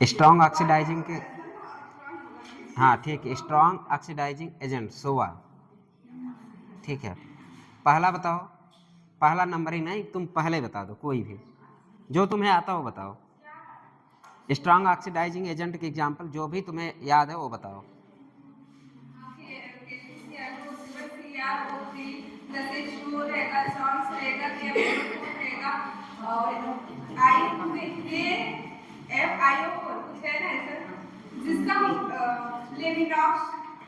Strong oxidising के, हाँ ठीक है, स्ट्रॉन्ग ऑक्सीडाइजिंग एजेंट सोवा, ठीक है। पहला बताओ, पहला नंबर ही नहीं, तुम पहले बता दो कोई भी जो तुम्हें आता हो बताओ। स्ट्रॉन्ग ऑक्सीडाइजिंग एजेंट के एग्जाम्पल जो भी तुम्हें याद है वो बताओ।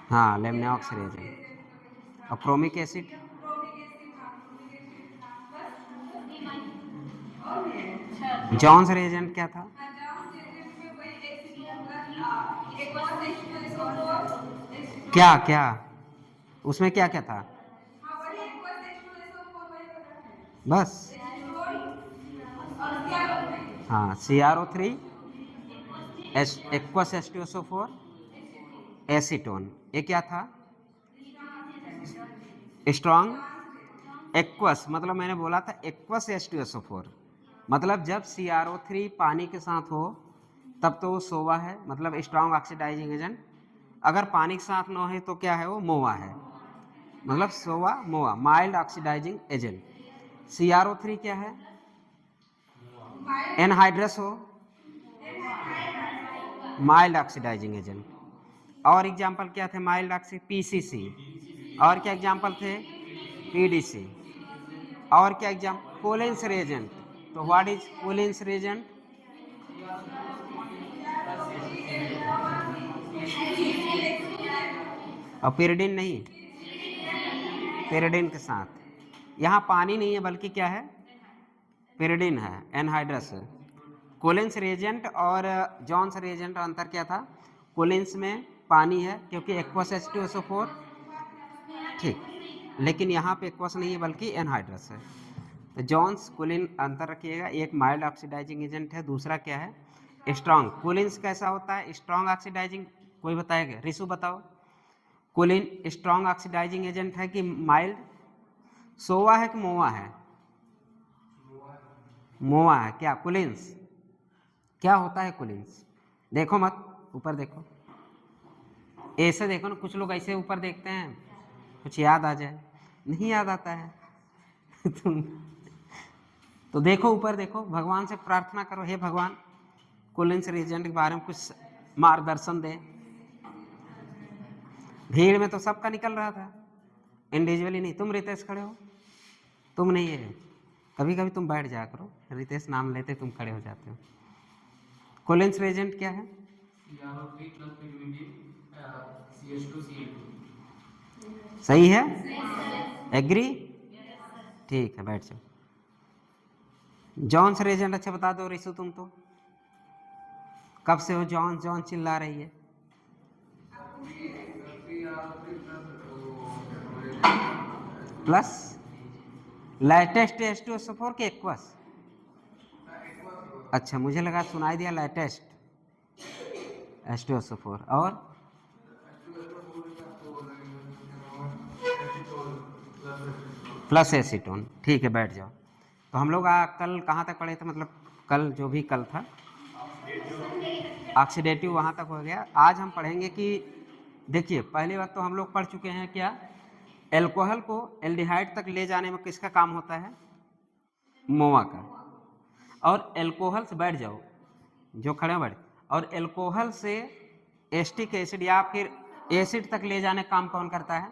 हाँ लेमनॉक्स रिएजेंट। और क्रोमिक एसिड, जॉन्स रिएजेंट क्या था? क्या क्या उसमें क्या क्या था? बस हाँ CrO3 एक्वस H2SO4 एसीटोन, ये क्या था? स्ट्रॉन्ग एक्वस, मतलब मैंने बोला था एक्वस H2SO4, मतलब जब CrO3 पानी के साथ हो तब तो वो सोवा है, मतलब स्ट्रॉन्ग ऑक्सीडाइजिंग एजेंट। अगर पानी के साथ ना हो तो क्या है, वो मोवा है, मतलब सोवा मोवा, माइल्ड ऑक्सीडाइजिंग एजेंट। CrO3 क्या है? एनहाइड्रस हो, माइल्ड ऑक्सीडाइजिंग एजेंट। और एग्जाम्पल क्या थे माइल्ड ऑक्सी? PCC। और क्या एग्जाम्पल थे? PDC। और क्या एग्जाम्पल? कोलेंस रिएजेंट। तो व्हाट इज कोलेंस रिएजेंट? और पेरिडिन नहीं, पेरिडिन के साथ यहाँ पानी नहीं है बल्कि क्या है, पेरिडिन है, एनहाइड्रस है। कोलिन्स रिएजेंट और जॉन्स रिएजेंट का अंतर क्या था? कोलिन्स में पानी है क्योंकि एक्वस H2SO4, ठीक, लेकिन यहाँ पे एक्वस नहीं है बल्कि एनहाइड्रस है। तो जॉन्स कोलिन अंतर रखिएगा, एक माइल्ड ऑक्सीडाइजिंग एजेंट है, दूसरा क्या है, स्ट्रॉन्ग। कोलिन्स कैसा होता है स्ट्रॉन्ग ऑक्सीडाइजिंग? कोई बताएगा? रिसु बताओ। कोलिन स्ट्रॉन्ग ऑक्सीडाइजिंग एजेंट है कि माइल्ड? सोवा है कि मोवा है? मोवा है। क्या कोलिन्स क्या होता है? कोलिन्स देखो मत, ऊपर देखो, ऐसे देखो ना, कुछ लोग ऐसे ऊपर देखते हैं कुछ याद आ जाए, नहीं याद आता है तुम तो देखो ऊपर देखो, भगवान से प्रार्थना करो, हे भगवान कोलिन्स रिएजेंट के बारे में कुछ मार्गदर्शन दे। भीड़ में तो सबका निकल रहा था, इंडिविजुअली नहीं। तुम रितेश खड़े हो, तुम नहीं है, कभी कभी तुम बैठ जाया करो, रितेश नाम लेते तुम खड़े हो जाते हो। कोलिन्स रिएजेंट क्या है? सही है, एग्री, ठीक है, बैठ जाओ। जॉन्स रिएजेंट अच्छा बता दो रिसु, तुम तो कब से हो जॉन जॉन चिल्ला रही है? प्लस लेटेस्ट H2SO4 के एक्वस? अच्छा मुझे लगा सुनाई दिया लेटेस्ट H2SO4 और प्लस एसीटोन, ठीक है बैठ जाओ। तो हम लोग कल कहाँ तक पढ़े थे, मतलब कल जो भी कल था ऑक्सीडेटिव वहाँ तक हो गया। आज हम पढ़ेंगे कि देखिए पहली बात तो हम लोग पढ़ चुके हैं क्या, एल्कोहल को एल्डिहाइड तक ले जाने में किसका काम होता है, मोवा का। और एल्कोहल से बैठ जाओ, जो खड़े बैठ, और एल्कोहल से एस्टिक एसिड या फिर एसिड तक ले जाने का काम कौन करता है,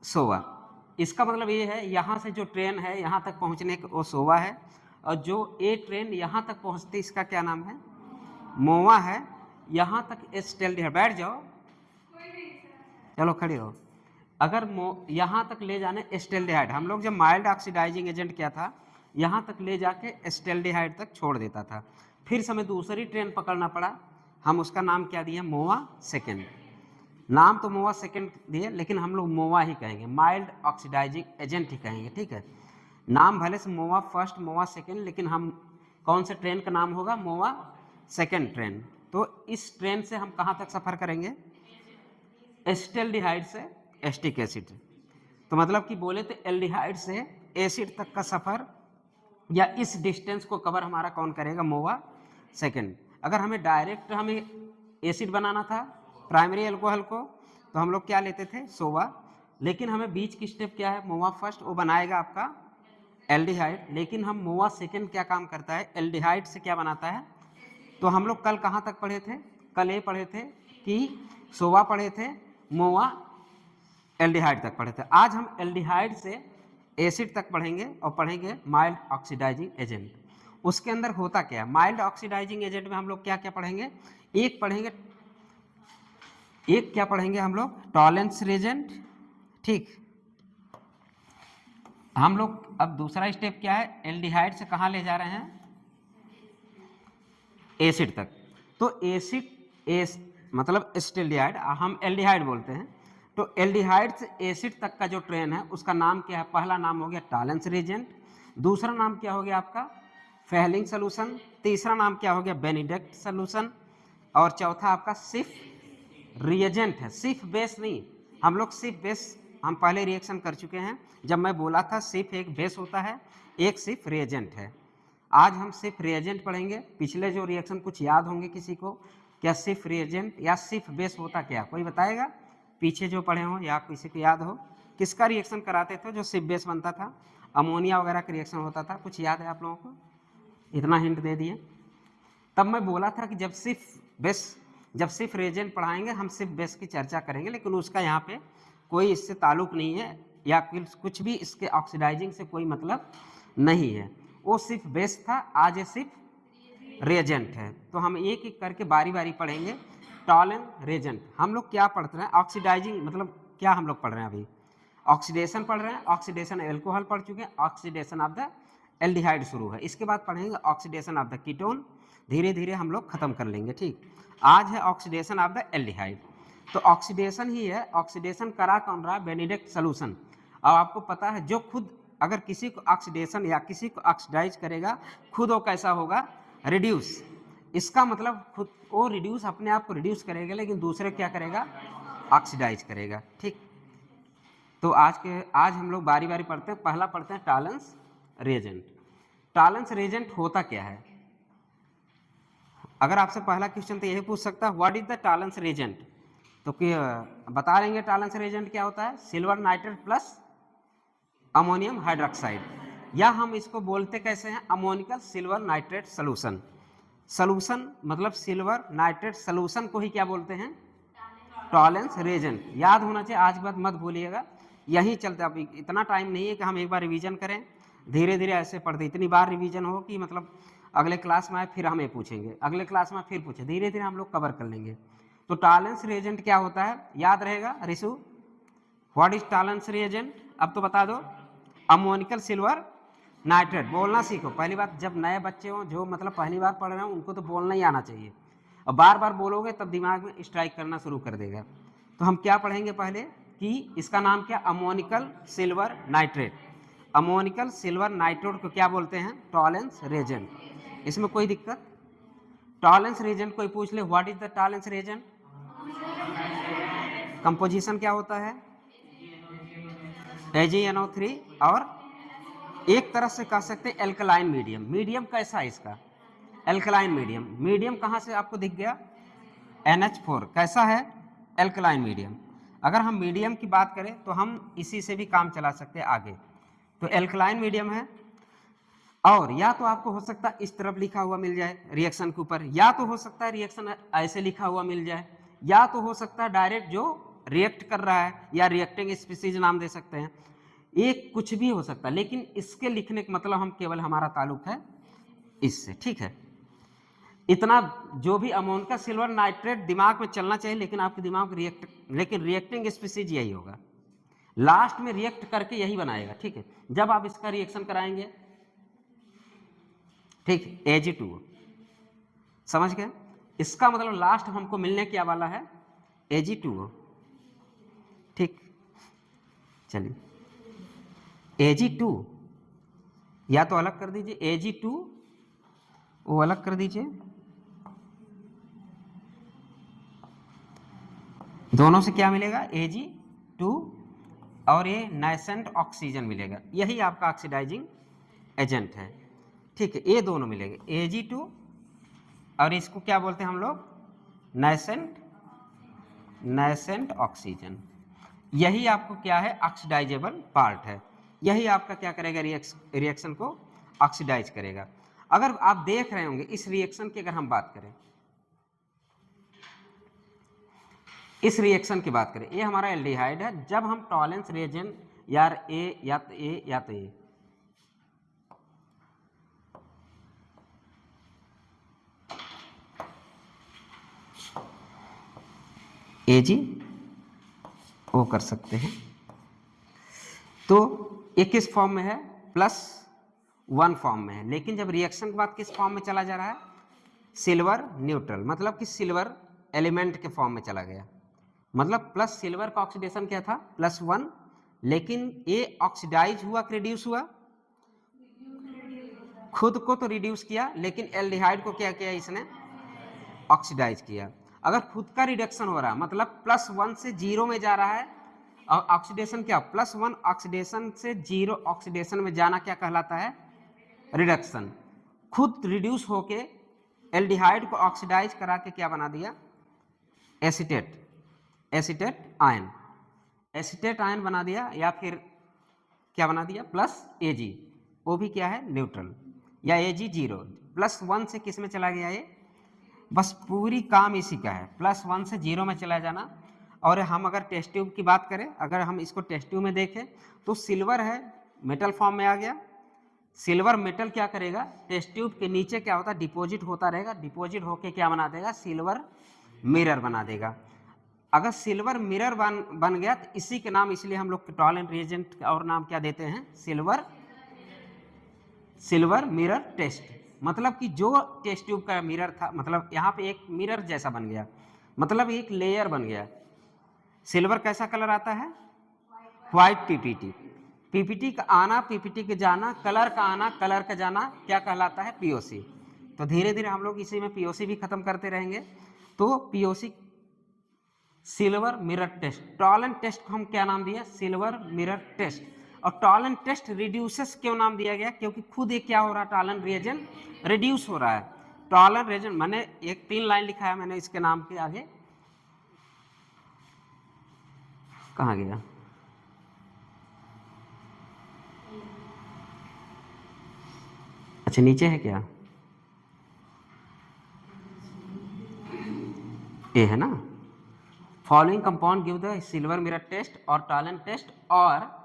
सोवा। इसका मतलब ये है यहाँ से जो ट्रेन है यहाँ तक पहुँचने का वो सोवा है, और जो ए ट्रेन यहाँ तक पहुँचती इसका क्या नाम है, मोवा है। यहाँ तक एस्टेल्डिहाइड, बैठ जाओ, चलो खड़े हो। अगर यहाँ तक ले जाने एस्टेल्डिहाइड, हम लोग जब माइल्ड ऑक्सीडाइजिंग एजेंट क्या था, यहाँ तक ले जाके एस्टेल्डिहाइड तक छोड़ देता था, फिर से हमें दूसरी ट्रेन पकड़ना पड़ा, हम उसका नाम क्या दिए, मोवा सेकेंड। नाम तो मोवा सेकेंड दिए लेकिन हम लोग मोवा ही कहेंगे, माइल्ड ऑक्सीडाइजिंग एजेंट ही कहेंगे, ठीक है। नाम भले से मोवा फर्स्ट मोवा सेकेंड, लेकिन हम कौन से ट्रेन का नाम होगा, मोवा सेकेंड ट्रेन। तो इस ट्रेन से हम कहाँ तक सफ़र करेंगे, एस्टेल्डिहाइड से एस्टिक एसिड। तो मतलब कि बोले तो एल्डिहाइड से एसिड तक का सफ़र या इस डिस्टेंस को कवर हमारा कौन करेगा, मोवा सेकेंड। अगर हमें डायरेक्ट हमें एसिड बनाना था प्राइमरी अल्कोहल को तो हम लोग क्या लेते थे, सोवा। लेकिन हमें बीच की स्टेप क्या है, मोवा फर्स्ट, वो बनाएगा आपका एल्डिहाइड। लेकिन हम मोवा सेकेंड क्या काम करता है, एल्डिहाइड से क्या बनाता है। तो हम लोग कल कहाँ तक पढ़े थे, कल ये पढ़े थे कि सोवा पढ़े थे, मोवा एल्डिहाइड तक पढ़े थे। आज हम एल्डिहाइड से एसिड तक पढ़ेंगे और पढ़ेंगे माइल्ड ऑक्सीडाइजिंग एजेंट। उसके अंदर होता क्या है, माइल्ड ऑक्सीडाइजिंग एजेंट में हम लोग क्या क्या पढ़ेंगे, एक क्या पढ़ेंगे हम लोग, टॉलेंस रिएजेंट। ठीक, हम लोग अब दूसरा स्टेप क्या है, एल्डिहाइड से कहाँ ले जा रहे हैं, एसिड तक। तो मतलब एसिटिल्डिहाइड, हम एल्डिहाइड बोलते हैं। तो एल्डिहाइड से एसिड तक का जो ट्रेन है उसका नाम क्या है, पहला नाम हो गया टॉलेंस रिएजेंट, दूसरा नाम क्या हो गया आपका फेहलिंग सोल्यूशन, तीसरा नाम क्या हो गया बेनेडिक्ट सोल्यूशन, और चौथा आपका सिफ रिएजेंट है। सिफ बेस नहीं, हम लोग सिफ बेस हम पहले रिएक्शन कर चुके हैं जब मैं बोला था सिफ एक बेस होता है, एक सिफ रिएजेंट है। आज हम सिर्फ रिएजेंट पढ़ेंगे। पिछले जो रिएक्शन कुछ याद होंगे किसी को, क्या सिर्फ रिएजेंट या सिर्फ बेस होता क्या, कोई बताएगा, पीछे जो पढ़े हो या किसी को याद हो, किसका रिएक्शन कराते थे जो सिर्फ बेस बनता था, अमोनिया वगैरह का रिएक्शन होता था, कुछ याद है आप लोगों को, इतना हिंट दे दिए। तब मैं बोला था कि जब सिर्फ रिएजेंट पढ़ाएंगे हम सिर्फ बेस की चर्चा करेंगे, लेकिन उसका यहाँ पे कोई इससे ताल्लुक नहीं है या कुछ भी इसके ऑक्सीडाइजिंग से कोई मतलब नहीं है, वो सिर्फ बेस था, आज ये सिर्फ रिएजेंट है। तो हम एक एक करके बारी बारी पढ़ेंगे। टॉलेंस रिएजेंट हम लोग क्या पढ़ते हैं, ऑक्सीडाइजिंग मतलब क्या हम लोग पढ़ रहे हैं अभी, ऑक्सीडेशन पढ़ रहे हैं, ऑक्सीडेशन एल्कोहल पढ़ चुके हैं, ऑक्सीडेशन ऑफ द एल्डिहाइड शुरू है, इसके बाद पढ़ेंगे ऑक्सीडेशन ऑफ द कीटोन, धीरे धीरे हम लोग खत्म कर लेंगे। ठीक, आज है ऑक्सीडेशन ऑफ द एल्डिहाइड। तो ऑक्सीडेशन ही है, ऑक्सीडेशन करा कौन रहा, बेनेडिक्ट सोल्यूशन। और आपको पता है जो खुद अगर किसी को ऑक्सीडेशन या किसी को ऑक्सीडाइज करेगा, खुद वो कैसा होगा, रिड्यूस। इसका मतलब खुद वो रिड्यूस अपने आप को रिड्यूस करेगा, लेकिन दूसरे क्या करेगा, ऑक्सीडाइज करेगा। ठीक, तो आज हम लोग बारी बारी पढ़ते हैं। पहला पढ़ते हैं टॉलेंस रिएजेंट। टॉलेंस रिएजेंट होता क्या है, अगर आपसे पहला क्वेश्चन तो यही पूछ सकता है what is the Tollens reagent, तो बता देंगे टॉलेंस रिएजेंट क्या होता है, silver nitrate plus ammonium hydroxide, या हम इसको बोलते कैसे हैं, ammoniacal silver nitrate solution. Solution मतलब सिल्वर नाइट्रेट सोल्यूशन को ही क्या बोलते हैं, टॉलेंस रिएजेंट। याद होना चाहिए, आज के बाद मत भूलिएगा, यही चलते। अब इतना टाइम नहीं है कि हम एक बार रिवीजन करें, धीरे धीरे ऐसे पढ़ते, इतनी बार रिवीजन हो कि मतलब अगले क्लास में आए फिर हमें पूछेंगे, अगले क्लास में फिर पूछे, धीरे धीरे हम लोग कवर कर लेंगे। तो टॉलेंस रिएजेंट क्या होता है, याद रहेगा Rishu, what is Tollens reagent, अब तो बता दो। अमोनिकल सिल्वर नाइट्रेट, बोलना सीखो। पहली बात, जब नए बच्चे हो जो मतलब पहली बार पढ़ रहे हो उनको तो बोलना ही आना चाहिए, और बार बार बोलोगे तब दिमाग में स्ट्राइक करना शुरू कर देगा। तो हम क्या पढ़ेंगे पहले कि इसका नाम क्या, ammoniacal silver nitrate. Ammoniacal silver nitrate को क्या बोलते हैं, टॉलेंस रिएजेंट। इसमें कोई दिक्कत, टॉलेंस रिएजेंट कोई पूछ ले what is the Tollens reagent, composition क्या होता है, AgNO3, और एक तरह से कह सकते हैं एल्कलाइन मीडियम। मीडियम कैसा है इसका, एल्कलाइन मीडियम। मीडियम कहाँ से आपको दिख गया, NH4 कैसा है, एल्कलाइन मीडियम। अगर हम मीडियम की बात करें तो हम इसी से भी काम चला सकते हैं आगे। तो एल्कलाइन मीडियम है, और या तो आपको हो सकता है इस तरफ लिखा हुआ मिल जाए रिएक्शन के ऊपर, या तो हो सकता है रिएक्शन ऐसे लिखा हुआ मिल जाए, या तो हो सकता है डायरेक्ट जो रिएक्ट कर रहा है, या रिएक्टिंग स्पीसीज नाम दे सकते हैं, एक कुछ भी हो सकता है। लेकिन इसके लिखने का मतलब हम केवल हमारा ताल्लुक है इससे। ठीक है, इतना जो भी अमोनियम का सिल्वर नाइट्रेट दिमाग में चलना चाहिए, लेकिन आपके दिमाग लेकिन रिएक्टिंग स्पीसीज यही होगा, लास्ट में रिएक्ट करके यही बनाएगा। ठीक है, जब आप इसका रिएक्शन कराएंगे, ठीक, Ag2 समझ गए, इसका मतलब लास्ट हमको मिलने क्या वाला है, Ag2। ठीक, चलिए Ag2 या तो अलग कर दीजिए, Ag2 वो अलग कर दीजिए, दोनों से क्या मिलेगा, Ag2 और ये नाइसेंट ऑक्सीजन मिलेगा, यही आपका ऑक्सीडाइजिंग एजेंट है। ठीक है, ये दोनों मिलेंगे, Ag2 और इसको क्या बोलते हैं हम लोग? नैसेंट ऑक्सीजन। यही आपको क्या है? ऑक्सीडाइजेबल पार्ट है। यही आपका क्या करेगा? रिएक्शन को ऑक्सीडाइज करेगा। अगर आप देख रहे होंगे इस रिएक्शन की अगर हम बात करें, इस रिएक्शन की बात करें, ये हमारा एल्डिहाइड है। जब हम टॉलेंस रिएजेंट यार या तो ए जी वो कर सकते हैं, तो ये किस फॉर्म में है? +1 फॉर्म में है। लेकिन जब रिएक्शन के बाद किस फॉर्म में चला जा रहा है? सिल्वर न्यूट्रल, मतलब कि सिल्वर एलिमेंट के फॉर्म में चला गया। मतलब प्लस सिल्वर का ऑक्सीडेशन क्या था? +1, लेकिन ये ऑक्सीडाइज हुआ कि रिड्यूस हुआ? खुद को तो रिड्यूस किया, लेकिन एल्डिहाइड को क्या किया इसने? ऑक्सीडाइज किया। अगर खुद का रिडक्शन हो रहा है, मतलब +1 से 0 में जा रहा है, और ऑक्सीडेशन क्या? +1 ऑक्सीडेशन से 0 ऑक्सीडेशन में जाना क्या कहलाता है? रिडक्शन। खुद रिड्यूस होके एल्डिहाइड को ऑक्सीडाइज करा के क्या बना दिया? Acetate ion. एसीटेट आयन बना दिया, या फिर क्या बना दिया? +Ag, वो भी क्या है? न्यूट्रल, या Ag 0। +1 से किस में चला गया? ये बस पूरी काम इसी का है, +1 से 0 में चला जाना। और हम अगर टेस्ट ट्यूब की बात करें, अगर हम इसको टेस्ट ट्यूब में देखें तो सिल्वर है, मेटल फॉर्म में आ गया। सिल्वर मेटल क्या करेगा? टेस्ट ट्यूब के नीचे क्या होता है? डिपॉजिट होता रहेगा। डिपॉजिट होके क्या बना देगा? सिल्वर मिरर बना देगा। अगर सिल्वर मिरर बन गया तो इसी के नाम, इसलिए हम लोग टॉलेंट रिएजेंट और नाम क्या देते हैं? Silver mirror test. मतलब कि जो टेस्ट ट्यूब का मिरर था, मतलब यहाँ पे एक मिरर जैसा बन गया, मतलब एक लेयर बन गया। सिल्वर कैसा कलर आता है? White PPT. पीपीटी का आना, पीपीटी के जाना, कलर का आना, कलर का जाना क्या कहलाता है? पीओसी। तो धीरे धीरे हम लोग इसी में पीओसी भी खत्म करते रहेंगे। तो POC silver mirror test, Tollens test को हम क्या नाम दिया? Silver mirror test. और टॉलेंट टेस्ट रिड्यूसेस क्यों नाम दिया गया? क्योंकि खुद ये क्या हो रहा है? टॉलेंट रिएजेंट रिड्यूस हो रहा है। टॉलेंट रिएजेंट मैंने एक 3 लाइन लिखा है मैंने इसके नाम के आगे, कहाँ गया? अच्छा नीचे है क्या? ए है ना? Following compound give the silver mirror test और टॉलेंट टेस्ट और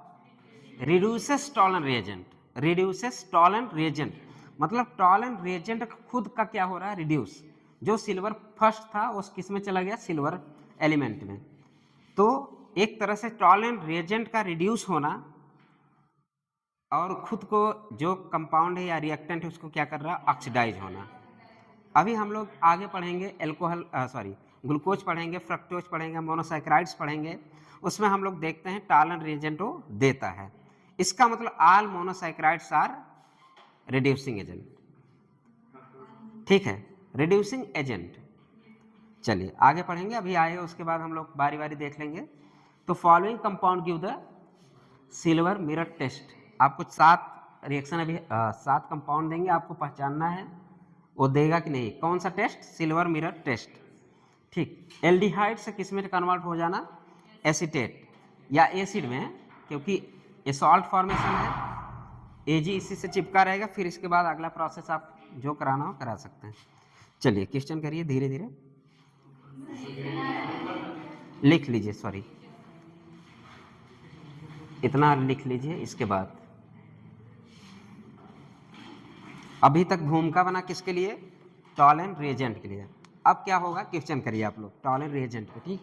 reduces Tollens reagent. Reduces Tollens reagent मतलब टॉलेंट रिएजेंट खुद का क्या हो रहा है? रिड्यूस। जो सिल्वर फर्स्ट था उस किस में चला गया? सिल्वर एलिमेंट में। तो एक तरह से टॉलेंट रिएजेंट का रिड्यूस होना और खुद को जो कंपाउंड है या रिएक्टेंट है उसको क्या कर रहा है? ऑक्सीडाइज होना। अभी हम लोग आगे पढ़ेंगे ग्लूकोज पढ़ेंगे, फ्रक्टोज पढ़ेंगे, मोनोसैकेराइड्स पढ़ेंगे। उसमें हम लोग देखते हैं टॉलेंट रिएजेंट वो देता है। इसका मतलब all monosaccharides are reducing agent. ठीक है, रिड्यूसिंग एजेंट। चलिए आगे पढ़ेंगे, अभी आए उसके बाद हम लोग बारी बारी देख लेंगे। तो following compound give the silver mirror test. आपको 7 रिएक्शन अभी 7 कंपाउंड देंगे, आपको पहचानना है वो देगा कि नहीं। कौन सा टेस्ट? Silver mirror test. ठीक, एल्डिहाइड से किस में कन्वर्ट हो जाना? एसीटेट या एसिड में, क्योंकि ये सॉल्ट फॉर्मेशन है। एजी इसी से चिपका रहेगा, फिर इसके बाद अगला प्रोसेस आप जो कराना हो करा सकते हैं। चलिए क्वेश्चन करिए धीरे धीरे, लिख लीजिए, सॉरी इतना लिख लीजिए। इसके बाद अभी तक भूमिका बना किसके लिए? टॉलेंट रिएजेंट के लिए। अब क्या होगा? क्वेश्चन करिए आप लोग टॉलेंट रिएजेंट पे। ठीक,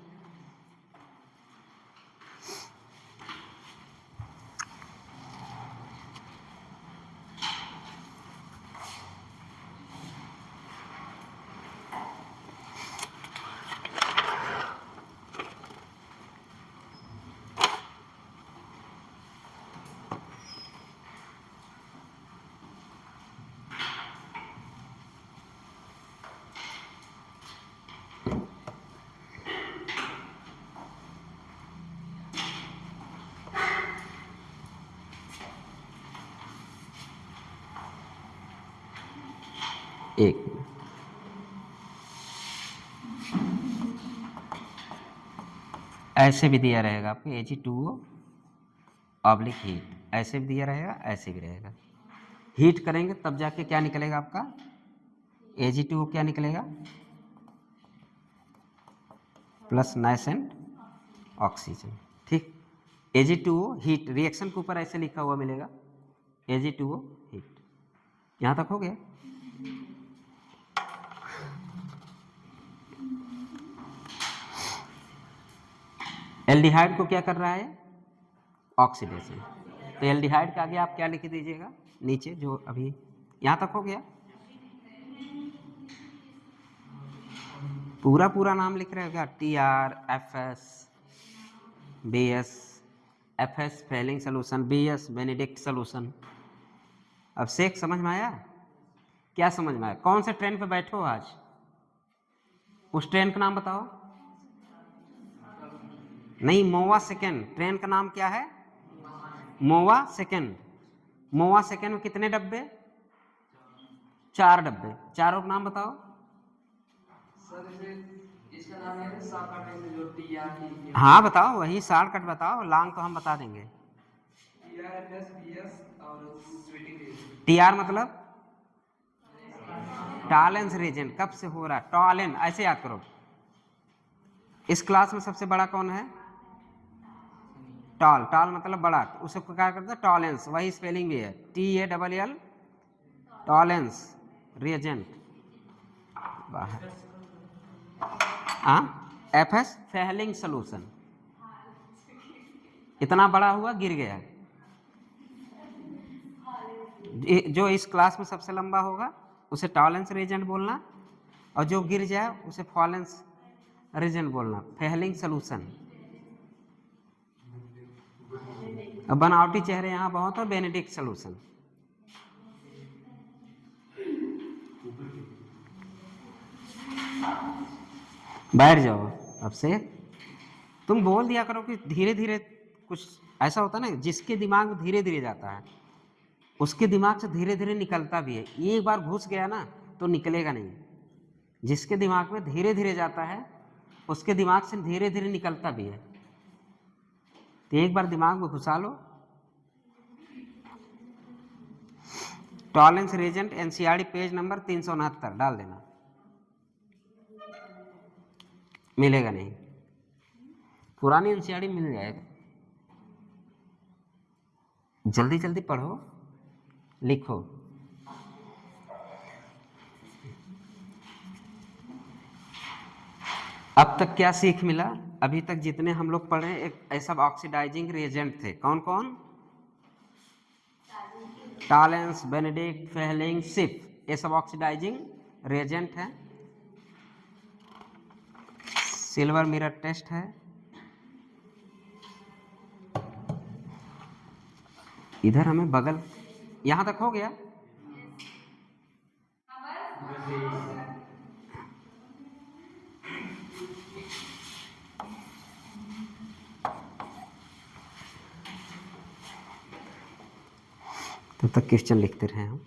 एक ऐसे भी दिया रहेगा आपको Ag2O ऑब्लिक हीट, ऐसे भी दिया रहेगा, ऐसे भी रहेगा। हीट करेंगे तब जाके क्या निकलेगा आपका, Ag2O क्या निकलेगा, प्लस नाइसेंट ऑक्सीजन। ठीक, Ag2O हीट, रिएक्शन के ऊपर ऐसे लिखा हुआ मिलेगा Ag2O हीट। यहाँ तक हो गया। एल्डिहाइड को क्या कर रहा है, ऑक्सीडेशन। तो एल्डिहाइड के आगे आप क्या लिख दीजिएगा नीचे, जो अभी यहाँ तक हो गया। पूरा पूरा नाम लिख रहे हो क्या, TR, FS, BS, FS Fehling solution, BS Benedict solution. अब शेख समझ में आया, क्या समझ में आया, कौन से ट्रेन पे बैठे हो आज, उस ट्रेन का नाम बताओ। नहीं, मोवा सेकेंड, ट्रेन का नाम क्या है, मोवा सेकेंड। मोवा सेकेंड में कितने डब्बे, 4 डब्बे, चारों का नाम बताओ। इसका नाम है शॉर्टकट में जो TR, हाँ बताओ, वही शॉर्टकट बताओ, लॉन्ग तो हम बता देंगे। TR, BS और स्वीटिंग। TR मतलब टॉलेंस रीजन, कब से हो रहा है टॉलेन, ऐसे याद करो। इस क्लास में सबसे बड़ा कौन है, टॉल, टॉल मतलब बड़ा, तो उसको क्या करते हैं, टॉलेंस, वही स्पेलिंग भी है TALL, टॉलेंस रिएजेंट। बाहर FS फेलिंग सोल्यूशन, इतना बड़ा हुआ गिर गया। जो इस क्लास में सबसे लंबा होगा उसे टॉलेंस रिएजेंट बोलना, और जो गिर जाए उसे फॉलेंस रिएजेंट बोलना, फेलिंग सोल्यूशन। अब बनावटी चेहरे यहाँ बहुत है, बेनेडिक्ट सोल्यूशन। बैठ जाओ। अब से तुम बोल दिया करो कि धीरे धीरे, कुछ ऐसा होता है ना, जिसके दिमाग में धीरे धीरे जाता है उसके दिमाग से धीरे धीरे निकलता भी है, एक बार घुस गया ना तो निकलेगा नहीं। जिसके दिमाग में धीरे धीरे जाता है उसके दिमाग से धीरे धीरे निकलता भी है, तो एक बार दिमाग में घुसा लो। Tollens reagent NCERT page number 369 डाल देना, मिलेगा नहीं, पुरानी NCERT मिल जाएगा। जल्दी जल्दी पढ़ो लिखो। अब तक क्या सीख मिला, अभी तक जितने हम लोग पढ़े एक ऐसा ऑक्सीडाइजिंग रिएजेंट थे, कौन कौन, टॉलेंस, बेनेडिक्ट, फेलिंग, सिप, ये सब ऑक्सीडाइजिंग रिएजेंट है। सिल्वर मिरर टेस्ट है, इधर हमें बगल, यहां तक हो गया। तब तक क्वेश्चन लिखते रहे हम,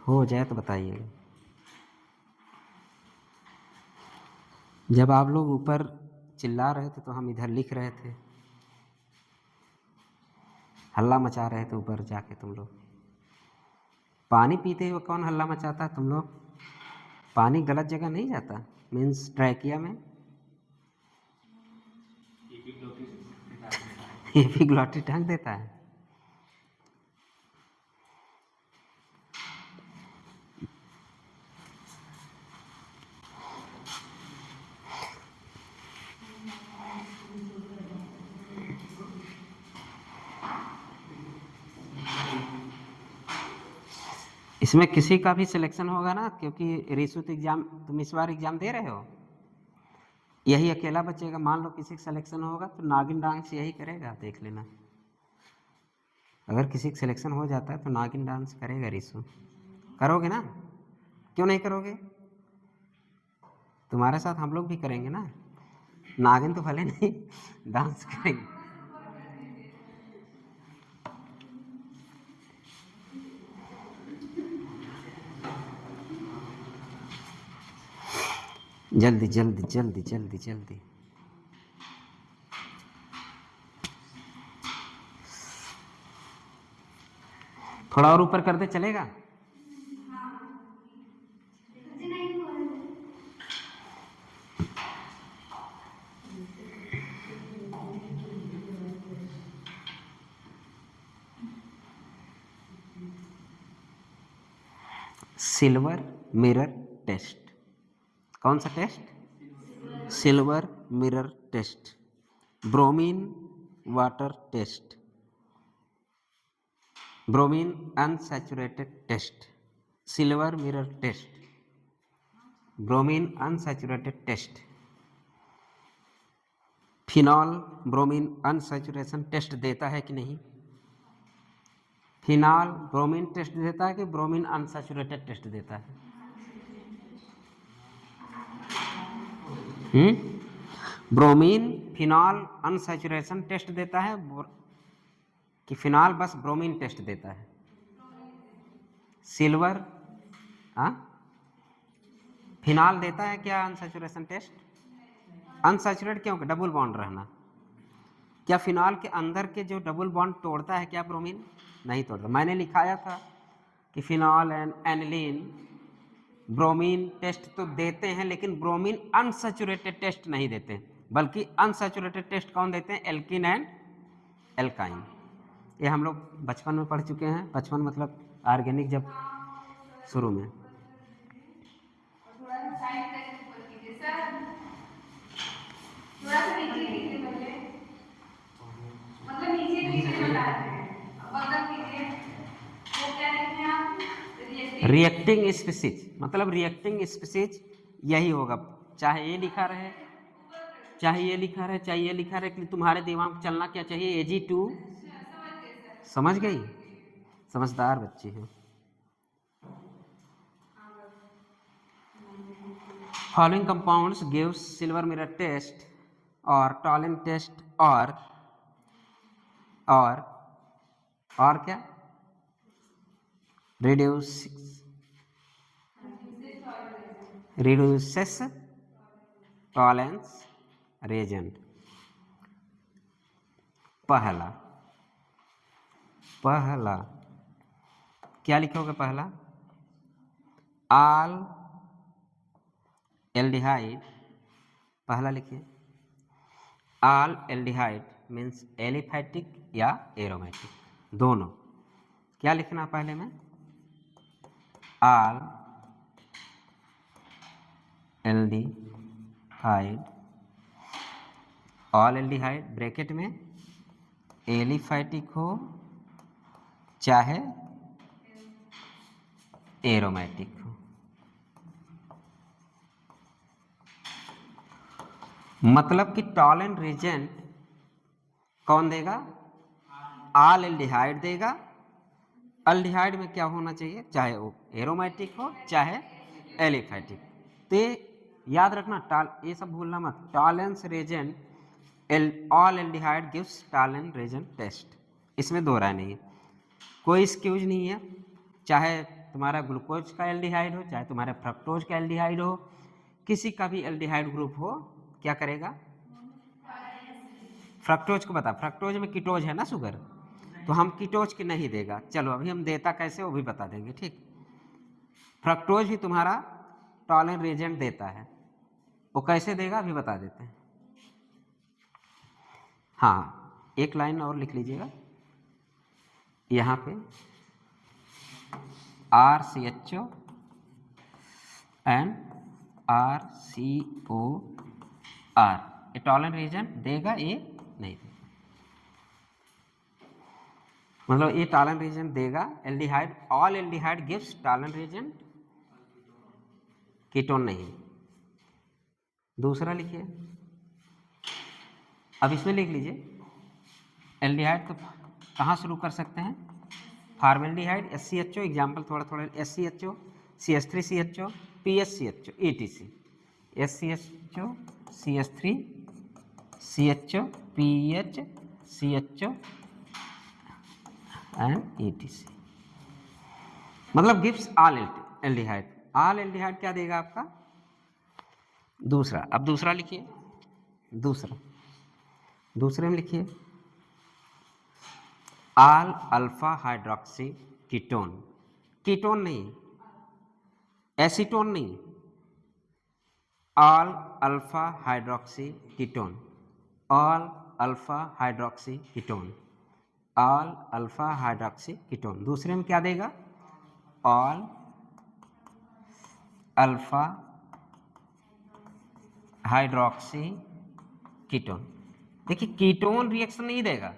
हो जाए तो बताइएगा। जब आप लोग ऊपर चिल्ला रहे थे तो हम इधर लिख रहे थे, हल्ला मचा रहे थे ऊपर जाके तुम लोग। पानी पीते हुए कौन हल्ला मचाता है, तुम लोग। पानी गलत जगह नहीं जाता, मीन्स ट्रैकिया में एपिग्लॉटिस ढंग देता है। इसमें किसी का भी सिलेक्शन होगा ना, क्योंकि रिसुत एग्जाम तुम इस बार एग्जाम दे रहे हो, यही अकेला बचेगा। मान लो किसी का सिलेक्शन होगा तो नागिन डांस यही करेगा, देख लेना। अगर किसी का सिलेक्शन हो जाता है तो नागिन डांस करेगा रिसु, करोगे ना, क्यों नहीं करोगे, तुम्हारे साथ हम लोग भी करेंगे ना, नागिन तो भले नहीं डांस करेंगे। जल्दी जल्दी जल्दी जल्दी जल्दी। थोड़ा और ऊपर कर दे चलेगा? Silver mirror test. कौन सा test? Silver mirror test. Bromine water test, bromine unsaturated test, silver mirror test, bromine unsaturated test, phenol bromine unsaturation test देता है कि नहीं? फिनॉल ब्रोमीन टेस्ट देता है कि ब्रोमीन अनसैचुरेटेड टेस्ट देता है? ब्रोमीन फिनॉल अनसैचुरेशन टेस्ट देता है कि फिनॉल बस ब्रोमीन टेस्ट देता है? सिल्वर फिनॉल देता है क्या अनसैचुरेशन टेस्ट? अनसैचुरेट क्यों? डबल बॉन्ड रहना। क्या फिनॉल के अंदर के जो डबल बॉन्ड तोड़ता है क्या ब्रोमीन? नहीं तोड़ता। मैंने लिखाया था कि phenol and aniline bromine test तो देते हैं लेकिन ब्रोमीन अनसैचुरेटेड टेस्ट नहीं देते, बल्कि अनसैचुरेटेड टेस्ट कौन देते हैं? Alkene and alkyne. ये हम लोग बचपन में पढ़ चुके हैं। बचपन मतलब ऑर्गेनिक जब शुरू में। रिएक्टिंग स्पीसीज मतलब रिएक्टिंग स्पीसीज यही होगा, चाहे ये लिखा रहे चाहे ये लिखा रहे चाहे ये लिखा रहे, तुम्हारे दिमाग में चलना क्या चाहिए? Ag2। समझ गई? समझदार बच्ची है। Following compounds gives silver mirror test और टॉलिन टेस्ट और क्या? reduces tolerance reagent। पहला क्या लिखोगे? पहला आल एल्डिहाइड, पहला लिखिए। आल एल्डिहाइड मीन्स एलिफैटिक या एरोमेटिक, दोनों। क्या लिखना पहले में? आल एल्डिहाइड, ऑल एल्डिहाइड ब्रैकेट में एलिफैटिक हो चाहे एरोमेटिक हो। मतलब कि टॉलेंट रिजेंट कौन देगा? आल एल्डिहाइड देगा। एल्डिहाइड में क्या होना चाहिए? चाहे वो एरोमेटिक हो चाहे एलिफैटिक। तो याद रखना, ये सब भूलना मत। Tollens reagent all aldehyde gives Tollens reagent test, इसमें दो राय नहीं है, कोई एक्सक्यूज नहीं है। चाहे तुम्हारा ग्लूकोज का एल्डिहाइड हो चाहे तुम्हारे फ्रक्टोज का एल्डिहाइड हो, किसी का भी एल्डिहाइड ग्रुप हो, क्या करेगा? फ्रक्टोज को बता, फ्रक्टोज में कीटोज है ना शुगर, तो हम कीटोज की नहीं देगा। चलो अभी हम देता कैसे वो भी बता देंगे, ठीक। फ्रक्टोज भी तुम्हारा टॉलेंट रेजेंट देता है, वो कैसे देगा अभी बता देते हैं। हाँ, एक लाइन और लिख लीजिएगा यहाँ पे, RCHO एंड RCOR, ये टॉलेंट रेजेंट देगा, ये नहीं देगा। मतलब ये टॉलेंट रेजेंट देगा aldehyde, all aldehyde gives Tollens reagent, ketone नहीं। दूसरा लिखिए, अब इसमें लिख लीजिए एल्डिहाइड तो कहाँ शुरू कर सकते हैं? फॉर्मेल्डिहाइड, SCHO, एग्जाम्पल थोड़ा SCHO, CH3CHO, PHCHO, ETC, SCHO, CH3, CHO, PH, CHO and ETC। मतलब gives all aldehyde. All aldehyde क्या देगा आपका? दूसरा। अब दूसरा लिखिए, दूसरे में लिखिए all alpha hydroxy ketone, ketone नहीं, एसीटोन नहीं, all alpha hydroxy ketone, all alpha hydroxy ketone, all alpha hydroxy ketone. दूसरे में क्या देगा? All alpha hydroxy ketone. देखिए कीटोन रिएक्शन नहीं देगा,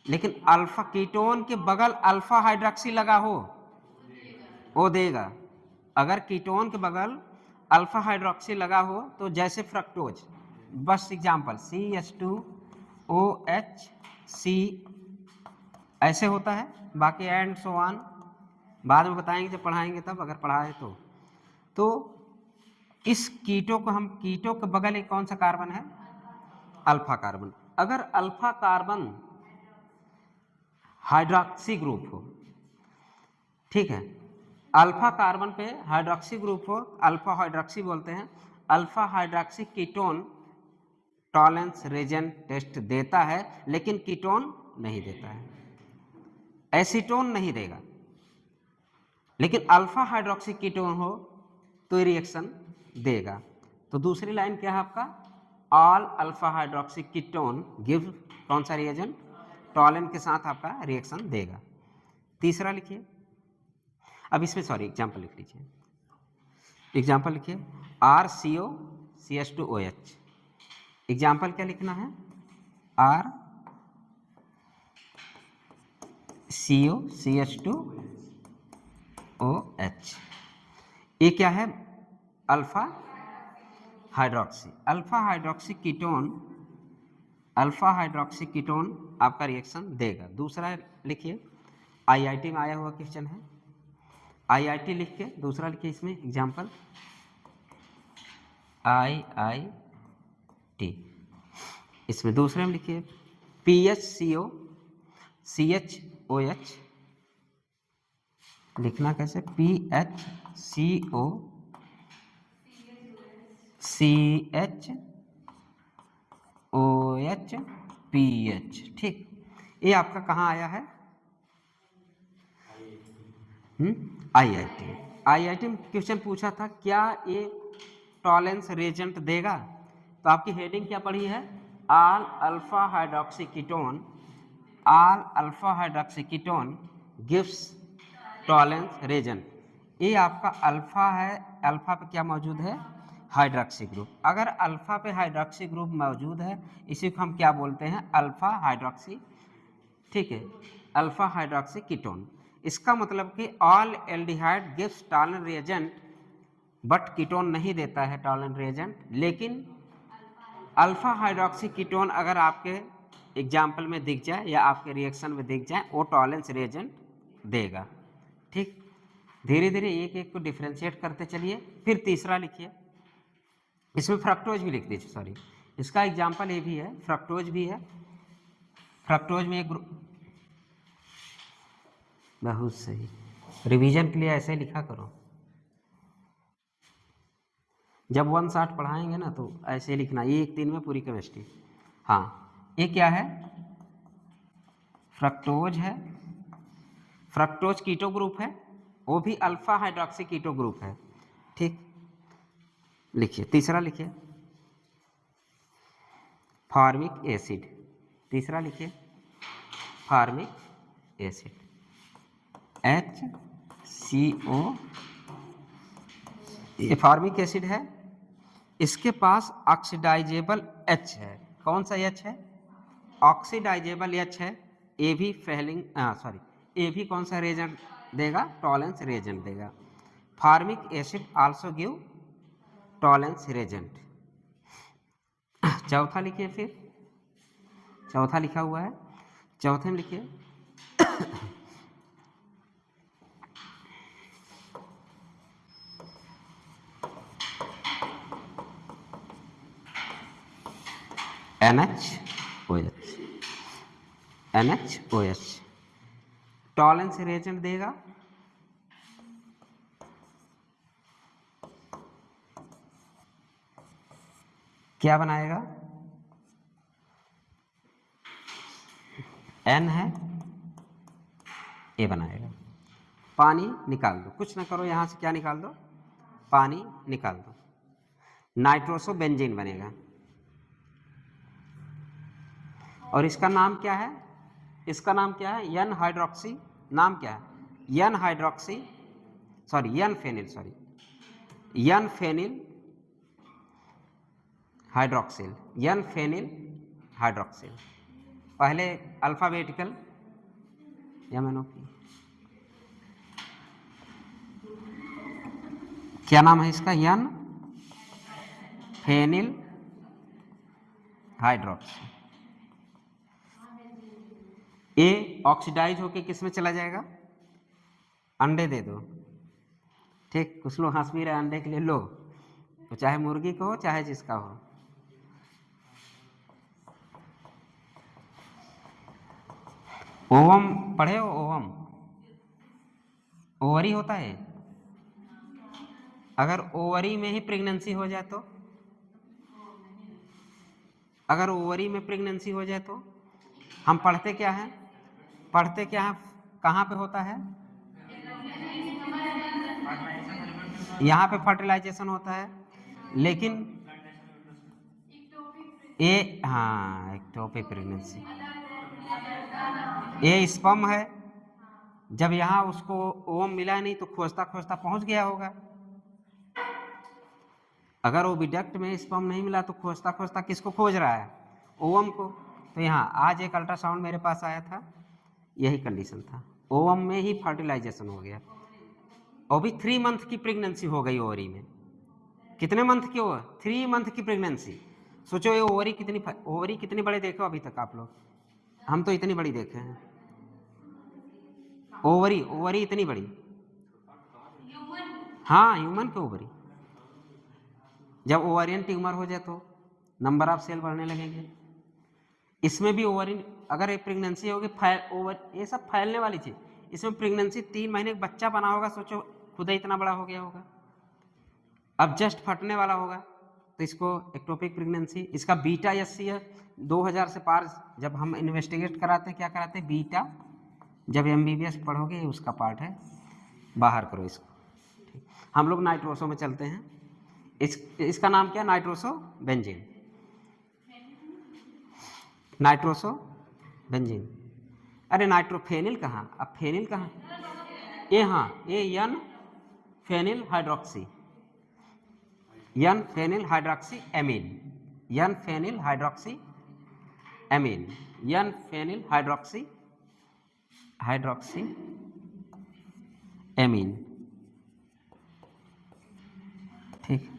लेकिन अल्फा कीटोन के बगल अल्फा हाइड्रोक्सी लगा हो वो देगा। अगर कीटोन के बगल अल्फा हाइड्रोक्सी लगा हो तो जैसे फ्रक्टोज, बस एग्जांपल CH2OH C ऐसे होता है, बाकी एंड सो ऑन बाद में बताएंगे जब पढ़ाएंगे तब, अगर पढ़ाए तो इस कीटो को हम, कीटो के बगल एक कौन सा कार्बन है? Alpha carbon. अगर अल्फा कार्बन हाइड्रोक्सी ग्रुप हो, ठीक है, अल्फा कार्बन पे हाइड्रोक्सी ग्रुप हो, अल्फा हाइड्रोक्सी बोलते हैं। Alpha hydroxy ketone Tollens reagent test देता है, लेकिन कीटोन नहीं देता है, एसीटोन नहीं देगा। लेकिन अल्फा हाइड्रोक्सी कीटोन हो तो ये रिएक्शन देगा। तो दूसरी लाइन क्या है आपका? All alpha hydroxy ketone give कौन सा रिएजेंट? टॉलेन के साथ आपका रिएक्शन देगा। तीसरा लिखिए, अब इसमें सॉरी एग्जाम्पल लिख लीजिए। एग्जाम्पल लिखिए RCO CH2OH। एग्जाम्पल क्या लिखना है? RCO CH2OH। ये क्या है? Alpha hydroxy, alpha hydroxy ketone, alpha hydroxy ketone आपका रिएक्शन देगा। दूसरा लिखिए, IIT में आया हुआ क्वेश्चन है, IIT लिख के दूसरा लिखिए इसमें एग्जाम्पल IIT। इसमें दूसरे में लिखिए PHCO CHOH। लिखना कैसे? PHCO CHOH PH। ठीक, ये आपका कहाँ आया है? IIT में क्वेश्चन पूछा था क्या ये टॉलेंस रेजेंट देगा? तो आपकी हेडिंग क्या पढ़ी है? All alpha hydroxy ketone, all alpha hydroxy ketone gives Tollens reagent. ये आपका अल्फा है, अल्फा पे क्या मौजूद है? Hydroxy group. अगर अल्फा पे हाइड्रोक्सी ग्रुप मौजूद है, इसी को हम क्या बोलते हैं? अल्फा हाइड्रोक्सी, ठीक है, अल्फा हाइड्रोक्सी कीटोन। इसका मतलब कि all aldehyde gives Tollens reagent, but ketone नहीं देता है टॉलेंट रिएजेंट। लेकिन अल्फा हाइड्रोक्सी कीटोन अगर आपके एग्जाम्पल में दिख जाए या आपके रिएक्शन में दिख जाए, वो टॉलेंस रिएजेंट देगा। ठीक, धीरे धीरे एक एक को डिफ्रेंशिएट करते चलिए। फिर तीसरा लिखिए, इसमें फ्रक्टोज भी लिख दीजिए, सॉरी इसका एग्जाम्पल ये भी है, फ्रक्टोज भी है। फ्रक्टोज में एक ग्रुप, बहुत सही, रिवीजन के लिए ऐसे लिखा करो। जब 1 शॉट पढ़ाएंगे ना तो ऐसे लिखना, ये 1 दिन में पूरी केमिस्ट्री। हाँ, ये क्या है? फ्रक्टोज है, फ्रक्टोज कीटो ग्रुप है, वो भी अल्फा हाइड्रोक्सी कीटो ग्रुप है। ठीक, लिखिए तीसरा, लिखिए फार्मिक एसिड। तीसरा लिखिए फार्मिक एसिड HCO। ये फार्मिक एसिड है, इसके पास ऑक्सीडाइजेबल H है। कौन सा H है? ऑक्सीडाइजेबल H है। ये भी फेलिंग, सॉरी, ये भी कौन सा रेजेंट देगा? टॉलेंस रेजेंट देगा। Formic acid also give Tollens reagent. चौथा लिखिए, फिर चौथा लिखा हुआ है, चौथे में लिखिए NHOH टॉलेंस रिएजेंट देगा। क्या बनाएगा? N है, A बनाएगा। पानी निकाल दो, कुछ ना करो, यहाँ से क्या निकाल दो, पानी निकाल दो, नाइट्रोसो बेंजीन बनेगा। और इसका नाम क्या है, इसका नाम क्या है, एन हाइड्रोक्सी, नाम क्या है, N hydroxy, sorry N phenyl, sorry N phenyl hydroxyl, N phenyl hydroxyl. पहले अल्फाबेटिकल MnO, क्या नाम है इसका, एन फेनिल हाइड्रोक्सी। ए ऑक्सीडाइज होके किस में चला जाएगा, अंडे दे दो, ठीक, कुछ लोग हंस भी रहे अंडे के लिए, लो, तो चाहे मुर्गी का हो चाहे जिसका हो। ओवम पढ़े हो, ओवम ओवरी होता है, अगर ओवरी में ही प्रेगनेंसी हो जाए तो, अगर ओवरी में प्रेगनेंसी हो जाए तो हम पढ़ते क्या है, पढ़ते क्या है, कहाँ पे होता है, यहाँ पे फर्टिलाइजेशन होता है, लेकिन ये, हाँ एक्टोपिक प्रेगनेंसी, ये स्पर्म है, जब यहाँ उसको ओवम मिला नहीं तो खोजता खोजता पहुंच गया होगा। अगर ओविडक्ट में स्पर्म नहीं मिला तो खोजता खोजता किसको खोज रहा है, ओवम को। तो यहाँ आज एक अल्ट्रासाउंड मेरे पास आया था, यही कंडीशन था, ओवम में ही फर्टिलाइजेशन हो गया, और भी 3 मंथ की प्रेगनेंसी हो गई ओवरी में। कितने मंथ की हो, 3 मंथ की प्रेगनेंसी। सोचो ये ओवरी कितनी बड़े देखे हो अभी तक आप लोग, हम तो इतनी बड़ी देखे हैं, ओवरी इतनी बड़ी, हाँ ह्यूमन की ओवरी। जब ओवरियन ट्यूमर हो जाए तो नंबर ऑफ सेल बढ़ने लगेंगे। इसमें भी ओवरियन, अगर एक प्रेगनेंसी होगी ये सब फैलने वाली चीज, इसमें प्रेगनेंसी 3 महीने का बच्चा बना होगा, सोचो खुद ही इतना बड़ा हो गया होगा, अब जस्ट फटने वाला होगा, तो इसको एक्टोपिक प्रेगनेंसी। इसका बीटा एससी है 2000 से पार, जब हम इन्वेस्टिगेट कराते हैं क्या कराते हैं, बीटा, जब MBBS पढ़ोगे उसका पार्ट है, बाहर करो इसको, ठीक। हम लोग नाइट्रोसो में चलते हैं, इसका नाम क्या, नाइट्रोसो बेंजीन, नाइट्रोसो बेंजीन। अरे नाइट्रोफेनिल कहाँ, अब फेनिल कहाँ, ये हाँ, ये N phenyl hydroxy, N phenyl hydroxy amine, N phenyl hydroxy amine, N phenyl hydroxy amine, ठीक।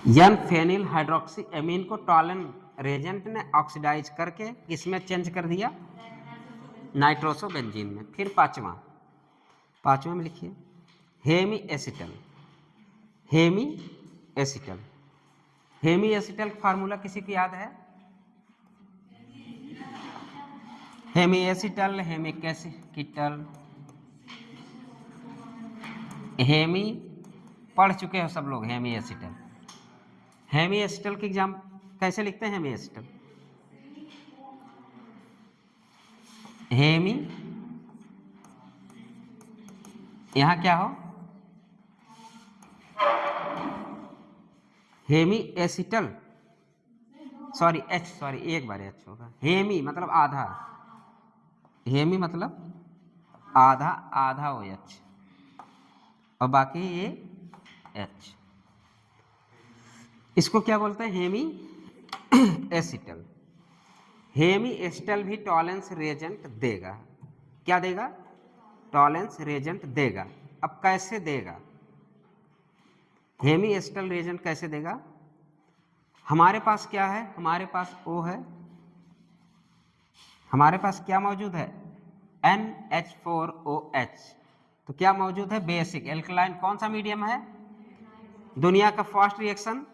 एन फेनिल हाइड्रोक्सी एमीन को टॉलन रेजेंट ने ऑक्सीडाइज करके किसमें चेंज कर दिया, नाइट्रोसो बेंजीन में। फिर पांचवा में लिखिए hemi acetal, hemi acetal, hemi acetal का फार्मूला किसी को याद है, hemi acetal, hemic acetal, hemi पढ़ चुके हो सब लोग, हेमी एसिटल। हेमी एसिटल की एग्जाम कैसे लिखते हैं, हेमी एसिटल, हेमी, यहां क्या हो, हेमी एसिटल, सॉरी एक बार एच होगा, हेमी मतलब आधा, हेमी मतलब आधा हो एच, और बाकी ये एच, इसको क्या बोलते हैं, हेमी एसिटल। हेमी एसिटल भी टॉलेंस रेजेंट देगा, क्या देगा, टॉलेंस रेजेंट देगा। अब कैसे देगा, हेमी एसिटल रेजेंट कैसे देगा, हमारे पास क्या है, हमारे पास O है, हमारे पास क्या मौजूद है, NH4OH, तो क्या मौजूद है, बेसिक एल्कलाइन, कौन सा मीडियम है, दुनिया का first reaction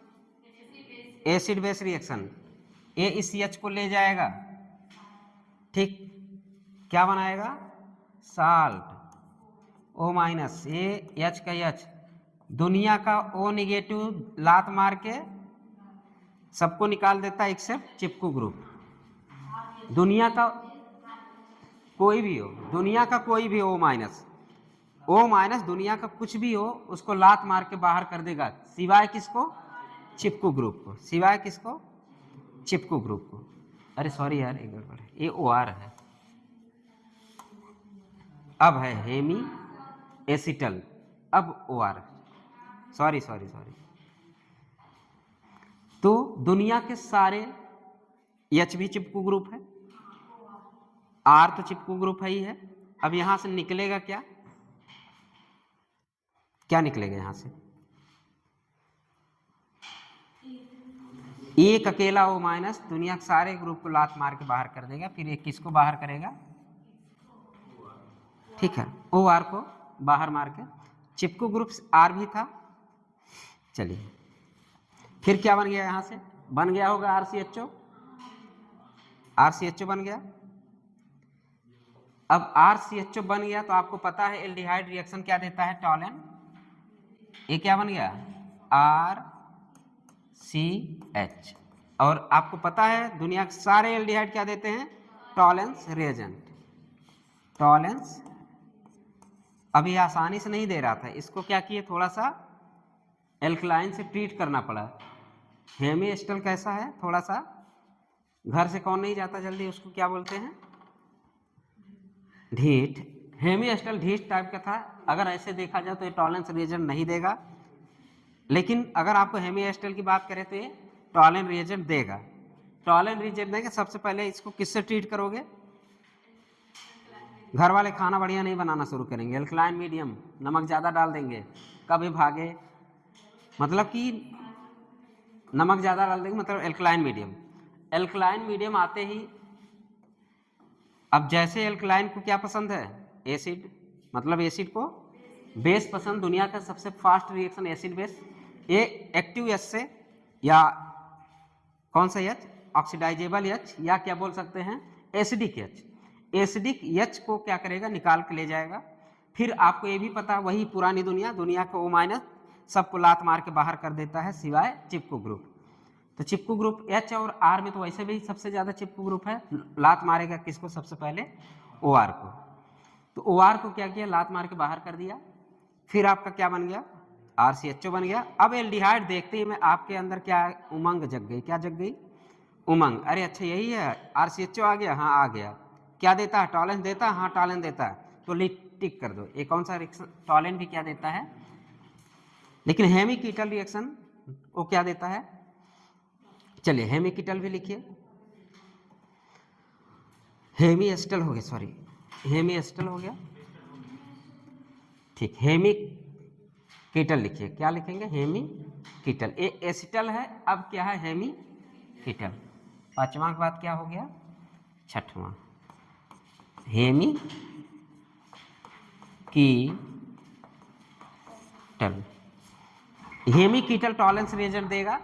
acid base reaction, ये इस H को ले जाएगा, ठीक, क्या बनाएगा, साल्ट, O माइनस, ये H का H, दुनिया का O निगेटिव लात मार के सबको निकाल देता है एक्सेप्ट चिपकू ग्रुप, दुनिया का कोई भी हो, दुनिया का कोई भी O माइनस, O माइनस दुनिया का कुछ भी हो उसको लात मार के बाहर कर देगा, सिवाय किसको? चिपकू ग्रुप को। सिवाय किसको? चिपकू ग्रुप को। अरे सॉरी यार, एक गड़बड़ है, ये OR है। अब है हेमी एसिटल, अब OR, सॉरी सॉरी सॉरी। तो दुनिया के सारे H भी चिपकू ग्रुप है, R तो चिपकू ग्रुप है ही है। अब यहां से निकलेगा क्या? क्या निकलेगा यहां से? एक अकेला O माइनस दुनिया के सारे ग्रुप को लात मार के बाहर कर देगा। फिर एक किसको बाहर करेगा? ठीक है, OR को बाहर मार के। चिपकू ग्रुप R भी था। चलिए फिर क्या बन गया? यहां से बन गया होगा RCHO, RCHO बन गया। अब RCHO बन गया तो आपको पता है एल्डिहाइड रिएक्शन क्या देता है? टॉलन। ये क्या बन गया? RCH। और आपको पता है दुनिया के सारे एल्डिहाइड क्या देते हैं? Tollens reagent. टॉलेंस अभी आसानी से नहीं दे रहा था, इसको क्या किए, थोड़ा सा एल्कलाइन से ट्रीट करना पड़ा। हेमी एस्टल कैसा है? थोड़ा सा घर से कौन नहीं जाता जल्दी, उसको क्या बोलते हैं? ढीठ। हेमी एस्टल ढीठ टाइप का था। अगर ऐसे देखा जाए तो ये टॉलेंस रिएजेंट नहीं देगा, लेकिन अगर आपको हेमी एस्टल की बात करें तो ये टॉलेंस रिएजेंट देगा। टॉलेंस रिएजेंट देंगे, सबसे पहले इसको किससे ट्रीट करोगे? घर वाले खाना बढ़िया नहीं बनाना शुरू करेंगे, एल्कलाइन मीडियम, नमक ज़्यादा डाल देंगे, कभी भागे, मतलब कि नमक ज़्यादा डाल देंगे, मतलब एल्कलाइन मीडियम। एल्कलाइन मीडियम आते ही, अब जैसे एल्कलाइन को क्या पसंद है? एसिड, मतलब एसिड को बेस पसंद। दुनिया का सबसे फास्ट रिएक्शन एसिड बेस। ये एक्टिव एच से, या कौन सा एच? ऑक्सीडाइजेबल एच, या क्या बोल सकते हैं? Acidic H. एसिडिक एच को क्या करेगा? निकाल के ले जाएगा। फिर आपको ये भी पता, वही पुरानी दुनिया, दुनिया का O माइनस सबको लात मार के बाहर कर देता है सिवाय चिपकू ग्रुप। तो चिपकू ग्रुप H और R में तो वैसे भी सबसे ज़्यादा चिपकू ग्रुप है, लात मारेगा किसको? सबसे पहले OR को। तो OR को क्या किया? लात मार के बाहर कर दिया। फिर आपका क्या बन गया? RCHO बन गया। अब एल्डिहाइड देखते ही मैं आपके अंदर क्या उमंग जग गई? क्या जग गई? उमंग। अरे अच्छा यही है, RCHO आ गया। हाँ आ गया। क्या देता है? टॉलेंस देता है। हाँ टॉलेंस देता है, तो टिक कर दो। ये कौन सा रिएक्शन? टॉलेंस भी क्या देता है, लेकिन हेमिकीटल रिएक्शन वो क्या देता है? चलिए हेमिकीटल भी लिखिए। हेमी एस्टल हो गया, सॉरी हेमी एस्टल हो गया, ठीक। हेमिकीटल लिखिए। क्या लिखेंगे? हेमिकीटल। ये एसिटल है, अब क्या है? हेमिकीटल। पांचवा के बाद क्या हो गया? छठवां हेमिकीटल। हेमिकीटल टॉलेंस रिएजेंट देगा?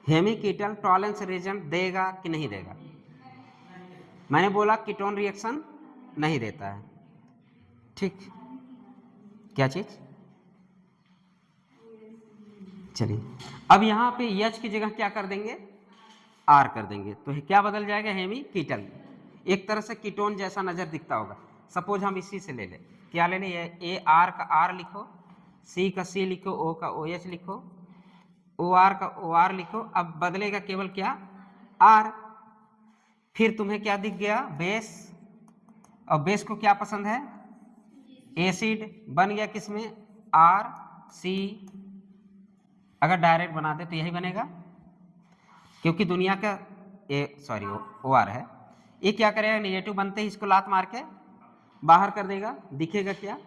हेमिकीटल टॉलेंस रिएजेंट देगा कि नहीं देगा? मैंने बोला कीटोन रिएक्शन नहीं देता है, ठीक। क्या चीज? चलिए अब यहाँ पे H की जगह क्या कर देंगे? R कर देंगे, तो क्या बदल जाएगा? हेमिकीटल। एक तरह से कीटोन जैसा नजर दिखता होगा। सपोज हम इसी से ले लें, क्या ले लें? A R का R लिखो, C का C लिखो, O का OH लिखो, OR का OR लिखो। अब बदलेगा केवल क्या? R। फिर तुम्हें क्या दिख गया? बेस। और बेस को क्या पसंद है? एसिड। बन गया किसमें? RC। अगर डायरेक्ट बना दे तो यही बनेगा, क्योंकि दुनिया का सॉरी OR है। ये क्या करेगा? नेगेटिव बनते ही इसको लात मार के बाहर कर देगा। दिखेगा क्या?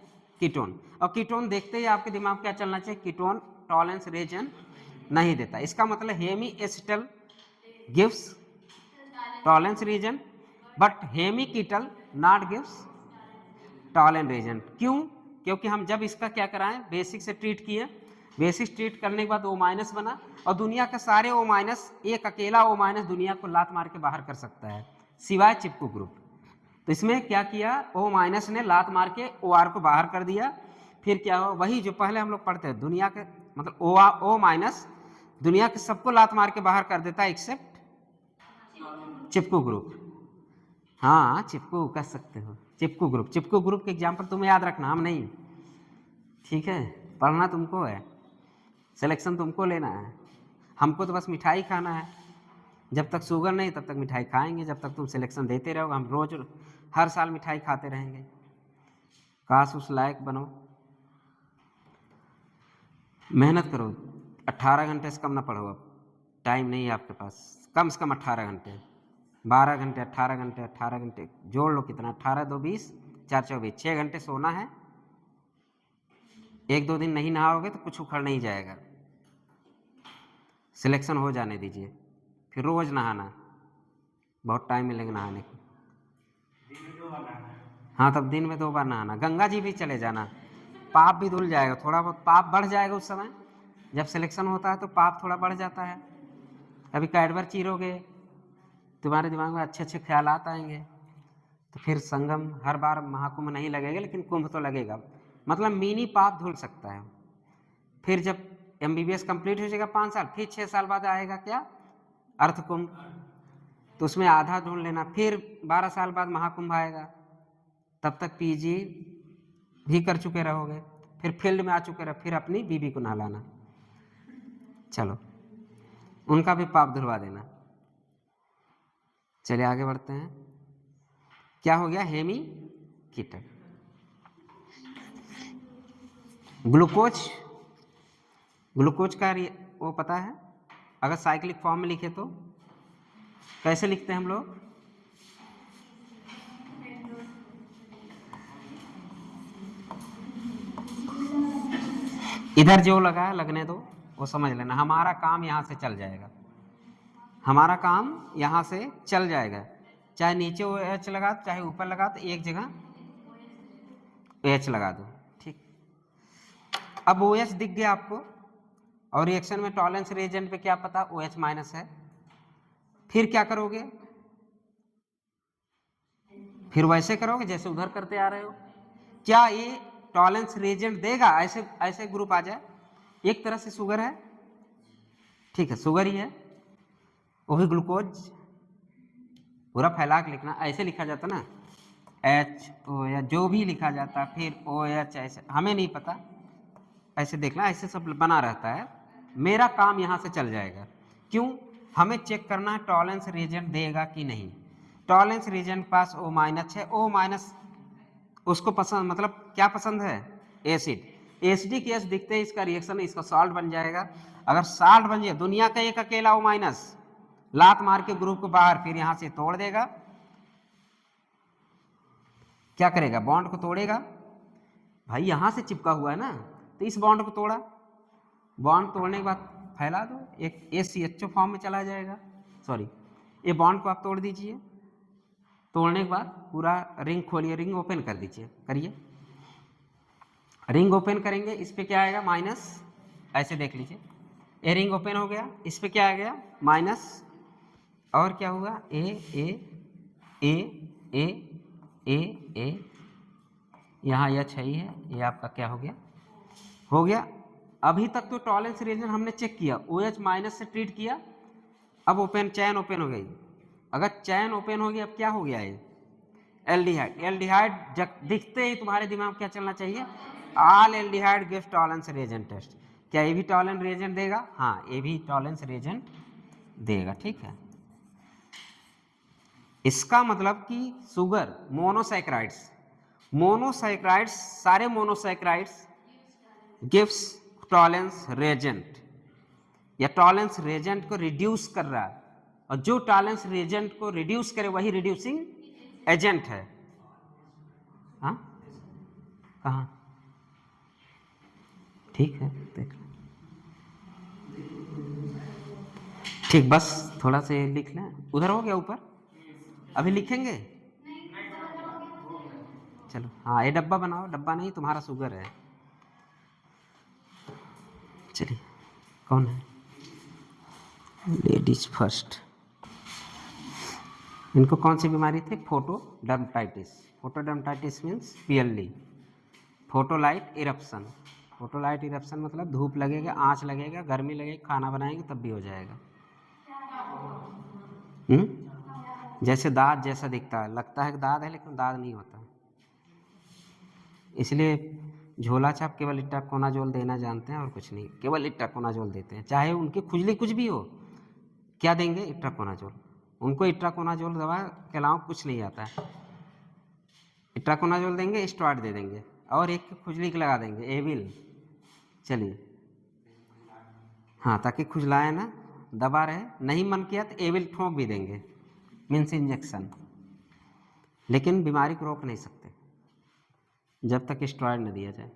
कीटोन। और कीटोन देखते ही आपके दिमाग में क्या चलना चाहिए? कीटोन टॉलेंस रिएजेंट नहीं देता। इसका मतलब hemiacetal gives Tollens reagent, but hemiketal not gives Tollens reagent. क्यों? क्योंकि हम जब इसका क्या कराएं? बेसिक से ट्रीट किए। बेसिक ट्रीट करने के बाद O माइनस बना, और दुनिया के सारे O माइनस, एक अकेला O माइनस दुनिया को लात मार के बाहर कर सकता है सिवाय चिपकू ग्रुप। तो इसमें क्या किया? O माइनस ने लात मार के OR को बाहर कर दिया। फिर क्या हो? वही जो पहले हम लोग पढ़ते हैं, दुनिया के मतलब O माइनस दुनिया के सबको लात मार के बाहर कर देता है एक्सेप्ट चिपकू ग्रुप। हाँ चिपकू कह सकते हो, चिपकू ग्रुप के एग्जाम्पल तुम्हें याद रखना, हम नहीं, ठीक है। पढ़ना तुमको है, सिलेक्शन तुमको लेना है, हमको तो बस मिठाई खाना है। जब तक शुगर नहीं तब तक मिठाई खाएंगे, जब तक तुम सिलेक्शन देते रहोगे हम रोज हर साल मिठाई खाते रहेंगे। काश उस लायक बनो, मेहनत करो, 18 घंटे से कम ना पढ़ो, अब टाइम नहीं है आपके पास, कम से कम 18 घंटे, 12 घंटे 18 घंटे 18 घंटे जोड़ लो कितना, 18 2 20 4 24, 6 घंटे सोना है। 1-2 दिन नहीं नहाओगे तो कुछ उखड़ नहीं जाएगा, सिलेक्शन हो जाने दीजिए, फिर रोज नहाना, बहुत टाइम मिलेगा नहाने को। हाँ तब दिन में 2 बार नहाना, गंगा जी भी चले जाना, पाप भी धुल जाएगा, थोड़ा बहुत पाप बढ़ जाएगा उस समय, जब सिलेक्शन होता है तो पाप थोड़ा बढ़ जाता है। कभी कैडबर चीरोगे, तुम्हारे दिमाग में अच्छे अच्छे ख्यालात आएंगे, तो फिर संगम हर बार महाकुंभ नहीं लगेगा लेकिन कुंभ तो लगेगा, मतलब मिनी पाप धुल सकता है। फिर जब MBBS कंप्लीट हो जाएगा 5 साल, फिर 6 साल बाद आएगा क्या, अर्थ कुंभ, तो उसमें आधा ढूंढ लेना, फिर 12 साल बाद महाकुंभ आएगा, तब तक PG भी कर चुके रहोगे, फिर फील्ड में आ चुके रहो, फिर अपनी बीबी को नहलाना, चलो उनका भी पाप धुलवा देना। चलिए आगे बढ़ते हैं, क्या हो गया, हेमी कीटक। ग्लूकोज का वो पता है, अगर साइक्लिक फॉर्म में लिखे तो कैसे लिखते हैं हम लोग, इधर जो लगा है लगने दो, वो समझ लेना, हमारा काम यहाँ से चल जाएगा, हमारा काम यहाँ से चल जाएगा, चाहे नीचे OH लगा दो चाहे ऊपर लगा दो, एक जगह OH लगा दो, ठीक। अब OH दिख गया आपको, और रिएक्शन में टॉलरेंस रिएजेंट पे क्या पता OH माइनस है, फिर क्या करोगे, फिर वैसे करोगे जैसे उधर करते आ रहे हो। क्या ये टॉलरेंस रिएजेंट देगा, ऐसे ऐसे ग्रुप आ जाए, एक तरह से शुगर है, ठीक है शुगर ही है, वो भी ग्लूकोज, पूरा फैला के लिखना, ऐसे लिखा जाता ना HO या जो भी लिखा जाता, फिर OH, ऐसे हमें नहीं पता, ऐसे देखना, ऐसे सब बना रहता है, मेरा काम यहाँ से चल जाएगा। क्यों, हमें चेक करना है टॉलरेंस रिएजेंट देगा कि नहीं, टॉलरेंस रिएजेंट पास O माइनस है, O माइनस उसको पसंद, मतलब क्या पसंद है, एसिड, एसिडिक केस दिखते ही इसका रिएक्शन इसका सॉल्ट बन जाएगा, अगर सॉल्ट बन जाए दुनिया का एक अकेला O माइनस लात मार के ग्रुप को बाहर, फिर यहां से तोड़ देगा, क्या करेगा, बॉन्ड को तोड़ेगा, भाई यहां से चिपका हुआ है ना, तो इस बॉन्ड को तोड़ा, बॉन्ड तोड़ने के बाद फैला दो, एक ACHO फॉर्म में चला जाएगा, सॉरी ये बॉन्ड को आप तोड़ दीजिए, तोड़ने के बाद पूरा रिंग खोलिए, रिंग ओपन कर दीजिए, करिए, रिंग ओपन करेंगे, इस पे क्या आएगा माइनस, ऐसे देख लीजिए, ए रिंग ओपन हो गया, इस पे क्या आ गया माइनस, और क्या हुआ ए ए ए ए ए ए, यहाँ H है ही है, ये आपका क्या हो गया। अभी तक तो टॉलरेंस रिएजेंट हमने चेक किया, OH माइनस से ट्रीट किया, अब ओपन चैन ओपन हो गई, अगर चैन ओपन हो गई अब क्या हो गया, ये एल्डिहाइड, एल्डिहाइड दिखते ही तुम्हारे दिमाग में क्या चलना चाहिए, all aldehyde gives Tollens reagent test, क्या ये भी टॉलरेंस रिएजेंट देगा, हाँ ये भी टॉलरेंस रिएजेंट देगा, ठीक है। इसका मतलब कि शुगर मोनोसैकराइड्स सारे मोनोसैकराइड्स गिव्स टॉलरेंस रिएजेंट, या टॉलरेंस रिएजेंट को रिड्यूस कर रहा है, और जो टॉलरेंस रिएजेंट को रिड्यूस करे वही रिड्यूसिंग एजेंट है। हाँ कहाँ, ठीक है देख, ठीक, बस थोड़ा से लिख लें, उधर हो गया ऊपर, अभी लिखेंगे, चलो हाँ ये डब्बा बनाओ, डब्बा नहीं तुम्हारा शुगर है, चलिए कौन है, लेडीज फर्स्ट, इनको कौन सी बीमारी थी, photodermatitis, photodermatitis means PLD, photolight eruption, photolight eruption मतलब धूप लगेगा, आँच लगेगा, गर्मी लगेगी, खाना बनाएंगे तब भी हो जाएगा, जैसे दांत जैसा दिखता है, लगता है कि दांत है लेकिन दांत नहीं होता। इसलिए झोला छाप केवल इट्टाकोनाजोल देना जानते हैं और कुछ नहीं, केवल इट्टाकोनाजोल देते हैं, चाहे उनकी खुजली कुछ भी हो, क्या देंगे? इट्राकोनाजोल। उनको इट्राकोनाजोल दवा के अलावा कुछ नहीं आता है। इट्राकोनाजोल देंगे, स्टेरॉइड दे देंगे और एक खुजली के लगा देंगे एविल। चलिए, हाँ, ताकि खुजलाए ना, दबा रहे, नहीं मन किया तो एविल ठोक भी देंगे, मीन्स इंजेक्शन। लेकिन बीमारी को रोक नहीं सकते जब तक स्टेरॉइड न दिया जाए।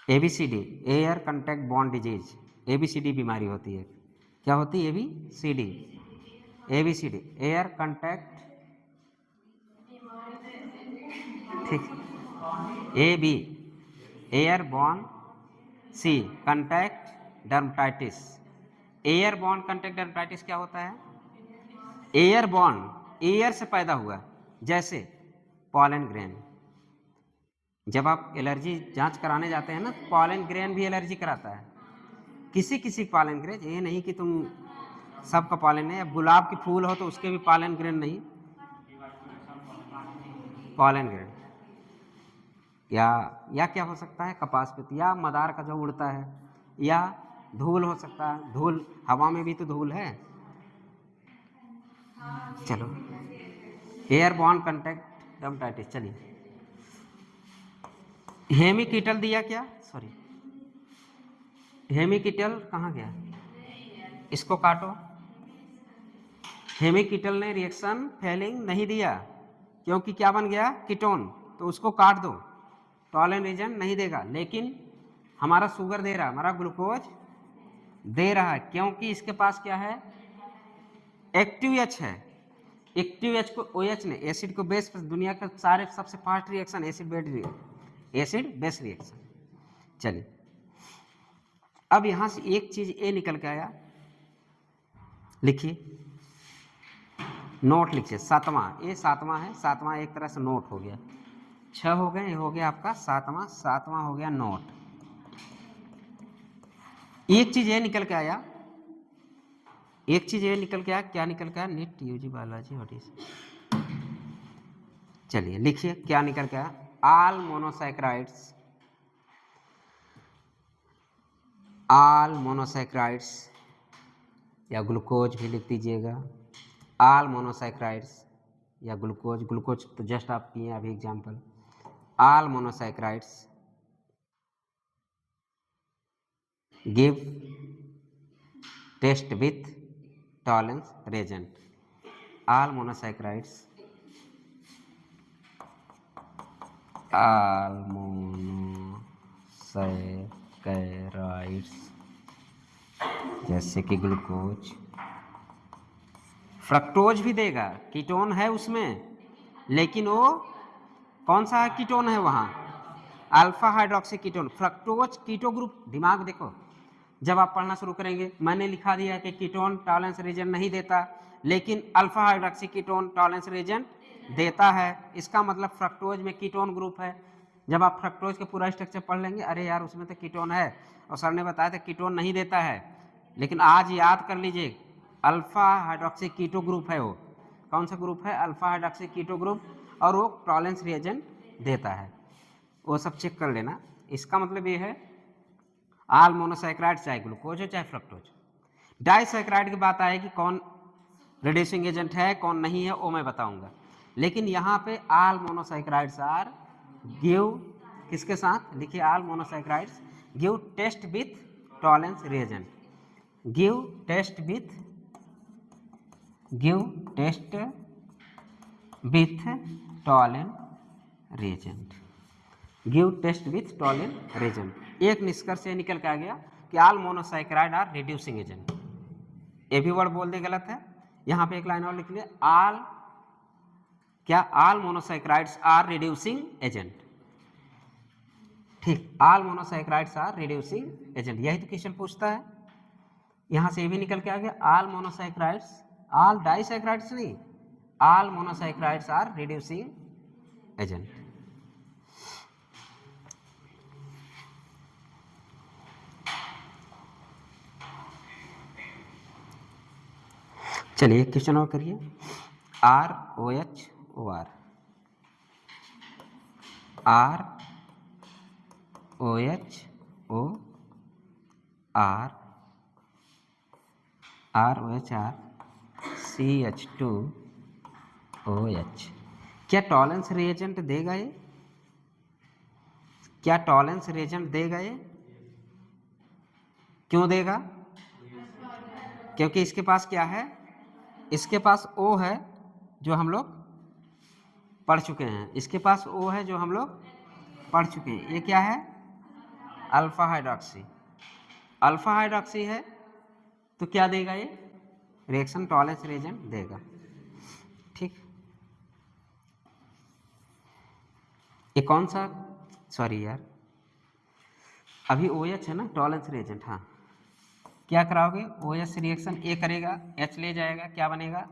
ABCD, air contact bond disease, ABCD बीमारी होती है। क्या होती है? ABCD, एयर कंटैक्ट, ठीक, AB air born, C contact dermatitis. Air born contact dermatitis क्या होता है? एयर बॉर्न, एयर से पैदा हुआ, जैसे पॉलन ग्रेन। जब आप एलर्जी जांच कराने जाते हैं ना, पॉलन ग्रेन भी एलर्जी कराता है, किसी किसी पॉलन ग्रेन, ये नहीं कि तुम सबका पॉलन है। अब गुलाब के फूल हो तो उसके भी पॉलन ग्रेन नहीं, पॉलन ग्रेन। या क्या हो सकता है? कपास पे, या मदार का जो उड़ता है, या धूल हो सकता है। धूल, हवा में भी तो धूल है। चलो, एयरबॉर्न कंटैक्ट डर्मेटाइटिस। चलिए, हेमिकीटल दिया क्या? सॉरी, हेमिकीटल कहाँ गया? इसको काटो। हेमिकीटल ने रिएक्शन फेलिंग नहीं दिया, क्योंकि क्या बन गया? कीटोन, तो उसको काट दो, टॉलन एजेंट नहीं देगा। लेकिन हमारा शुगर दे रहा है, हमारा ग्लूकोज दे रहा है, क्योंकि इसके पास क्या है? एक्टिव एच है। एक्टिव एच को OH ने, एसिड को बेस, दुनिया का सारे सबसे fast reaction acid base reaction. चलिए, अब यहां से एक चीज ए निकल के आया, लिखिए, नोट लिखिए, सातवां, ये सातवां है, सातवां एक तरह से नोट हो गया। 6 हो गए, ये हो गया आपका सातवां, सातवां हो गया नोट। एक चीज ये निकल के आया, एक चीज ये निकल के आया, क्या निकल के आया? NEET UG biology what is. चलिए लिखिए, क्या निकल के आया? ऑल मोनोसैकेराइड्स, ऑल मोनोसैकेराइड्स, या ग्लूकोज भी लिख दीजिएगा, ऑल मोनोसैकेराइड्स या ग्लूकोज। ग्लूकोज तो जस्ट आप किए अभी example. All monosaccharides give test with Tollens reagent. All monosaccharides, all monosaccharides जैसे कि ग्लूकोज, फ्रक्टोज भी देगा, कीटोन है उसमें, लेकिन वो कौन सा कीटोन है वहाँ? Alpha hydroxy ketone. Fructose keto group, दिमाग देखो, जब आप पढ़ना शुरू करेंगे, मैंने लिखा दिया कि कीटोन टॉलरेंस रीजन नहीं देता, लेकिन alpha hydroxy ketone Tollens reagent देता है। इसका मतलब फ्रक्टोज में कीटोन ग्रुप है। जब आप फ्रक्टोज का पूरा स्ट्रक्चर पढ़ लेंगे, अरे यार उसमें तो कीटोन है, और सर ने बताया था कीटोन नहीं देता है। लेकिन आज याद कर लीजिए, अल्फा हाइड्रोक्सी कीटो ग्रुप है वो। कौन सा ग्रुप है? अल्फा हाइड्रोक्सी कीटो ग्रुप, और वो टॉलरेंस रिएजेंट देता है। वो सब चेक कर लेना। इसका मतलब ये है, ऑल मोनोसैकेराइड, चाहे ग्लूकोज हो चाहे फ्रक्टोज। डाइसैकेराइड की बात आएगी, कौन रिड्यूसिंग एजेंट है कौन नहीं है वो मैं बताऊंगा। लेकिन यहाँ पे ऑल मोनोसैकेराइड्स आर गिव, किसके साथ? लिखिए, all monosaccharides give test with Tollens reagent, give test with Tollens reagent, give test with Tollens reagent. एक निष्कर्ष ये निकल के आ गया कि all monosaccharide are reducing agent. ये भी वर्ड बोल दे गलत है। यहाँ पे एक लाइन और लिख लिया, ऑल, क्या? All monosaccharides are reducing agent. ठीक, all monosaccharides are reducing agent, यही तो क्वेश्चन पूछता है। यहाँ से ये भी निकल के आ गया, ऑल मोनोसैकेराइड्स, ऑल डाइसैकेराइड्स नहीं, all monosaccharides are reducing agent. चलिए क्वेश्चन और करिए। ROHOR, ROHR, CH2OH। क्या टॉलेंस रिएजेंट देगा ये? क्या टॉलेंस रिएजेंट देगा ये? क्यों देगा? क्योंकि इसके पास क्या है? इसके पास O है जो हम लोग पढ़ चुके हैं, इसके पास O है जो हम लोग पढ़ चुके हैं। ये क्या है? Alpha hydroxy. अल्फा हाइड्रोक्सी है तो क्या देगा ये? रिएक्शन टॉलेंस रिएजेंट देगा। ठीक, ये कौन सा, सॉरी यार, अभी OH है ना टॉलेंस रिएजेंट। हाँ, क्या कराओगे? OH रिएक्शन A करेगा, H ले जाएगा, क्या बनेगा?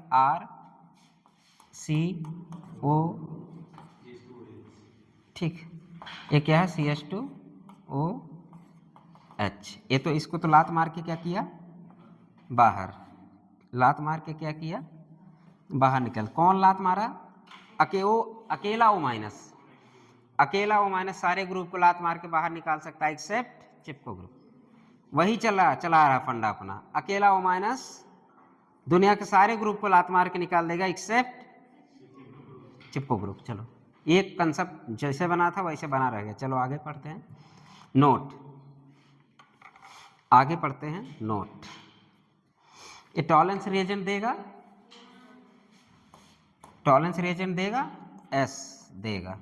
RCO। ठीक, ये क्या है? CH2OH। ये तो इसको तो लात मार के क्या किया? बाहर, लात मार के क्या किया? बाहर निकल। कौन लात मारा? अकेला O माइनस, अकेला O माइनस सारे ग्रुप को लात मार के बाहर निकाल सकता है एक्सेप्ट चिपको ग्रुप। वही चला रहा फंडा अपना। अकेला O माइनस दुनिया के सारे ग्रुप को लात मार के निकाल देगा एक्सेप्ट चिपको ग्रुप। चलो, एक कंसेप्ट जैसे बना था वैसे बना रहेगा। चलो आगे पढ़ते हैं। नोट, आगे पढ़ते हैं। नोट, ये टॉलेंस रिएजेंट देगा, टॉलेंस रिएजेंट देगा, S देगा।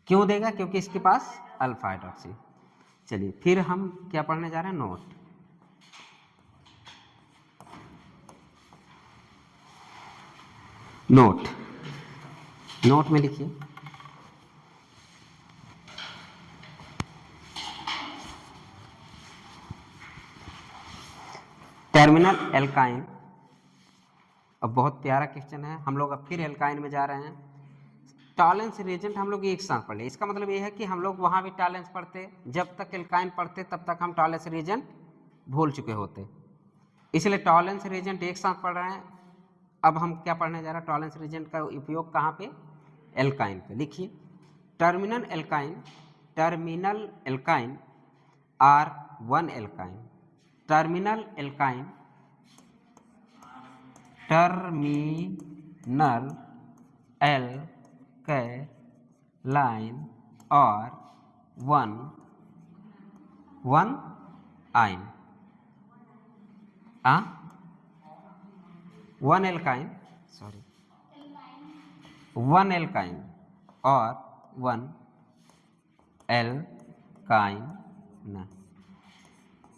क्यों देगा? क्योंकि इसके पास अल्फा हाइड्रोक्सी। चलिए फिर हम क्या पढ़ने जा रहे हैं? नोट। नोट, नोट में लिखिए टर्मिनल एल्काइन। अब बहुत प्यारा क्वेश्चन है, हम लोग अब फिर एल्काइन में जा रहे हैं। टॉलेंस रिएजेंट हम लोग एक साथ पढ़ ले। इसका मतलब ये है कि हम लोग वहाँ भी टॉलेंस पढ़ते, जब तक एल्काइन पढ़ते तब तक हम टॉलेंस रिएजेंट भूल चुके होते, इसलिए टॉलेंस रिएजेंट एक साथ पढ़ रहे हैं। अब हम क्या पढ़ने जा रहे हैं? टॉलेंस रिएजेंट का उपयोग कहाँ पे? एल्काइन पे। लिखिए terminal alkyne, terminal alkyne are one alkyne. Terminal alkyne, terminal alkyne और one yne. One alkyne, sorry, one alkyne और one alkyne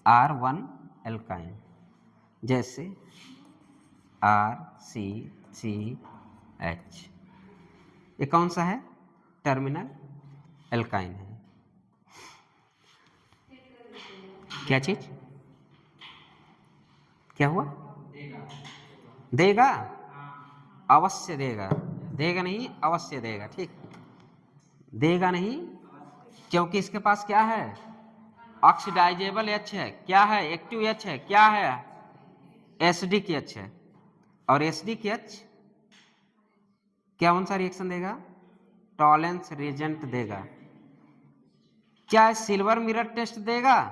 are one alkyne, जैसे RCCH। ये कौन सा है? टर्मिनल एल्काइन है। क्या चीज? क्या हुआ? देगा, अवश्य देगा। देगा नहीं, अवश्य देगा। ठीक, देगा नहीं क्योंकि इसके पास क्या है? ऑक्सीडाइजेबल H है। क्या है? एक्टिव H है। क्या है? एसिडिक H है। और एसिडिक H क्या कौन सा रिएक्शन देगा? टॉलेंस रिएजेंट देगा। क्या सिल्वर मिरर टेस्ट देगा?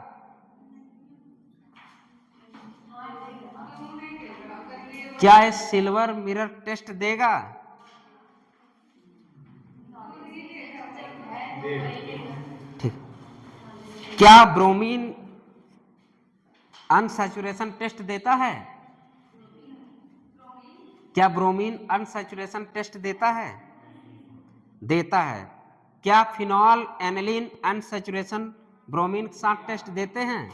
क्या सिल्वर मिरर टेस्ट देगा? ठीक, क्या ब्रोमीन अनसैचुरेशन टेस्ट देता है? क्या ब्रोमीन अनसैचुरेशन टेस्ट देता है? देता है। क्या फिनॉल एनिलीन अनसैचुरेशन ब्रोमीन के साथ टेस्ट देते हैं?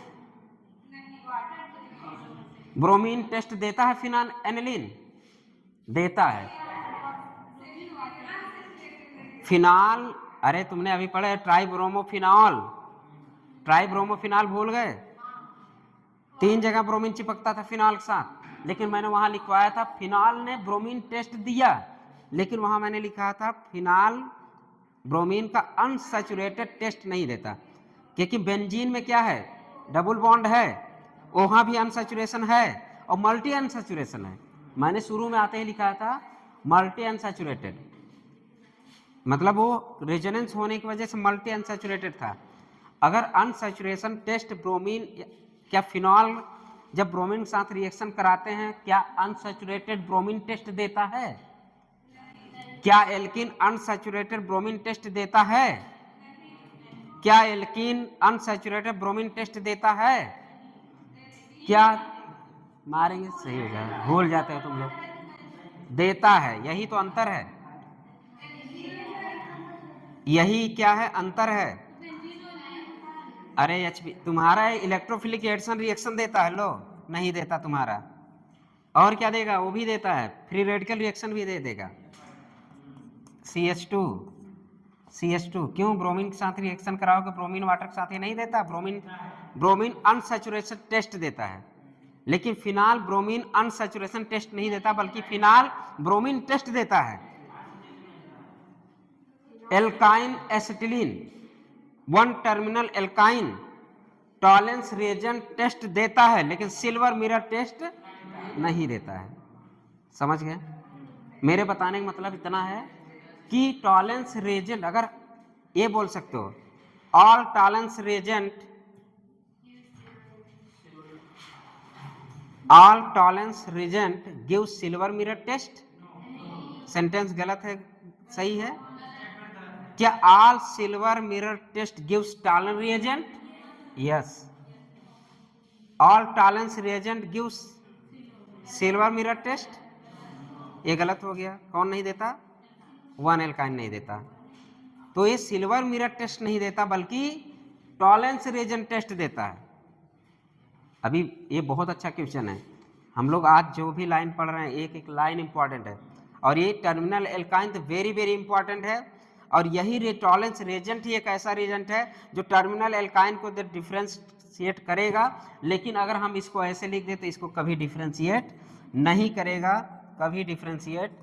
ब्रोमीन टेस्ट देता है, फिनॉल एनिलीन देता है। फिनॉल, अरे तुमने अभी पढ़ा है ट्राइब्रोमोफिनॉल। ट्राइब्रोमोफिनॉल भूल गए? 3 जगह ब्रोमीन चिपकता था फिनॉल के साथ, लेकिन मैंने वहां लिखवाया था फिनॉल ने ब्रोमीन टेस्ट दिया, लेकिन वहां मैंने लिखा था फिनॉल ब्रोमीन का अनसैचुरेटेड टेस्ट नहीं देता, क्योंकि बेंजीन में क्या है? डबल बॉन्ड है, वहां भी अनसैचुरेशन है और मल्टी अनसैचुरेशन है। मैंने शुरू में आते ही लिखा था मल्टी अनसैचुरेटेड, मतलब वो रेजोनेंस होने की वजह से मल्टी अनसैचुरेटेड था। अगर अनसैचुरेशन टेस्ट ब्रोमीन, क्या फिनॉल जब ब्रोमीन के साथ रिएक्शन कराते हैं क्या अनसैचुरेटेड ब्रोमीन टेस्ट देता है? क्या एल्कीन अनसैचुरेटेड ब्रोमीन टेस्ट देता है? क्या एल्कीन अनसैचुरेटेड ब्रोमीन टेस्ट देता है? क्या मारेंगे सही हो जाएगा, भूल जाते हो तुम लोग। देता है, यही तो अंतर है, यही क्या है अंतर है। अरे एचबी तुम्हारा इलेक्ट्रोफिलिक एडिशन रिएक्शन देता है, लो नहीं देता तुम्हारा, और क्या देगा? वो भी देता है, फ्री रेडिकल रिएक्शन भी दे देगा। CH2 CH2 क्यों? ब्रोमीन के साथ रिएक्शन कराओगे, ब्रोमीन वाटर के साथ ही नहीं देता, ब्रोमीन अनसैचुरेशन टेस्ट देता है, लेकिन फिनाल ब्रोमीन अनसैचुरेशन टेस्ट नहीं देता, बल्कि फिनाल ब्रोमीन टेस्ट देता है। Alkyne acetylene, one terminal alkyne Tollens reagent test देता है, लेकिन सिल्वर मिरर टेस्ट नहीं देता है। समझ गए? मेरे बताने का मतलब इतना है कि टॉलेंस रिएजेंट, अगर ये बोल सकते हो all Tollens reagent, all Tollens reagent give silver mirror test. Sentence गलत है, सही है? क्या all silver mirror test gives Tollens reagent? Yes, all Tollens reagent gives silver mirror test. ये गलत हो गया, कौन नहीं देता? वन एल्काइन नहीं देता, तो ये सिल्वर मिरर टेस्ट नहीं देता बल्कि टॉलेंस रिएजेंट टेस्ट देता है। अभी ये बहुत अच्छा क्वेश्चन है, हम लोग आज जो भी लाइन पढ़ रहे हैं एक एक लाइन इंपॉर्टेंट है, और ये टर्मिनल एल्काइन तो वेरी वेरी इंपॉर्टेंट है, और यही टॉलेंस रिएजेंट ही एक ऐसा रिएजेंट है जो टर्मिनल एल्काइन को डिफ्रेंशिएट करेगा, लेकिन अगर हम इसको ऐसे लिख दें तो इसको कभी डिफ्रेंशिएट नहीं करेगा, कभी डिफ्रेंशिएट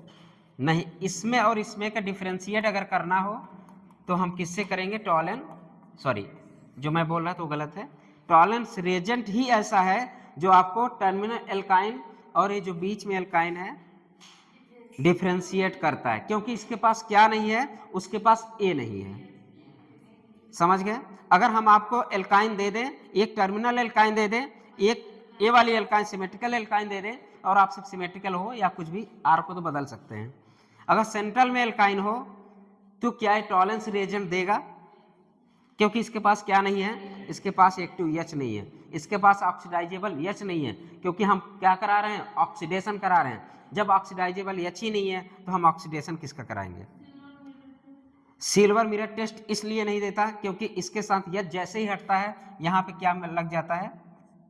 नहीं। इसमें और इसमें का डिफ्रेंशिएट अगर करना हो तो हम किससे करेंगे? सॉरी जो मैं बोल रहा था वो गलत है, टॉलेंस रिएजेंट ही ऐसा है जो आपको टर्मिनल एल्काइन और ये जो बीच में एल्काइन है डिफ्रेंशिएट करता है, क्योंकि इसके पास क्या नहीं है? उसके पास ए नहीं है। समझ गए? अगर हम आपको एल्काइन दे दें, एक टर्मिनल एल्काइन दे दें, एक ए वाली एल्काइन सिमेट्रिकल एल्काइन दे दें, और आप सब सिमेट्रिकल हो या कुछ भी, आर को तो बदल सकते हैं, अगर सेंट्रल में एल्काइन हो तो क्या है? टॉलेंस रिएजेंट देगा, क्योंकि इसके पास क्या नहीं है? इसके पास एक्टिव एच नहीं है, इसके पास ऑक्सीडाइजेबल एच नहीं है, क्योंकि हम क्या करा रहे हैं? ऑक्सीडेशन करा रहे हैं। जब ऑक्सीडाइजेबल एच ही नहीं है तो हम ऑक्सीडेशन किसका कराएंगे? सिल्वर मिरर टेस्ट इसलिए नहीं देता क्योंकि इसके साथ एच जैसे ही हटता है यहाँ पे क्या लग जाता है?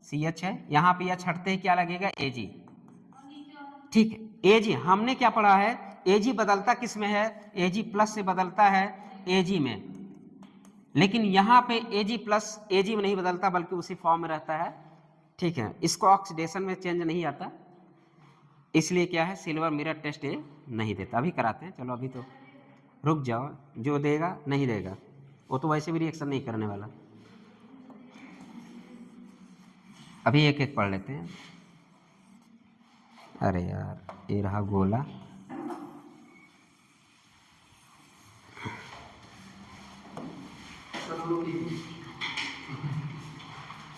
CH है, यहाँ पे एच हटते ही क्या लगेगा? Ag। ठीक है, Ag हमने क्या पढ़ा है? Ag बदलता किस में है? Ag प्लस से बदलता है Ag में, लेकिन यहाँ पे Ag प्लस Ag में नहीं बदलता बल्कि उसी फॉर्म में रहता है। ठीक है, इसको ऑक्सीडेशन में चेंज नहीं आता, इसलिए क्या है? सिल्वर मिरर टेस्ट ये नहीं देता। अभी कराते हैं, चलो अभी तो रुक जाओ, जो देगा नहीं देगा वो तो वैसे भी रिएक्शन नहीं करने वाला। अभी एक एक पढ़ लेते हैं। अरे यार ये रहा गोला,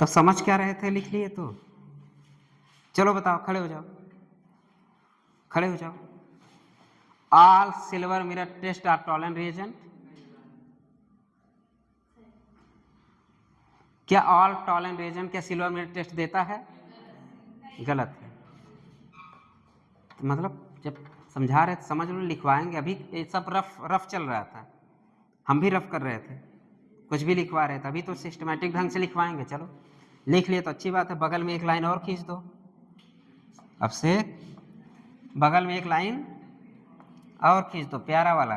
तब समझ क्या रहे थे? लिख लिए तो चलो बताओ, खड़े हो जाओ, खड़े हो जाओ। All silver mirror test are Tollens reagent. क्या ऑल टॉलेंट रिएजेंट क्या सिल्वर मिरर टेस्ट देता है? गलत है। तो मतलब जब समझा रहे थे समझ लो, लिखवाएंगे। अभी ये सब रफ चल रहा था, हम भी रफ कर रहे थे, कुछ भी लिखवा रहे थे, अभी तो सिस्टमैटिक ढंग से लिखवाएंगे। चलो लिख लिए तो अच्छी बात है, बगल में एक लाइन और खींच दो, अब से बगल में एक लाइन और खींच दो, प्यारा वाला।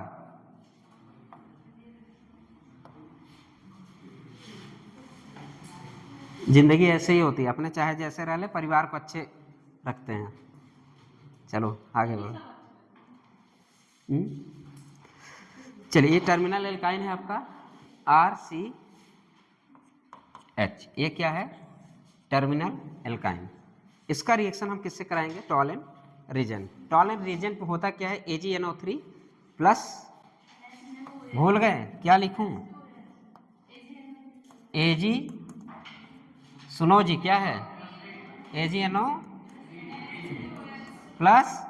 जिंदगी ऐसे ही होती है, अपने चाहे जैसे रह ले, परिवार को अच्छे रखते हैं। चलो आगे बढ़ो। चलिए, ये टर्मिनल एल्काइन है आपका RCH। ये क्या है? Terminal alkyne. इसका रिएक्शन हम किससे कराएंगे? Tollens reagent. टॉलेंट रीजेंट होता क्या है, AgNO3 प्लस, भूल गए क्या लिखूं, Ag, सुनो जी क्या है, AgNO प्लस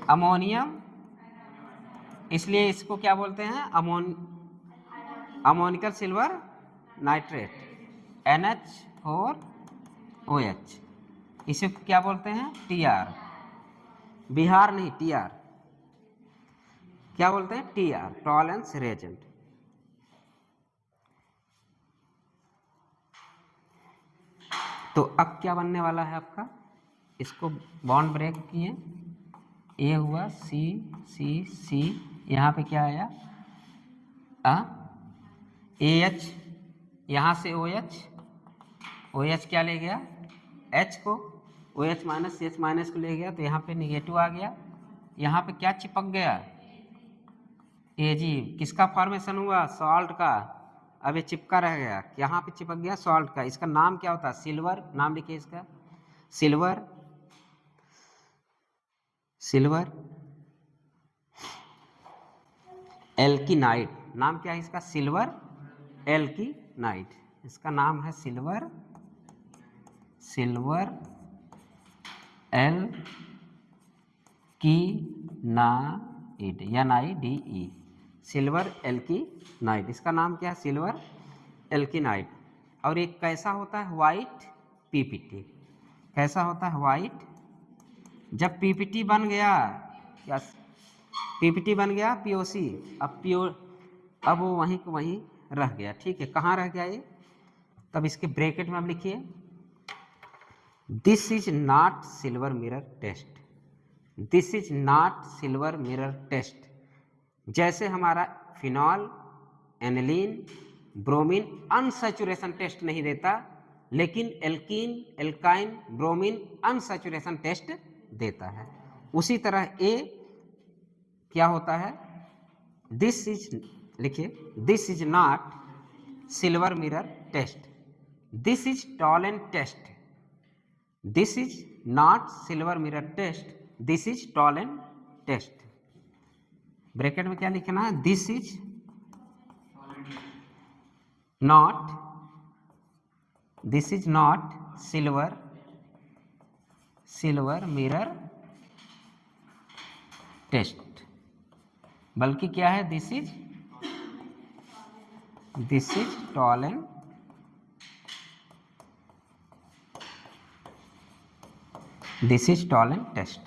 अमोनियम, इसलिए इसको क्या बोलते हैं, अमोनिकल सिल्वर नाइट्रेट, NH4OH, इसे क्या बोलते हैं, TR, बिहार नहीं TR, क्या बोलते हैं, TR, टॉलेंस रिएजेंट। तो अब क्या बनने वाला है आपका, इसको बॉन्ड ब्रेक किए, ए हुआ सी सी सी, यहाँ पे क्या आया AH, यहाँ से OH, OH क्या ले गया, H को, OH माइनस CH माइनस को ले गया, तो यहाँ पे निगेटिव आ गया, यहाँ पे क्या चिपक गया, Ag, किसका फॉर्मेशन हुआ, सॉल्ट का, अब ये चिपका रह गया, यहाँ पे चिपक गया सॉल्ट का, इसका नाम क्या होता है, सिल्वर, नाम लिखिए इसका, सिल्वर एल्कीनाइड, नाम क्या है इसका, सिल्वर एल्कीनाइड, इसका नाम है सिल्वर एल्कीनाइड, NIDE, सिल्वर एल्कीनाइड, इसका नाम क्या है, सिल्वर एल्कीनाइड। और एक कैसा होता है, वाइट PPT, कैसा होता है, वाइट, जब PPT बन गया, क्या PPT बन गया POC, अब वो वहीं को वहीं रह गया, ठीक है, कहाँ रह गया ये, तब इसके ब्रैकेट में आप लिखिए, this is not silver mirror test, this is not silver mirror test. जैसे हमारा phenol, aniline, bromine unsaturation test नहीं देता, लेकिन alkene, alkyne, bromine unsaturation test देता है, उसी तरह ए क्या होता है, दिस इज, लिखिए, this is not silver mirror test, this is Tollens test, this is not silver mirror test, this is Tollens test. Bracket में क्या लिखना है, this is not silver mirror test, बल्कि क्या है, दिस इज टॉलेंट टेस्ट।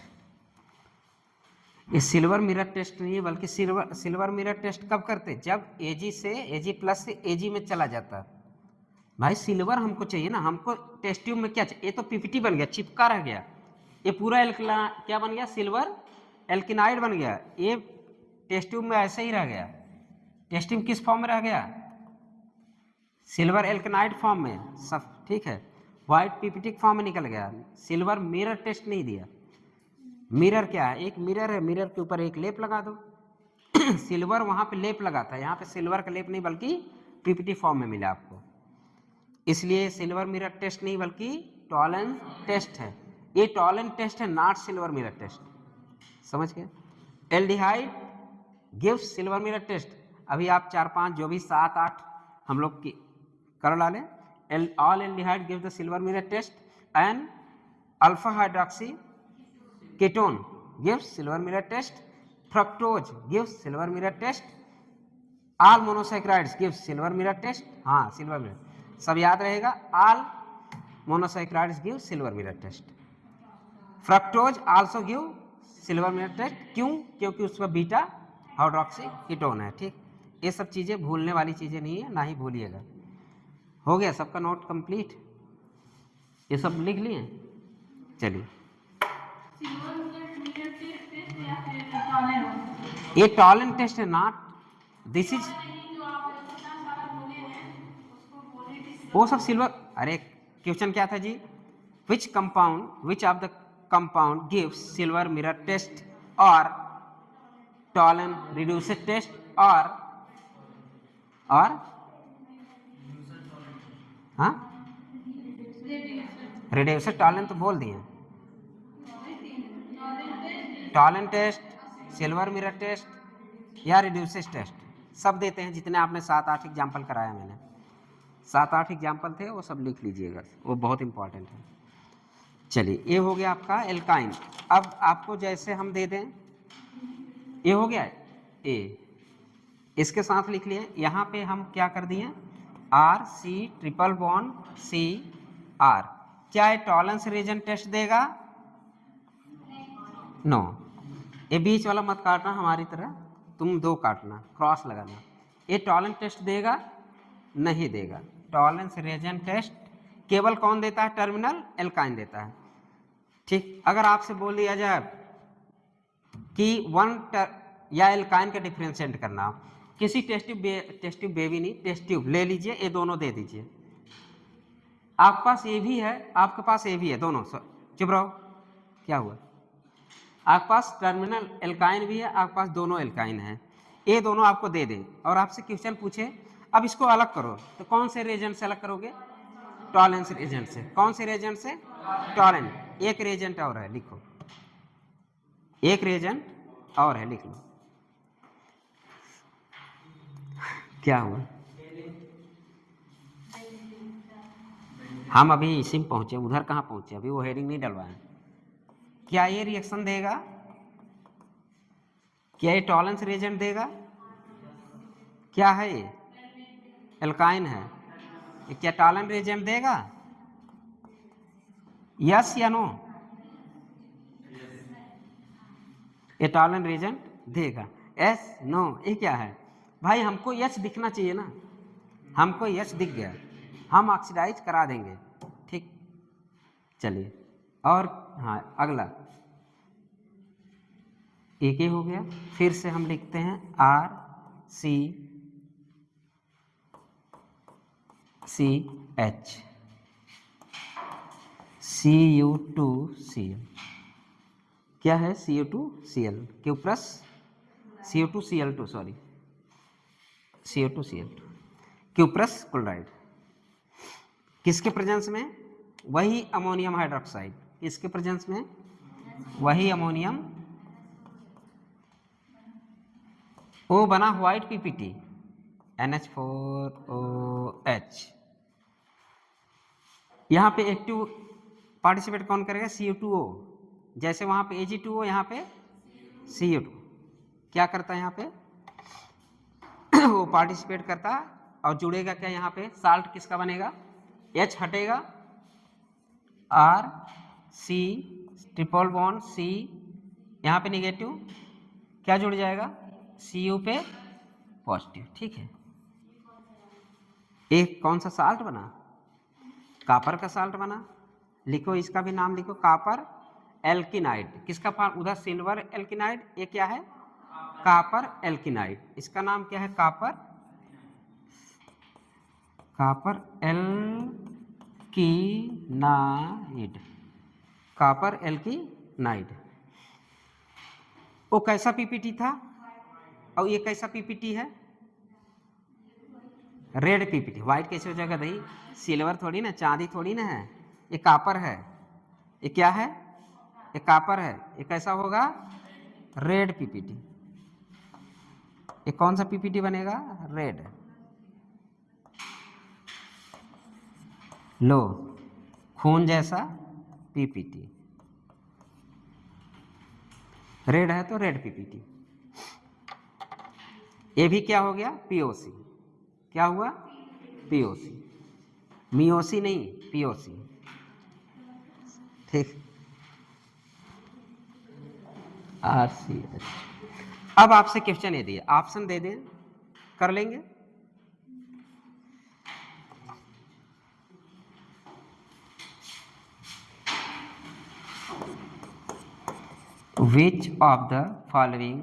ये silver mirror test नहीं है, बल्कि सिल्वर मिरर टेस्ट कब करते, जब Ag प्लस से Ag में चला जाता। भाई सिल्वर हमको चाहिए ना, हमको टेस्ट ट्यूब में क्या चाहिए, ये तो PPT बन गया, चिपका रह गया, ये पूरा क्या बन गया, सिल्वर एल्किनाइड बन गया, ये टेस्ट ट्यूब में ऐसे ही रह गया। टेस्ट ट्यूब किस फॉर्म में रह गया, सिल्वर एल्किनाइड फॉर्म में, सब ठीक है, व्हाइट PPT फॉर्म में निकल गया, सिल्वर मिरर टेस्ट नहीं दिया। मिरर क्या है, एक मिरर है, मिरर के ऊपर एक लेप लगा दो सिल्वर वहां पे लेप लगा था, यहाँ पे सिल्वर का लेप नहीं, बल्कि PPT फॉर्म में मिला आपको, इसलिए सिल्वर मिरर टेस्ट नहीं बल्कि टॉलेंस टेस्ट है। ये टॉलेंट टेस्ट है, नॉट सिल्वर मिरर टेस्ट, समझ गए। Aldehyde gives silver mirror test, अभी आप 4-5 जो भी 7-8 हम लोग की कर डालें, all aldehyde give the silver mirror test, and alpha hydroxy ketone gives silver mirror test, fructose gives silver mirror test, all monosaccharides gives silver mirror test, हाँ सिल्वर मिरर सब याद रहेगा, all monosaccharides give silver mirror test, fructose also give silver mirror test, क्यों, क्योंकि उसमें beta hydroxy ketone है, ठीक। ये सब चीज़ें भूलने वाली चीज़ें नहीं है, ना ही भूलिएगा। हो गया सबका नोट कंप्लीट, ये सब लिख लिए, चलिए। ये टॉलेंट टेस्ट है, नॉट दिस इज, वो सब सिल्वर, अरे क्वेश्चन क्या था जी, which of the compound gives silver mirror test और टॉलेंट रिड्यूसर टेस्ट और हाँ रिड्यूसर टॉलेंट तो बोल दिए, Tollens test, silver mirror test या रिड्यूसेस टेस्ट, सब देते हैं। जितने आपने 7-8 एग्जाम्पल कराया मैंने, 7-8 एग्जाम्पल थे, वो सब लिख लीजिएगा, वो बहुत इंपॉर्टेंट है। चलिए, ये हो गया आपका एल्काइन। अब आपको जैसे हम दे दें, ये हो गया ए, इसके साथ लिख लिए, यहाँ पे हम क्या कर दिए, R C triple bond C R. क्या ये टॉलरेंस रीजन टेस्ट देगा? नो। ये बीच वाला मत काटना हमारी तरह, तुम 2 काटना, क्रॉस लगाना। ये टॉलरेंस टेस्ट देगा? नहीं देगा। टॉलरेंस रीजन टेस्ट केवल कौन देता है? टर्मिनल एल्काइन देता है। ठीक, अगर आपसे बोल दिया जाए कि या एल्काइन का डिफरेंशिएट करना, किसी टेस्ट ट्यूब बेबी नहीं, टेस्ट ट्यूब ले लीजिए, ये दोनों दे दीजिए। आपके पास ये भी है, आपके पास ये भी है, दोनों। चुप रहो, क्या हुआ? आपके पास टर्मिनल एल्काइन भी है, आपके पास दोनों एल्काइन है, ये दोनों आपको दे दें और आपसे क्वेश्चन पूछे अब इसको अलग करो, तो कौन से रेजेंट से अलग करोगे? टॉलेंस रेजेंट से। कौन से रेजेंट से? टॉलेंट। एक रेजेंट और है, लिखो, एक रेजेंट और है, लिख लो। क्या हुआ? हम अभी इसी में पहुंचे, उधर कहाँ पहुंचे, अभी वो हेडिंग नहीं डलवाए। क्या ये रिएक्शन देगा? क्या ये टॉलरेंस रेजेंट देगा? क्या है ये? एल्काइन है। ये क्या टॉलरेंस रेजेंट देगा? यस या नो? ये टॉलरेंस रेजेंट देगा। Yes no? ये क्या है भाई? हमको यस दिखना चाहिए ना, हमको यस दिख गया, हम ऑक्सीडाइज करा देंगे। ठीक, चलिए, और हाँ अगला एक ही हो गया। फिर से हम लिखते हैं R C C H Cu2Cl। क्या है? Cu2Cl, Q plus Cu2Cl2, sorry Cu2Cl2, Q plus chloride. किसके प्रेजेंस में? वही अमोनियम हाइड्रोक्साइड। किसके प्रेजेंस में? वही अमोनियम। ओ बना व्हाइट पीपीटी, NH4OH। यहाँ पे एक्टिव पार्टिसिपेट कौन करेगा? Cu2O। जैसे वहाँ पे Ag2O, यहाँ पे Cu2 क्या करता है? यहाँ पे वो पार्टिसिपेट करता है और जुड़ेगा क्या? यहाँ पे साल्ट किसका बनेगा? H हटेगा, R C triple bond C, यहाँ पे निगेटिव, क्या जुड़ जाएगा? Cu पे पॉजिटिव। ठीक है, एक कौन सा साल्ट बना? कापर का साल्ट बना। लिखो, इसका भी नाम लिखो, कापर एल्किनाइड। किसका फॉर्म? उधर सिल्वर एल्किनाइड, ये क्या है? Copper alkynide. इसका नाम क्या है? Copper alkynide, copper alkynide. वो कैसा पीपीटी था और ये कैसा पीपीटी है? Red PPT. व्हाइट कैसे हो जाएगा भाई? सिल्वर थोड़ी ना, चांदी थोड़ी ना है, ये कापर है। ये क्या है? ये कापर है। ये कैसा होगा? Red PPT. ये कौन सा पीपीटी बनेगा? रेड। लो, खून जैसा पीपीटी, रेड है तो रेड पीपीटी। ये भी क्या हो गया? पीओसी। क्या हुआ? पीओसी। मियोसी नहीं, पीओसी। ठीक, RCH। अब आपसे क्वेश्चन ये दिए, ऑप्शन दे दें, कर लेंगे। Which of the following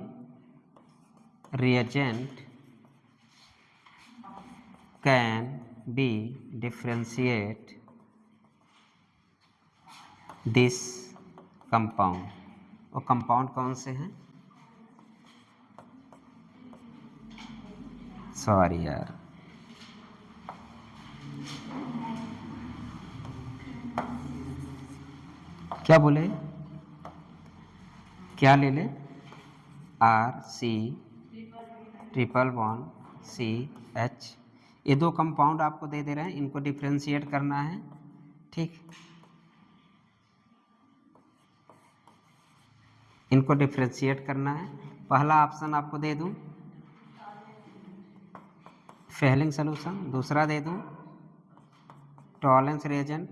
reagent can be differentiate this compound? वो कंपाउंड कौन से हैं? सॉरी यार, क्या बोले? क्या ले लें, RC111CH। ये दो कंपाउंड आपको दे रहे हैं, इनको डिफ्रेंशिएट करना है। ठीक, इनको डिफ्रेंशिएट करना है। पहला ऑप्शन आपको दे दूं फेलिंग सॉल्यूशन, दूसरा दे दूं टॉलरेंस रिएजेंट,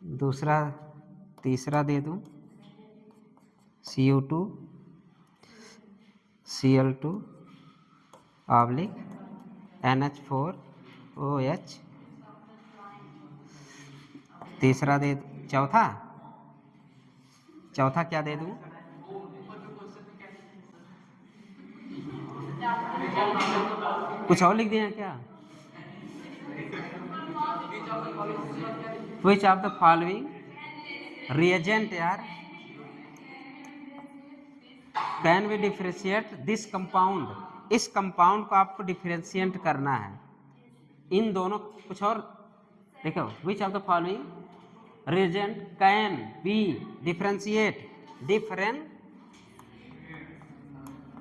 दूसरा तीसरा दे दूं Cu2 Cl2 ऑब्लिक NH4OH, तीसरा दे, चौथा क्या दे दूं, कुछ और लिख दिए हैं क्या, which of the following reagent यार can we differentiate this compound, इस कंपाउंड को आपको डिफ्रेंशिएट करना है। इन दोनों, कुछ और देखो, विच of the following reagent can be differentiate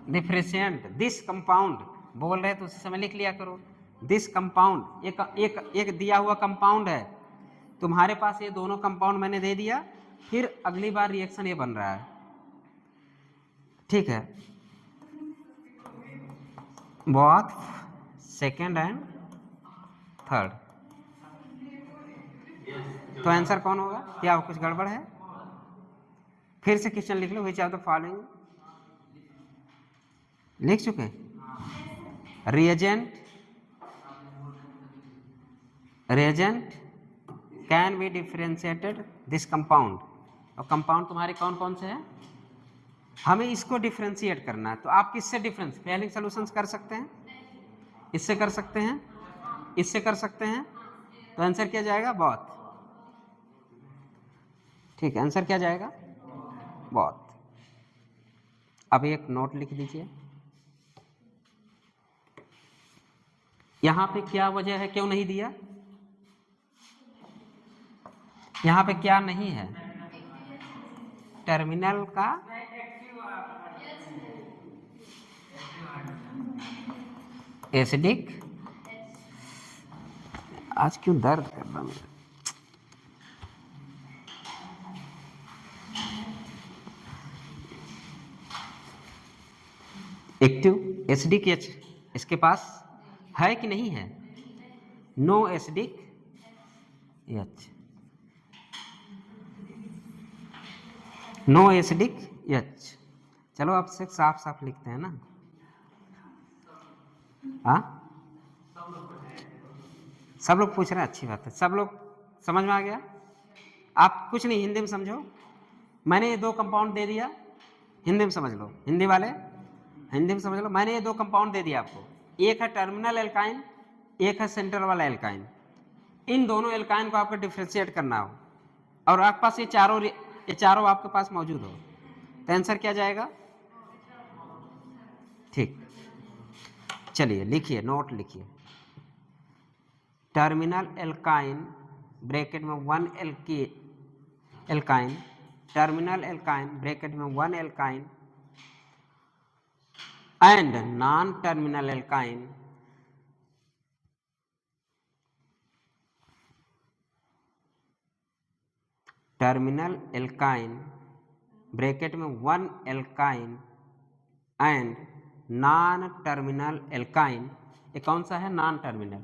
differentiate this compound, बोल रहे तो उसी समय लिख लिया करो। दिस कंपाउंड एक दिया हुआ कंपाउंड है, तुम्हारे पास ये दोनों कंपाउंड मैंने दे दिया, फिर अगली बार रिएक्शन ये बन रहा है। ठीक है, बोथ सेकेंड एंड थर्ड, तो आंसर कौन होगा, क्या कुछ गड़बड़ है, फिर से क्वेश्चन लिख लो, विच ऑफ द फॉलोइंग, लिख चुके, reagent can be differentiated this compound, और कंपाउंड तुम्हारे कौन कौन से हैं, हमें इसको डिफ्रेंशिएट करना है। तो आप किससे फेलिंग सॉल्यूशंस कर सकते हैं, इससे कर सकते हैं, इससे कर सकते हैं, तो आंसर क्या जाएगा, बहुत। ठीक है, आंसर क्या जाएगा, बहुत। अब एक नोट लिख दीजिए, यहां पे क्या वजह है, क्यों नहीं दिया, यहां पे क्या नहीं है, टर्मिनल का एसिडिक, आज क्यों दर्द कर रहा हूं, एक्टिव एसिडिक एच इसके पास है कि नहीं है, no acidic H, no acidic H. चलो अब से साफ साफ लिखते हैं ना, हाँ सब लोग पूछ रहे हैं, अच्छी बात है, सब लोग समझ में आ गया। आप कुछ नहीं, हिंदी में समझो, मैंने ये दो कंपाउंड दे दिया, हिंदी में समझ लो, हिंदी वाले हिंदी में समझ लो, मैंने ये दो कंपाउंड दे दिया आपको, एक है टर्मिनल एल्काइन, एक है सेंटर वाला एल्काइन, इन दोनों एल्काइन को आपको डिफ्रेंशिएट करना हो, और आपके पास ये चारों आपके पास मौजूद हो, तो आंसर क्या जाएगा, ठीक। चलिए लिखिए, नोट लिखिए, टर्मिनल एल्काइन ब्रैकेट में 1 एल्काइन, टर्मिनल एल्काइन ब्रैकेट में 1 alkyne and non terminal alkyne terminal alkyne bracket में 1 alkyne and non terminal alkyne, ये कौन सा है, non terminal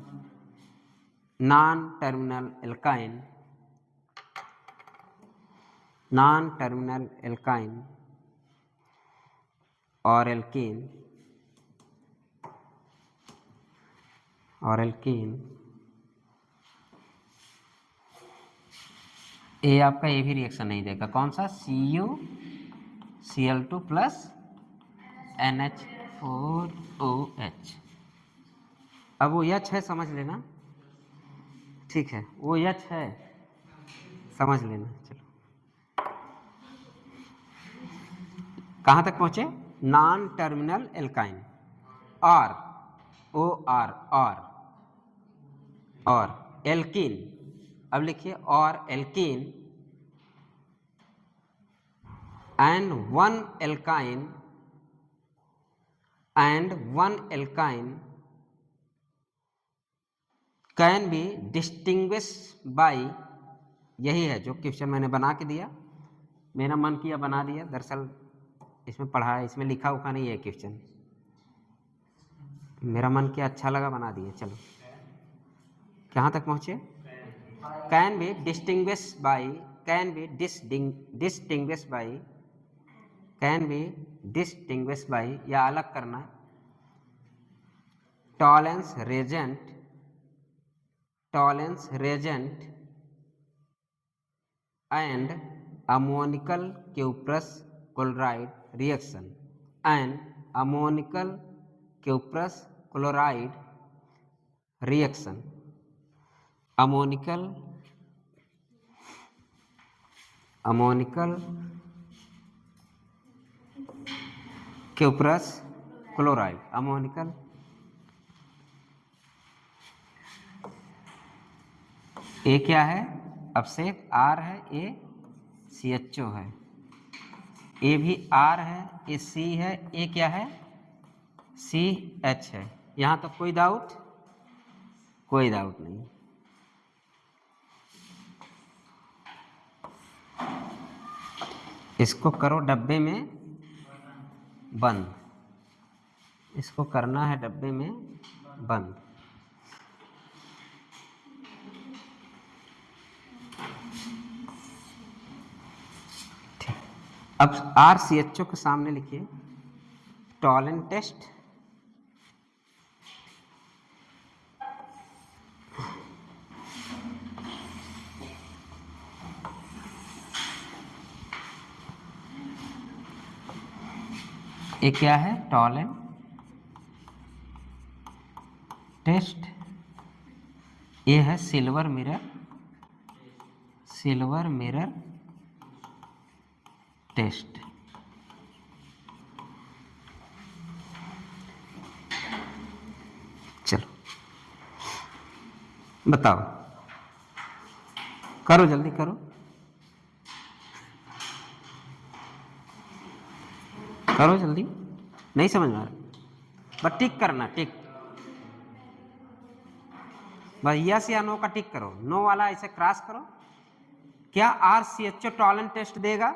alkyne, non terminal alkyne और एल्कीन ये आपका ये भी रिएक्शन नहीं देगा, कौन सा, CuCl2 प्लस NH4OH। अब वो H है, समझ लेना, ठीक है, वो H है, समझ लेना। चलो कहाँ तक पहुँचे, नॉन टर्मिनल एल्काइन और एल्कीन, अब लिखिए और alkene and one alkyne can be distinguish by, यही है जो क्वेश्चन मैंने बना के दिया, मेरा मन किया बना दिया, दरअसल इसमें पढ़ा है, इसमें लिखा उखा नहीं है क्वेश्चन, मेरा मन किया अच्छा लगा बना दिए। चलो कहाँ तक पहुँचे? Can be distinguish by, can be distinguish by, can be distinguish by या अलग करना, Tollens reagent and ammonical cuprous chloride reaction, and ammonical cuprous chloride reaction, ammonical cuprous chloride, ammonical ए क्या है? अपसेक आर है, ए CHO है, ए भी आर है, ए सी है, ए क्या है? CH है। यहाँ तक कोई डाउट? कोई डाउट नहीं। इसको करो डब्बे में बंद, इसको करना है डब्बे में बंद। अब RCHO के सामने लिखिए टॉलेंट टेस्ट, ये क्या है? टॉलेंट टेस्ट, ये है सिल्वर मिरर टेस्ट। चलो बताओ, करो जल्दी करो, करो जल्दी, नहीं समझ में आ रहा, बस टिक करना, टिक, बस यस या नो का टिक करो, नो वाला ऐसे क्रॉस करो। क्या RCHO टॉलेंट टेस्ट देगा?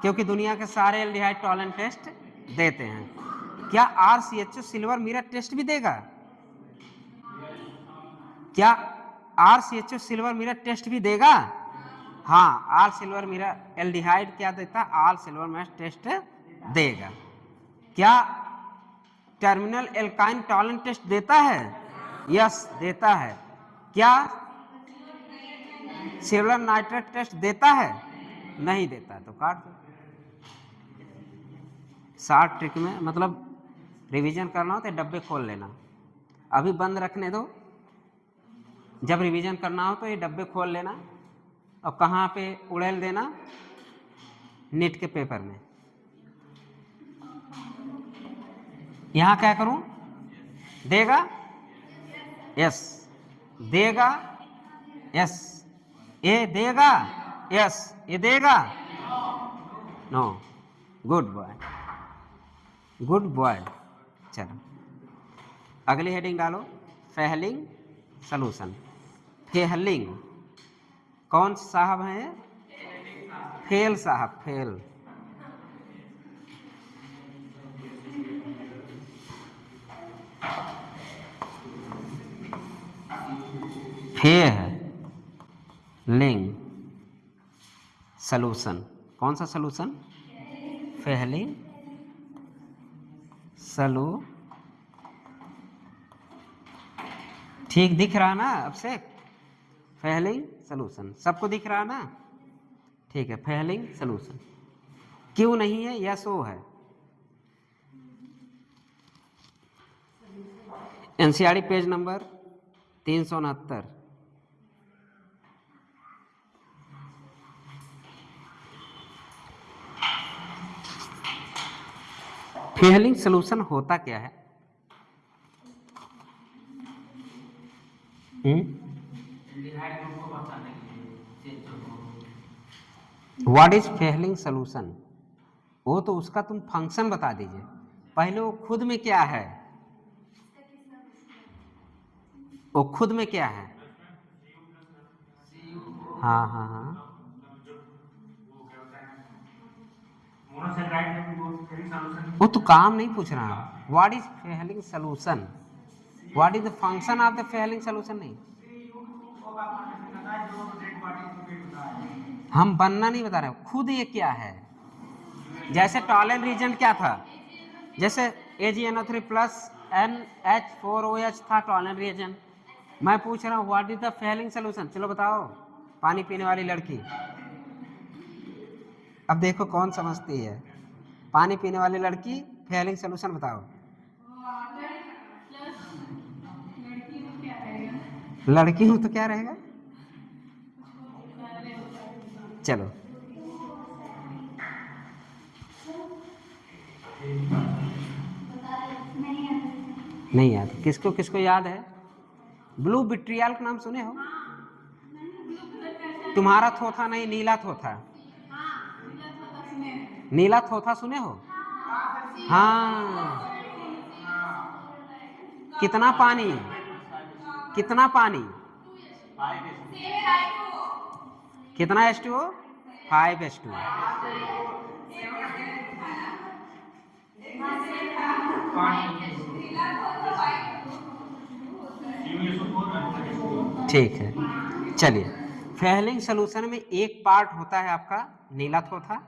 क्योंकि दुनिया के सारे एल्डिहाइड टॉलेंट टेस्ट देते हैं। क्या RCHO सिल्वर मिरर टेस्ट भी देगा? क्या RCHO सिल्वर मिरर टेस्ट भी देगा? हाँ, आल सिल्वर मिरर एल्डिहाइड क्या देता है? आल सिल्वर मिरर टेस्ट देगा। क्या टर्मिनल एल्काइन टॉलेंट टेस्ट देता है? यस देता है। क्या सिल्वर नाइट्रेट टेस्ट देता है? नहीं देता, तो काट दो। शॉर्ट ट्रिक में मतलब रिवीजन करना हो तो डब्बे खोल लेना, अभी बंद रखने दो, जब रिवीजन करना हो तो ये डब्बे खोल लेना और कहाँ पे उड़ेल देना? नीट के पेपर में। यहाँ क्या करूँ? देगा? यस देगा, यस। ये देगा? यस। ये देगा? No. Good boy, good boy. चलो अगली हेडिंग डालो, फेहलिंग सॉल्यूशन। फेहलिंग कौन साहब हैं? फेल साहब, फेल। फे है लिंग सॉल्यूशन, कौन सा सॉल्यूशन? फेहलिंग सलू, ठीक दिख रहा ना अब से? फेहलिंग सॉल्यूशन सबको दिख रहा ना? ठीक है, फेहलिंग सॉल्यूशन। क्यों नहीं है? यस वो है। NCERT page number 369। Fehling solution होता क्या है? व्हाट इज फेहलिंग सोल्यूशन, वो तो उसका तुम फंक्शन बता दीजिए, पहले वो खुद में क्या है, वो खुद में क्या है। हाँ हाँ हाँ, वो तो काम नहीं पूछ रहा है, what is Fehling solution, what is the function of the Fehling solution नहीं। हम बनना नहीं बता रहे, खुद ये क्या है। जैसे टॉलन रीजेंट क्या था, जैसे AgNO3 प्लस NH4OH था टॉलन रीजेंट। मैं पूछ रहा हूँ what is the Fehling solution, चलो बताओ, पानी पीने वाली लड़की। अब देखो कौन समझती है, पानी पीने वाली लड़की फेहलिंग सोल्यूशन बताओ। लड़की हूँ तो क्या रहेगा, चलो नहीं याद, किसको किसको याद है। ब्लू विट्रियल का नाम सुने हो, तुम्हारा थोथा नहीं, नीला थोथा, नीला थोथा सुने हो। हाँ, कितना पानी, कितना पानी, कितना H2O, 5H2O। ठीक है, चलिए, फेहलिंग सोल्यूशन में एक पार्ट होता है आपका नीला थोथा,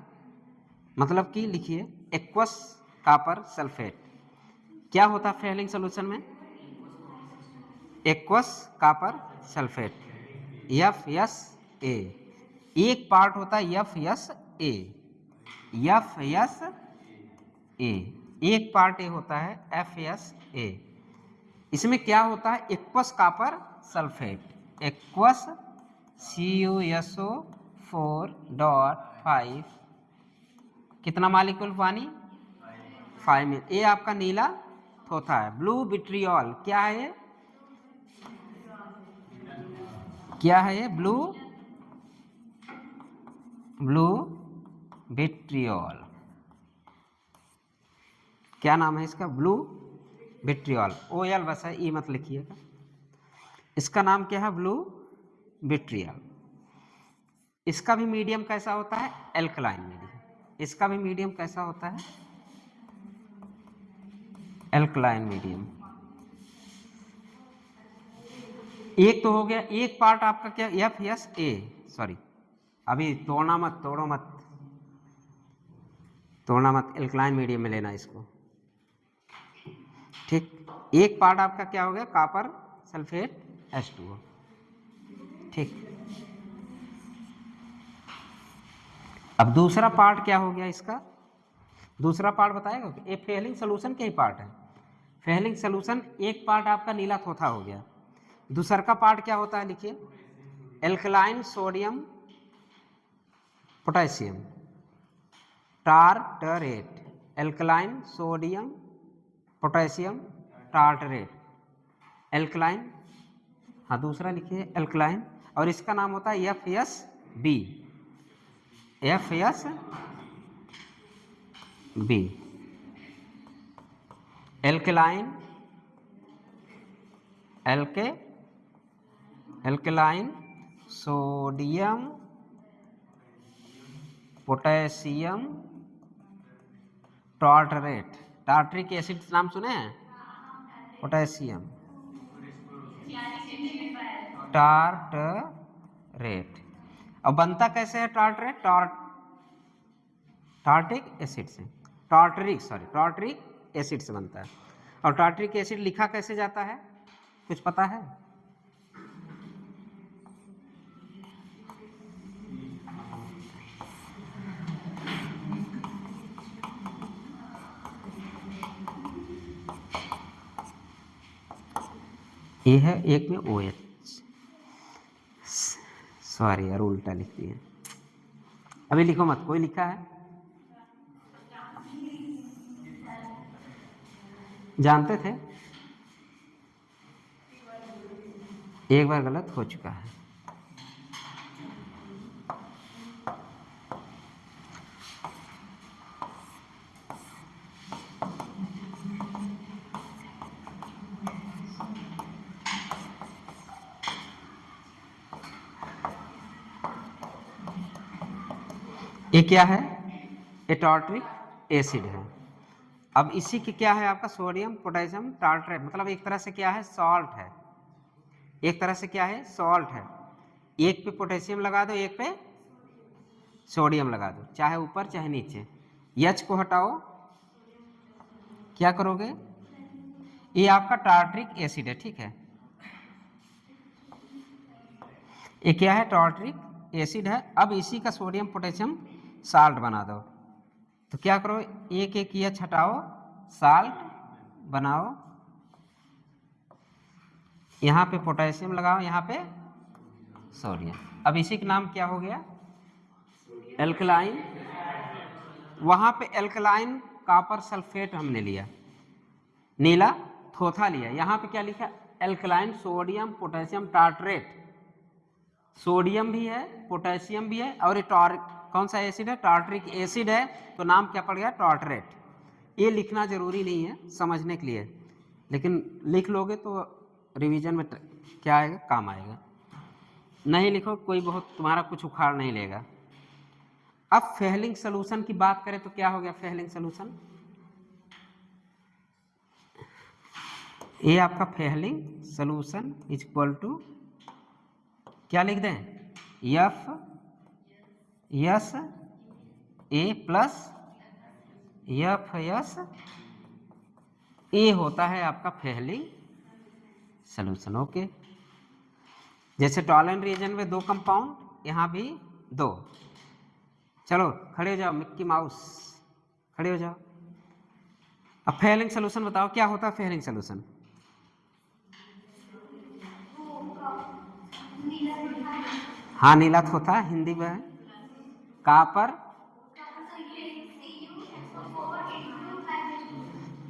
मतलब कि लिखिए एक्वस कॉपर सल्फेट। क्या होता है फेहलिंग सोल्यूशन में, एक्वस कॉपर सल्फेट, FSA। एक पार्ट होता है FSA, FSA, एक पार्ट ए होता है FSA। इसमें क्या होता है, aqueous copper sulphate, aqueous CuSO4.5, कितना मालिक्यूल पानी, 5 में। ये आपका नीला थोथा है। ब्लू विट्रियल क्या है ये, क्या है ये, ब्लू विट्रियल, क्या नाम है इसका, ब्लू विट्रियल। OL बस है, ई मत लिखिएगा। इसका नाम क्या है, ब्लू विट्रियल। इसका भी मीडियम कैसा होता है, एल्कलाइन मीडियम। इसका भी मीडियम कैसा होता है, एल्कलाइन मीडियम। एक तो हो गया, एक पार्ट आपका क्या, FSA, सॉरी अभी तोड़ना मत, तोड़ो मत, तोड़ना मत, एल्कलाइन मीडियम में लेना इसको, ठीक। एक पार्ट आपका क्या हो गया, कॉपर सल्फेट H2O, ठीक। अब दूसरा पार्ट क्या हो गया इसका, दूसरा पार्ट बताएगा, ये फेहलिंग सोल्यूशन के ही पार्ट है। फेहलिंग सोल्यूशन एक पार्ट आपका नीला थोथा हो गया, दूसरा का पार्ट क्या होता है, लिखिए alkaline sodium potassium tartrate, alkaline sodium potassium tartrate, alkaline, हाँ दूसरा लिखिए एल्कलाइन, और इसका नाम होता है FSB, FSB, alkaline, alkaline sodium potassium tartrate, tartaric acid नाम सुने हैं, पोटेशियम टार्टरेट। अब बनता कैसे है टार्टरेट, टार्टिक एसिड से, टार्टरिक एसिड से बनता है। और टार्टरिक एसिड लिखा कैसे जाता है, कुछ पता है, ये है एक में OH, सॉरी यार उल्टा लिख दिए, अभी लिखो मत, कोई लिखा है, जानते थे, एक बार गलत हो चुका है। ये क्या है? ये टार्ट्रिक एसिड है। अब इसी की क्या है आपका सोडियम पोटेशियम टार्ट्रेट, मतलब एक तरह से क्या है? सॉल्ट है। एक तरह से क्या है? सॉल्ट है। एक पे पोटेशियम लगा दो, एक पे सोडियम लगा दो, चाहे ऊपर चाहे नीचे। H को हटाओ, क्या करोगे? ये आपका टार्ट्रिक एसिड है, ठीक है। ये क्या है? टार्ट्रिक एसिड है। अब इसी का सोडियम पोटेशियम साल्ट बना दो। तो क्या करो? एक एक H हटाओ, साल्ट बनाओ, यहाँ पे पोटेशियम लगाओ, यहाँ पे सोडियम। अब इसी का नाम क्या हो गया? एल्कलाइन। वहाँ पे एल्कलाइन कॉपर सल्फेट हमने लिया, नीला थोथा लिया। यहाँ पे क्या लिखा? Alkaline sodium potassium tartrate. Sodium भी है, पोटेशियम भी है, और ये कौन सा एसिड है? टार्ट्रिक एसिड है। तो नाम क्या पड़ गया? टार्ट्रेट। ये लिखना जरूरी नहीं है समझने के लिए, लेकिन लिख लोगे तो रिवीजन में क्या आएगा? काम आएगा। नहीं लिखो, कोई बहुत तुम्हारा कुछ उखाड़ नहीं लेगा। अब फेहलिंग सोल्यूशन की बात करें तो क्या हो गया? फेहलिंग सोल्यूशन, ये आपका Fehling solution is equal to क्या लिख दें? F A plus F S A होता है आपका फेहलिंग सोल्यूशन। ओके, जैसे टॉलन रीजन में 2 कंपाउंड, यहाँ भी 2। चलो खड़े हो जाओ, मिक्की माउस खड़े हो जाओ। अब फेहलिंग सोल्यूशन बताओ क्या होता है? फेहलिंग सोल्यूशन हाँ, नीला थोथा हिंदी में है, कॉपर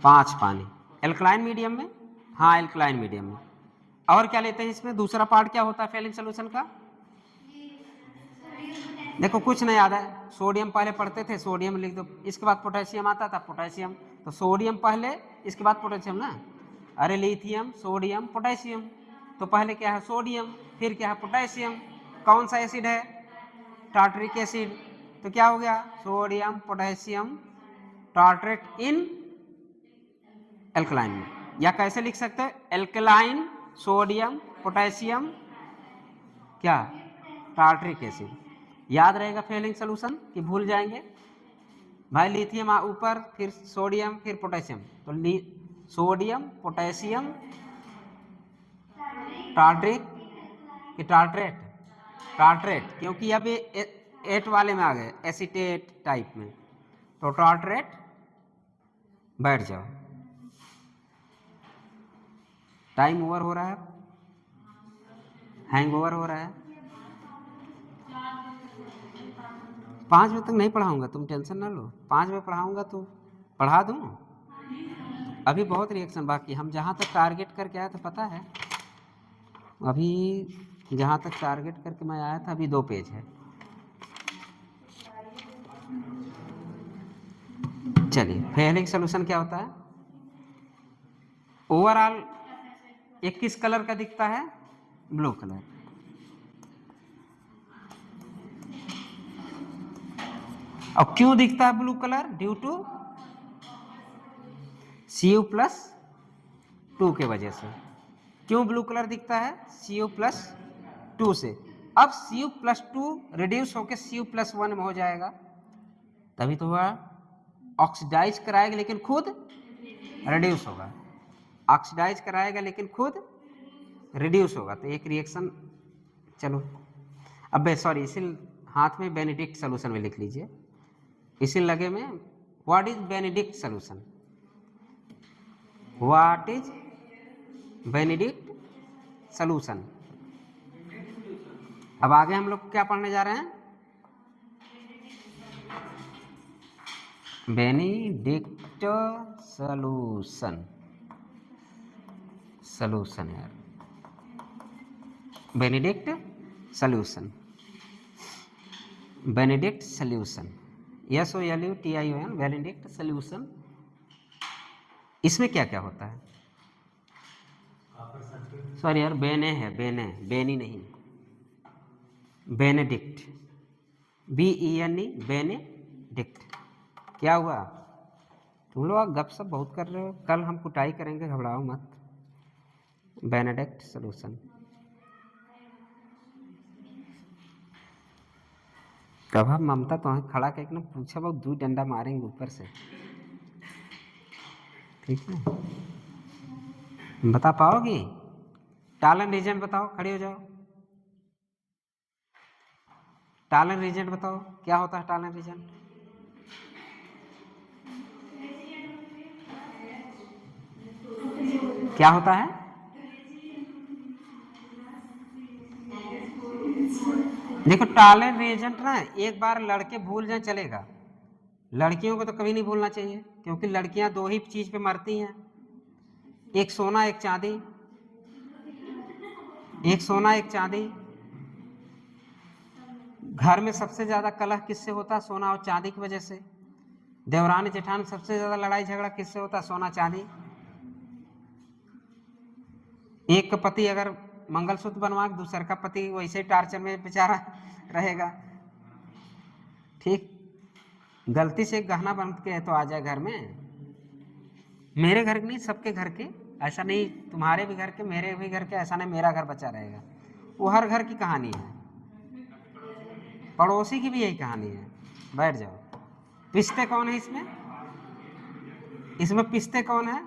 5 पानी। एल्कलाइन मीडियम में, हाँ एल्कलाइन मीडियम में। और क्या लेते हैं इसमें? दूसरा पार्ट क्या होता है फेहलिंग सोल्यूशन का? देखो कुछ नहीं याद है, सोडियम पहले पढ़ते थे, सोडियम लिख दो, इसके बाद पोटेशियम आता था, पोटेशियम। तो सोडियम पहले, इसके बाद पोटेशियम ना। अरे लिथियम सोडियम पोटेशियम, तो पहले क्या है? सोडियम, फिर क्या है? पोटेशियम। कौन सा एसिड है? Tartaric acid. तो क्या हो गया? Sodium potassium tartrate in alkaline में। या कैसे लिख सकते हैं? एल्कलाइन सोडियम पोटेशियम क्या? Tartaric acid. याद रहेगा फेहलिंग सोल्यूशन कि भूल जाएंगे? भाई लिथियम ऊपर, फिर सोडियम, फिर पोटेशियम। तो सोडियम पोटेशियम टार्ट्रिक कि टार्ट्रेट? टार्ट्रेट, क्योंकि अब ये एट वाले में आ गए, एसीटेट टाइप में। तो टार्ट्रेट। बैठ जाओ, टाइम ओवर हो रहा है, हैंग ओवर हो रहा है। 5 बजे तक नहीं पढ़ाऊंगा, तुम टेंशन ना लो। 5 बजे पढ़ाऊंगा तो पढ़ा दूँ। अभी बहुत रिएक्शन बाकी। हम जहाँ तक टारगेट करके आया था पता है? अभी जहाँ तक टारगेट करके मैं आया था, अभी 2 पेज है। चलिए, फेहलिंग सोल्यूशन क्या होता है? ओवरऑल ये किस कलर का दिखता है? Blue colour. और क्यों दिखता है blue colour? Due to Cu+2 के वजह से। क्यों ब्लू कलर दिखता है? Cu+2 से। अब Cu+2 रिड्यूस होकर Cu+1 में हो जाएगा, तभी तो हुआ। ऑक्सीडाइज कराएगा लेकिन खुद रिड्यूस होगा, ऑक्सीडाइज कराएगा लेकिन खुद रिड्यूस होगा। तो एक रिएक्शन, चलो अब सॉरी, इसी हाथ में बेनेडिक्ट सोल्यूशन में लिख लीजिए, इसी लगे में। What is Benedict solution? What is Benedict solution? अब आगे हम लोग क्या पढ़ने जा रहे हैं? Benedict solution. सोल्यूशन यार, Benedict solution, Benedict solution, SOLUTION, Benedict solution. इसमें क्या क्या होता है? सॉरी यार, बेने है, बेने, बेनी नहीं, बेनेडिक्ट। BENE Benedict. क्या हुआ? तुम लोग गपशप बहुत कर रहे हो, कल हम कुटाई करेंगे, घबराओ मत। Benedict solution. कब हम ममता तो खड़ा करके ना पूछा, बहुत 2 डंडा मारेंगे ऊपर से, ठीक है? बता पाओगी? टॉलन रीजन बताओ, खड़े हो जाओ। टॉलन रीजन बताओ, क्या होता है टॉलन रीजन? क्या होता है? देखो टॉलन रीजन ना एक बार लड़के भूल जाए चलेगा, लड़कियों को तो कभी नहीं भूलना चाहिए, क्योंकि लड़कियां 2 ही चीज पे मरती हैं, एक सोना एक चांदी, एक सोना एक चांदी। घर में सबसे ज्यादा कलह किससे होता है? सोना और चांदी की वजह से। देवरानी जेठान सबसे ज्यादा लड़ाई झगड़ा किससे होता है? सोना चांदी। एक का पति अगर मंगलसूत्र बनवा, दूसरा का पति वैसे टार्चर में बेचारा रहेगा, ठीक? गलती से गहना बन के तो आ जाए घर में, मेरे घर के नहीं, सबके घर के, ऐसा नहीं तुम्हारे भी घर के, मेरे भी घर के, ऐसा नहीं मेरा घर बचा रहेगा। वो हर घर की कहानी है, पड़ोसी की भी यही कहानी है। बैठ जाओ। पिसते कौन है इसमें? इसमें पिसते कौन है?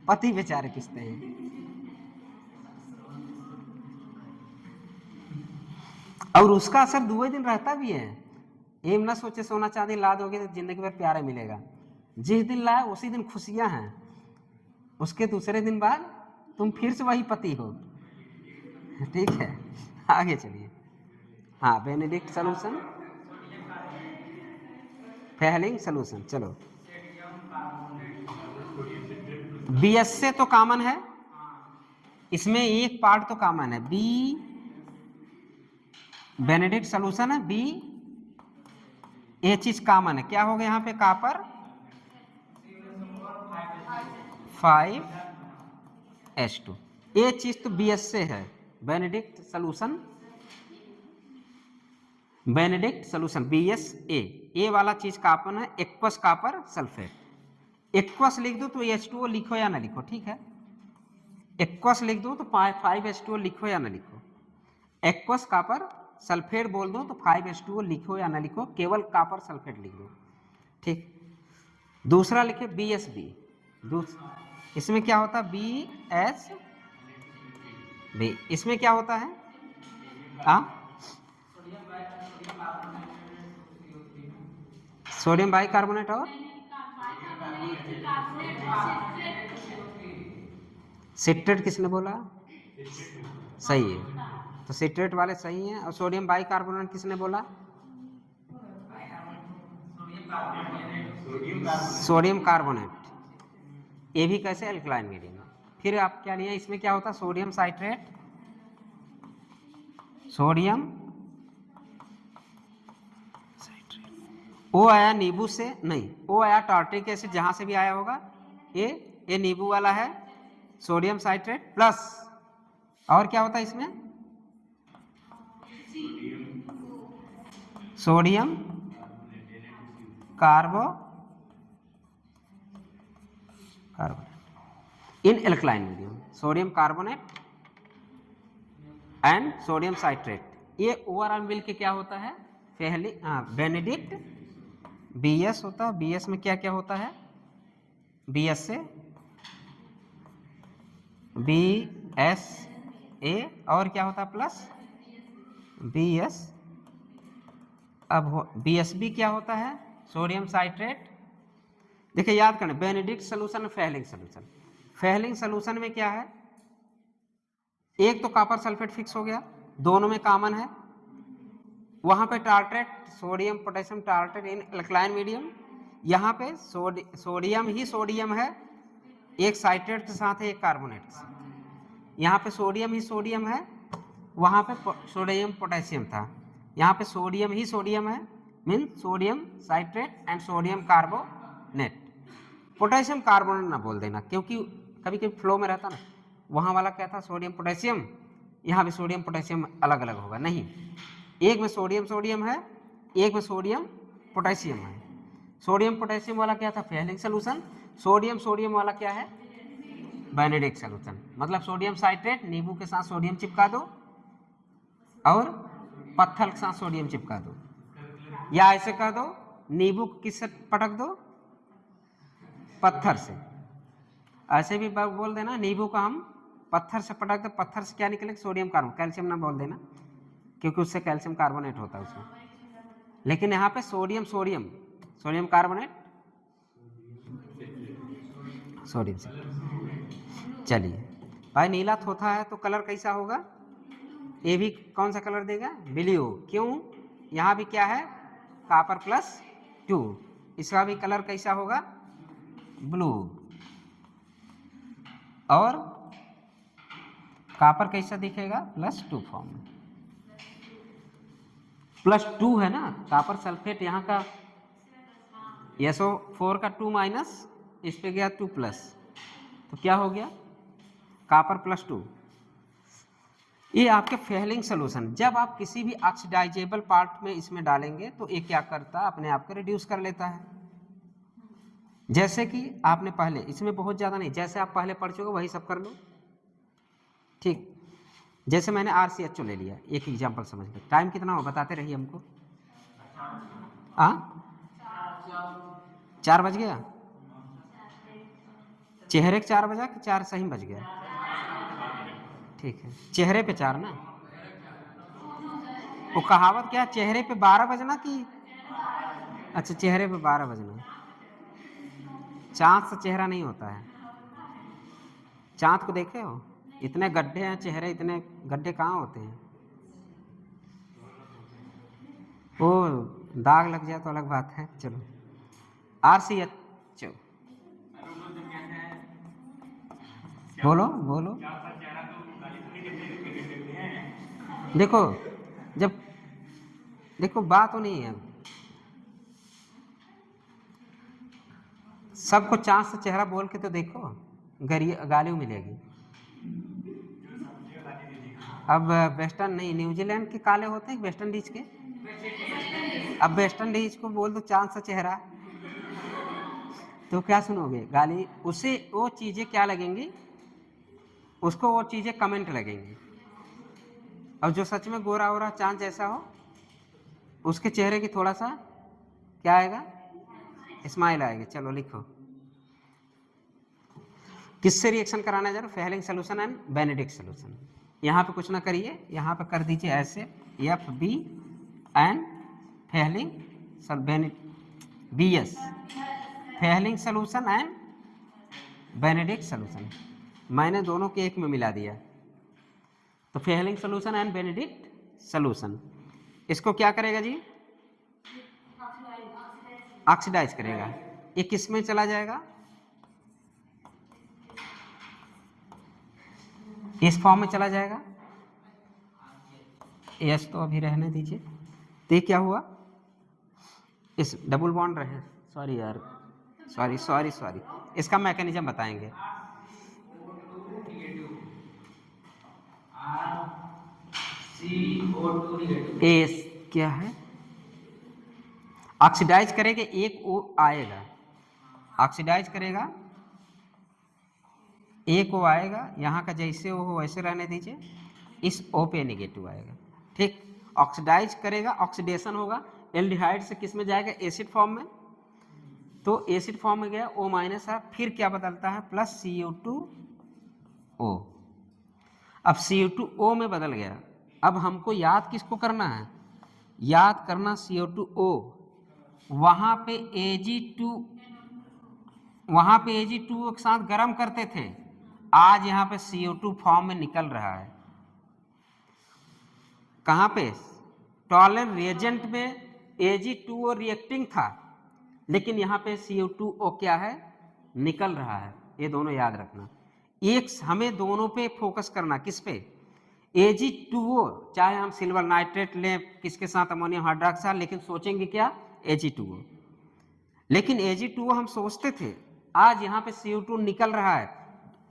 पति बेचारे पिसते हैं। और उसका असर 2 दिन रहता भी है। ये ना सोचे सोना चांदी ला दोगे तो जिंदगी भर प्यारे मिलेगा। जिस दिन लाए उसी दिन खुशियां हैं, उसके दूसरे दिन बाद तुम फिर से वही पति हो, ठीक है? आगे चलिए। हाँ, बेनेडिक्ट सॉल्यूशन, फेहलिंग सॉल्यूशन। चलो, BS से तो कॉमन है, इसमें एक पार्ट तो कॉमन है, बी बेनेडिक्ट सॉल्यूशन है, बी ये चीज कॉमन है। क्या हो गया यहाँ पे? कॉपर 5H2, ये चीज तो BS से है। Benedict solution, Benedict solution BSA, ये वाला चीज कॉमन है, एक्वस कॉपर सल्फेट। एक्वस लिख दो तो H2O लिखो या ना लिखो, ठीक है? एक्वस लिख दो तो 5H2O लिखो या ना लिखो, एक्वस कॉपर सल्फेट बोल दो तो 5H2O लिखो या ना लिखो, केवल कॉपर सल्फेट लिख दो, ठीक? दूसरा लिखे BSB, इसमें क्या होता है? BSB, इसमें क्या होता है? सोडियम बाइकार्बोनेट और सिट्रेट किसने बोला? सही है, तो सिट्रेट वाले सही हैं। और सोडियम बाइकार्बोनेट किसने बोला? Sodium carbonate. ये भी कैसे? Alkaline medium. फिर आप क्या लिया? इसमें क्या होता है? सोडियम साइट्रेट, सोडियम वो आया नींबू से, नहीं वो आया टार्ट्रिक एसिड, जहां से भी आया होगा, ये नींबू वाला है, सोडियम साइट्रेट प्लस, और क्या होता है इसमें? Sodium carbonate in alkaline medium, sodium carbonate and sodium citrate. ये ओवरऑल मिल के क्या होता है? बेनेडिक्ट BS होता है। BS में क्या क्या होता है? BS से BSA, और क्या होता है प्लस? BS। अब BSB क्या होता है? Sodium citrate. देखिए याद करना, Benedict solution, Fehling solution. Fehling solution में क्या है? एक तो कॉपर सल्फेट फिक्स हो गया, दोनों में कॉमन है, वहां पे tartrate, sodium potassium tartrate in alkaline medium, यहाँ पे सोडियम ही सोडियम है, एक साइट्रेट के साथ है, एक कार्बोनेट के साथ। यहाँ पे सोडियम ही सोडियम है, वहां पे सोडियम पोटेशियम था, यहाँ पे सोडियम ही सोडियम है, mean sodium citrate and sodium carbonate. Potassium carbonate ना बोल देना, क्योंकि कभी कभी फ्लो में रहता ना, वहां वाला क्या था? सोडियम पोटेशियम, यहाँ भी सोडियम पोटेशियम अलग अलग होगा, नहीं, एक में सोडियम सोडियम है एक में सोडियम पोटेशियम है। सोडियम पोटेशियम वाला क्या था, फेलिंग सोल्यूशन। सोडियम सोडियम वाला क्या है, बेनेडिक्ट सोल्यूशन। मतलब सोडियम साइट्रेट नींबू के साथ सोडियम चिपका दो और पत्थर के साथ सोडियम चिपका दो, या ऐसे कर दो नींबू किससे पटक दो, पत्थर से। ऐसे भी बोल देना नींबू का हम पत्थर से पटक दो, पत्थर से क्या निकलेगा, सोडियम कार्बन, कैल्शियम ना बोल देना क्योंकि उससे कैल्शियम कार्बोनेट होता है उसमें। लेकिन यहाँ पे sodium sodium sodium carbonate sodium से। चलिए भाई, नीला थोथा है तो कलर कैसा होगा, ये भी कौन सा कलर देगा, ब्लू। क्यों, यहाँ भी क्या है, कॉपर +2, इसका भी कलर कैसा होगा, ब्लू। और कॉपर कैसा दिखेगा, +2 फॉर्म में, +2 है ना, कॉपर सल्फेट यहाँ का SO4 का 2 माइनस, इस पे गया 2 प्लस, तो क्या हो गया, कॉपर +2। ये आपके फेलिंग सोल्यूशन। जब आप किसी भी ऑक्सीडाइजेबल पार्ट में इसमें डालेंगे तो ये क्या करता है, अपने आप को रिड्यूस कर लेता है। जैसे कि आपने पहले, इसमें बहुत ज़्यादा नहीं, जैसे आप पहले पढ़ चुके वही सब कर लो, ठीक। जैसे मैंने RCHO ले लिया, एक एग्जाम्पल समझ लो। टाइम कितना हो बताते रहिए हमको। 4 बज गया, चेहरे के 4 बजा कि 4 सही बज गया, ठीक है, चेहरे पे 4 ना। वो कहावत क्या, चेहरे पे 12 बजना कि, अच्छा चेहरे पे 12 बजना। चाँद से चेहरा नहीं होता है, चाँद को देखे हो, इतने गड्ढे हैं चेहरे, इतने गड्ढे कहाँ होते हैं, वो दाग लग जाए तो अलग बात है। चलो RCHO बोलो बोलो। देखो, जब देखो बात तो नहीं है, सबको चाँद से चेहरा बोल के तो देखो, गालियों मिलेगी। अब वेस्टर्न नहीं, न्यूजीलैंड के काले होते हैं, वेस्ट इंडीज के। अब वेस्ट इंडीज को बोल दो चाँद सा चेहरा, तो क्या सुनोगे, गाली। उसे वो चीज़ें क्या लगेंगी, उसको वो चीज़ें कमेंट लगेंगी। और जो सच में गोरा वोरा चाँद जैसा हो, उसके चेहरे की थोड़ा सा क्या आएगा, स्माइल आएगी। चलो लिखो, किससे रिएक्शन कराना जा रहा, Fehling solution and Benedict solution. यहाँ पे कुछ ना करिए, यहाँ पे कर दीजिए ऐसे FB and Fehling BS, Fehling solution and Benedict solution. मैंने दोनों के एक में मिला दिया, तो Fehling solution and Benedict solution इसको क्या करेगा जी, ऑक्सीडाइज करेगा। ये किस में चला जाएगा, इस फॉर्म में चला जाएगा। यस तो अभी रहने दीजिए। तो ये क्या हुआ, इस डबल बॉन्ड रहे, सॉरी यार, सॉरी, इसका मैकेनिज्म बताएंगे। एस क्या है, ऑक्सीडाइज करेगा, एक O आएगा, ऑक्सीडाइज करेगा, एक O आएगा, यहाँ का जैसे वो हो वैसे रहने दीजिए, इस O पे नेगेटिव आएगा, ठीक। ऑक्सीडाइज करेगा, ऑक्सीडेशन होगा, एल्डिहाइड से किस में जाएगा, एसिड फॉर्म में, तो एसिड फॉर्म में गया, O- है, फिर क्या बदलता है, +CO2O। अब CO2O में बदल गया, अब हमको याद किसको करना है, याद करना CO2O। वहाँ पे Ag2 के साथ गर्म करते थे, आज यहाँ पे CO2 फॉर्म में निकल रहा है। कहाँ पे, टॉलरेंट रिएजेंट में Ag2O रिएक्टिंग था, लेकिन यहाँ पे CO2O क्या है, निकल रहा है। ये दोनों याद रखना, एक हमें दोनों पे फोकस करना, किस पे, Ag2O, चाहे हम सिल्वर नाइट्रेट लें किसके साथ, अमोनियम हाइड्रोक्साइड, लेकिन सोचेंगे क्या, Ag2O। लेकिन Ag2O हम सोचते थे, आज यहाँ पे CO2 निकल रहा है,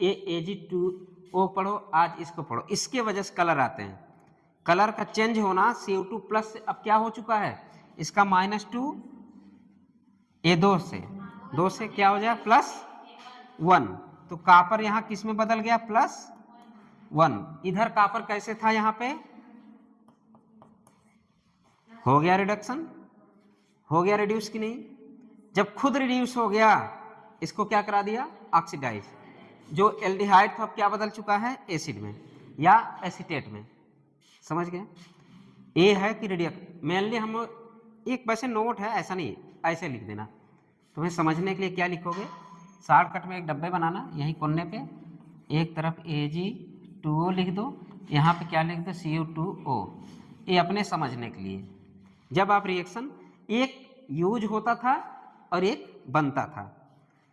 ये Ag2O पढ़ो, आज इसको पढ़ो, इसके वजह से कलर आते हैं। कलर का चेंज होना, CO2 प्लस से अब क्या हो चुका है, इसका -2, ये 2 से क्या हो जाए +1, तो कॉपर यहाँ किस में बदल गया +1। इधर कॉपर कैसे था, यहाँ पे हो गया रिडक्शन, हो गया रिड्यूस कि नहीं। जब खुद रिड्यूस हो गया इसको क्या करा दिया ऑक्सीडाइज। जो एल्डिहाइड था अब क्या बदल चुका है एसिड में या एसीटेट में, समझ गए। ए है कि रिडक्ट मेनली हम एक वैसे नोट है, ऐसा नहीं ऐसे लिख देना। तुम्हें समझने के लिए क्या लिखोगे, शॉर्टकट में एक डब्बे बनाना, यहीं कोने पे एक तरफ Ag2O लिख दो, यहाँ पे क्या लिख दो CO2O, ये अपने समझने के लिए। जब आप रिएक्शन एक यूज होता था और एक बनता था,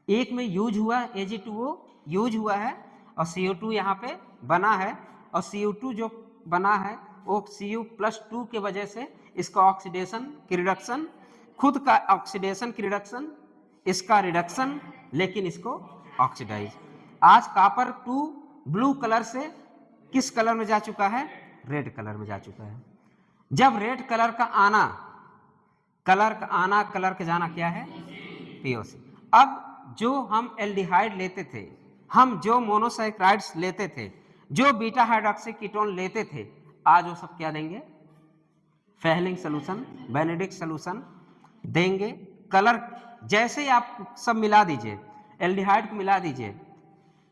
एक में यूज हुआ Ag2O यूज हुआ है और CO2 यहाँ पे बना है, और CO2 जो बना है वो Cu+2 के वजह से इसका ऑक्सीडेशन की रिडक्शन, खुद का ऑक्सीडेशन की रिडक्शन, इसका रिडक्शन, लेकिन इसको ऑक्सीडाइज। आज कॉपर 2 ब्लू कलर से किस कलर में जा चुका है, रेड कलर में जा चुका है। जब रेड कलर का आना, कलर का जाना क्या है पीओसी। अब जो हम एल्डिहाइड लेते थे, हम जो मोनोसैकेराइड्स लेते थे, जो बीटा हाइड्रोक्सी कीटोन लेते थे, आज वो सब क्या देंगे फेहलिंग सोल्यूशन, बेनेडिक्ट सोल्यूशन देंगे। कलर जैसे ही आप सब मिला दीजिए, एल्डिहाइड को मिला दीजिए,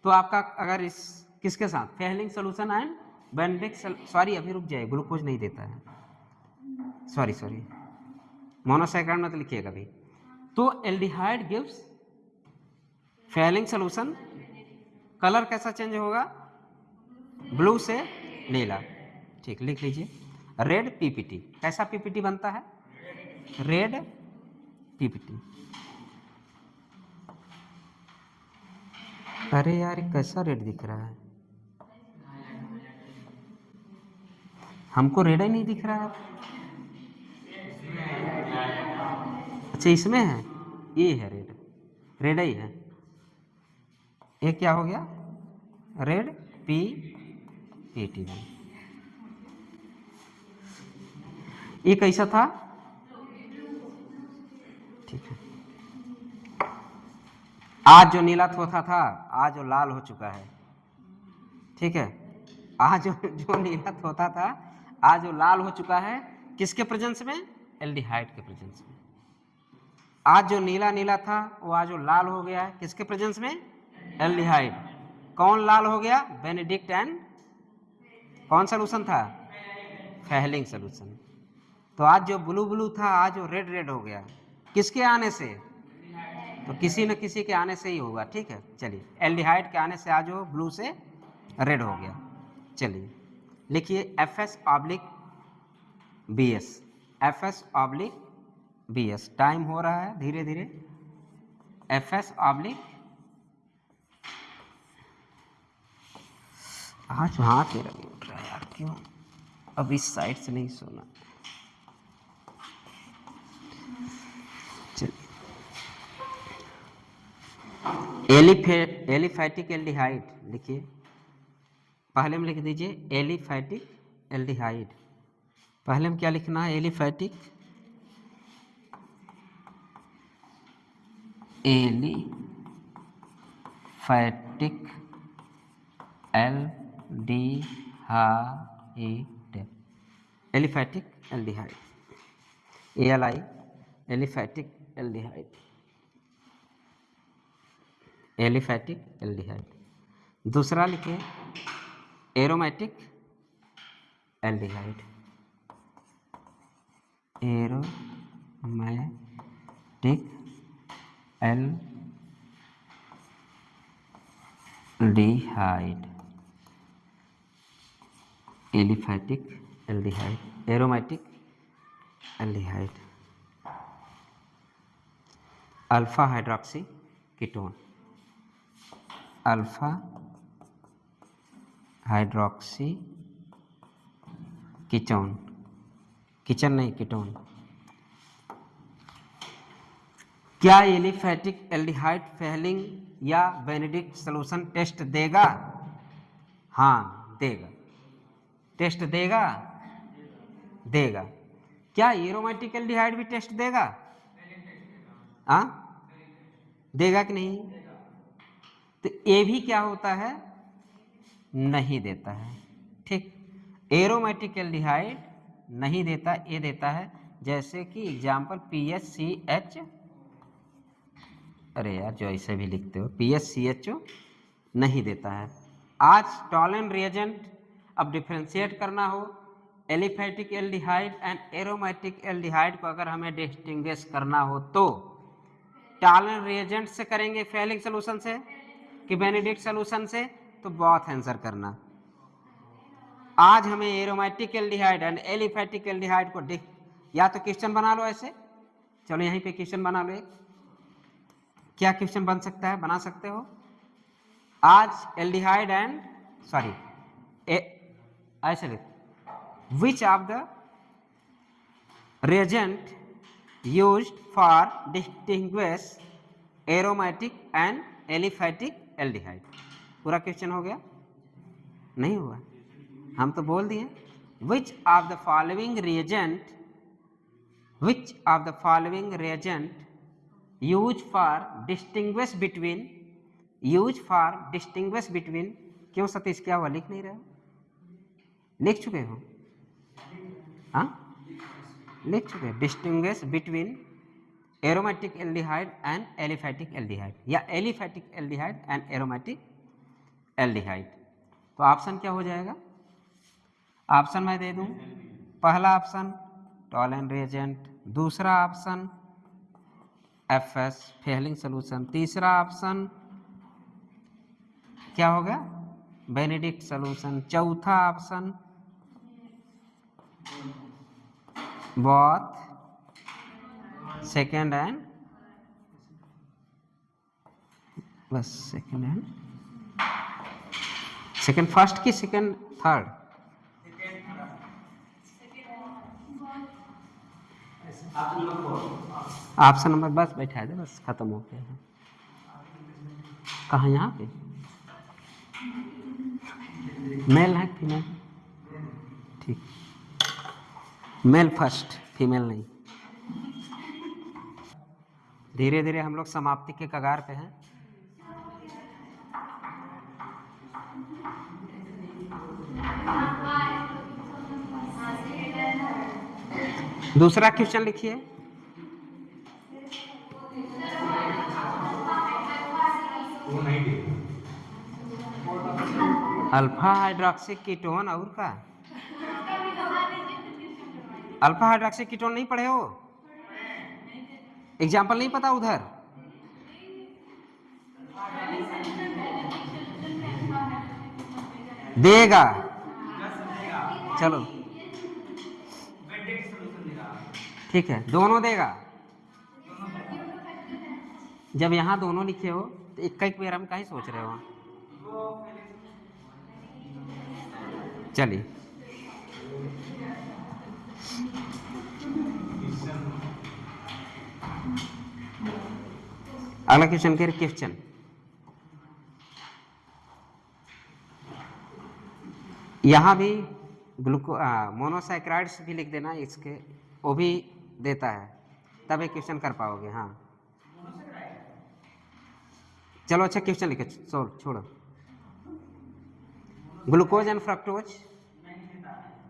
तो आपका अगर इस किसके साथ Fehling solution and Benedict, sorry अभी रुक जाए, ग्लूकोज नहीं देता है, सॉरी मोनोसैकेराइड में तो लिखिएगा अभी। तो aldehyde gives Fehling solution, colour कैसा चेंज होगा ब्लू से नीला, ठीक लिख लीजिए। रेड पीपीटी, कैसा पीपीटी बनता है रेड पीपीटी। अरे यार कैसा रेड दिख रहा है, हमको रेड ही नहीं दिख रहा है। अच्छा इसमें है, ये है रेड ही है। ये क्या हो गया रेड पीपीटी। ये कैसा था, ठीक है। आज जो नीला थोथा था आज वो लाल हो चुका है, ठीक है। आज जो नीला थोथा था आज वो लाल हो चुका है, किसके प्रेजेंस में एल्डिहाइड के प्रेजेंस में। आज जो नीला था वो आज वो लाल हो गया है, किसके प्रेजेंस में एल्डिहाइड। कौन लाल हो गया बेनेडिक्ट एंड कौन सोल्यूशन था फेहलिंग सोल्यूशन। तो आज जो ब्लू था आज वो रेड हो गया, किसके आने से, तो किसी न किसी के आने से ही होगा, ठीक है। चलिए एल्डिहाइड के आने से आज वो ब्लू से रेड हो गया। चलिए लिखिए FS/BS, FS/BS। टाइम हो रहा है धीरे धीरे। FS/ आज हाथ मेरा नहीं उठ रहा है यार, क्यों, अब इस साइड से नहीं सोना। एलिफैटिक एल्डिहाइड लिखिए, पहले में लिख दीजिए एलिफैटिक एल्डिहाइड। पहले में क्या लिखना है aliphatic aliphatic aldehyde ALI aliphatic aldehyde. दूसरा लिखिए aromatic aldehyde, aromatic aldehyde, aliphatic aldehyde, aromatic aldehyde. Alpha hydroxy ketone, alpha hydroxy ketone, kitchen नहीं कीटोन। क्या एलिफैटिक एल्डिहाइड फेहलिंग या बेनेडिक्ट सोल्यूशन टेस्ट देगा, हाँ देगा, टेस्ट देगा। क्या एरोमेटिक एल्डिहाइड भी टेस्ट देगा? हाँ, देगा कि नहीं? तो ये भी क्या होता है, नहीं देता है। ठीक, एरोमेटिक एल्डिहाइड नहीं देता, ये देता है जैसे कि एग्जाम्पल PHCH, अरे यार जो ऐसे भी लिखते हो PHCHO नहीं देता है। आज टॉलन रिएजेंट अब डिफ्रेंशिएट करना हो aliphatic aldehyde and aromatic aldehyde को अगर हमें डिस्टिंग्विश करना हो तो टॉलन रिएजेंट से करेंगे, फेलिंग सोल्यूशन से कि बेनेडिक्ट सोल्यूशन से, तो बहुत आंसर करना। आज हमें aromatic aldehyde and aliphatic aldehyde को या तो क्वेश्चन बना लो ऐसे, चलो यहीं पे क्वेश्चन बना लो एक। क्या क्वेश्चन बन सकता है, बना सकते हो? आज एल्डिहाइड एंड सॉरी ऐसे लिख, which of the reagent used for distinguish aromatic and aliphatic aldehyde? पूरा क्वेश्चन हो गया? नहीं हुआ, हम तो बोल दिए which of the following reagent used for distinguish between क्यों सतीश, क्या हुआ, लिख नहीं रहे हो? लिख चुके हो? हाँ, लिख चुके हैं। Distinguish between aromatic aldehyde and aliphatic aldehyde या aliphatic aldehyde and aromatic aldehyde. तो ऑप्शन क्या हो जाएगा? ऑप्शन मैं दे दूं, पहला ऑप्शन टॉलन रिएजेंट, दूसरा ऑप्शन FS फेलिंग सोल्यूशन, तीसरा ऑप्शन क्या होगा, बेनेडिक्ट सोल्यूशन, चौथा ऑप्शन both second and बस सेकंड फर्स्ट की सेकंड थर्ड, ऑप्शन नंबर बस बैठा दे, बस खत्म हो गया है। कहाँ, यहाँ पे मेल है फीमेल? ठीक, मेल फर्स्ट, फीमेल नहीं। धीरे धीरे हम लोग समाप्ति के कगार पे हैं। दूसरा क्वेश्चन लिखिए। अल्फा हाइड्रोक्सी कीटोन और का अल्फा हाइड्रोक्सी कीटोन नहीं पढ़े हो? एग्जाम्पल नहीं पता उधर? देगा, चलो ठीक है, दोनों देगा। जब यहाँ दोनों लिखे हो तो एक बार हम कहीं सोच रहे हो? चलिए अगला क्वेश्चन के क्वेश्चन, यहाँ भी मोनोसैकेराइड्स भी लिख देना इसके, वो भी देता है, तब एक क्वेश्चन कर पाओगे। हाँ चलो अच्छा क्वेश्चन लिखे, छोड़ो। ग्लूकोज एंड फ्रक्टोज,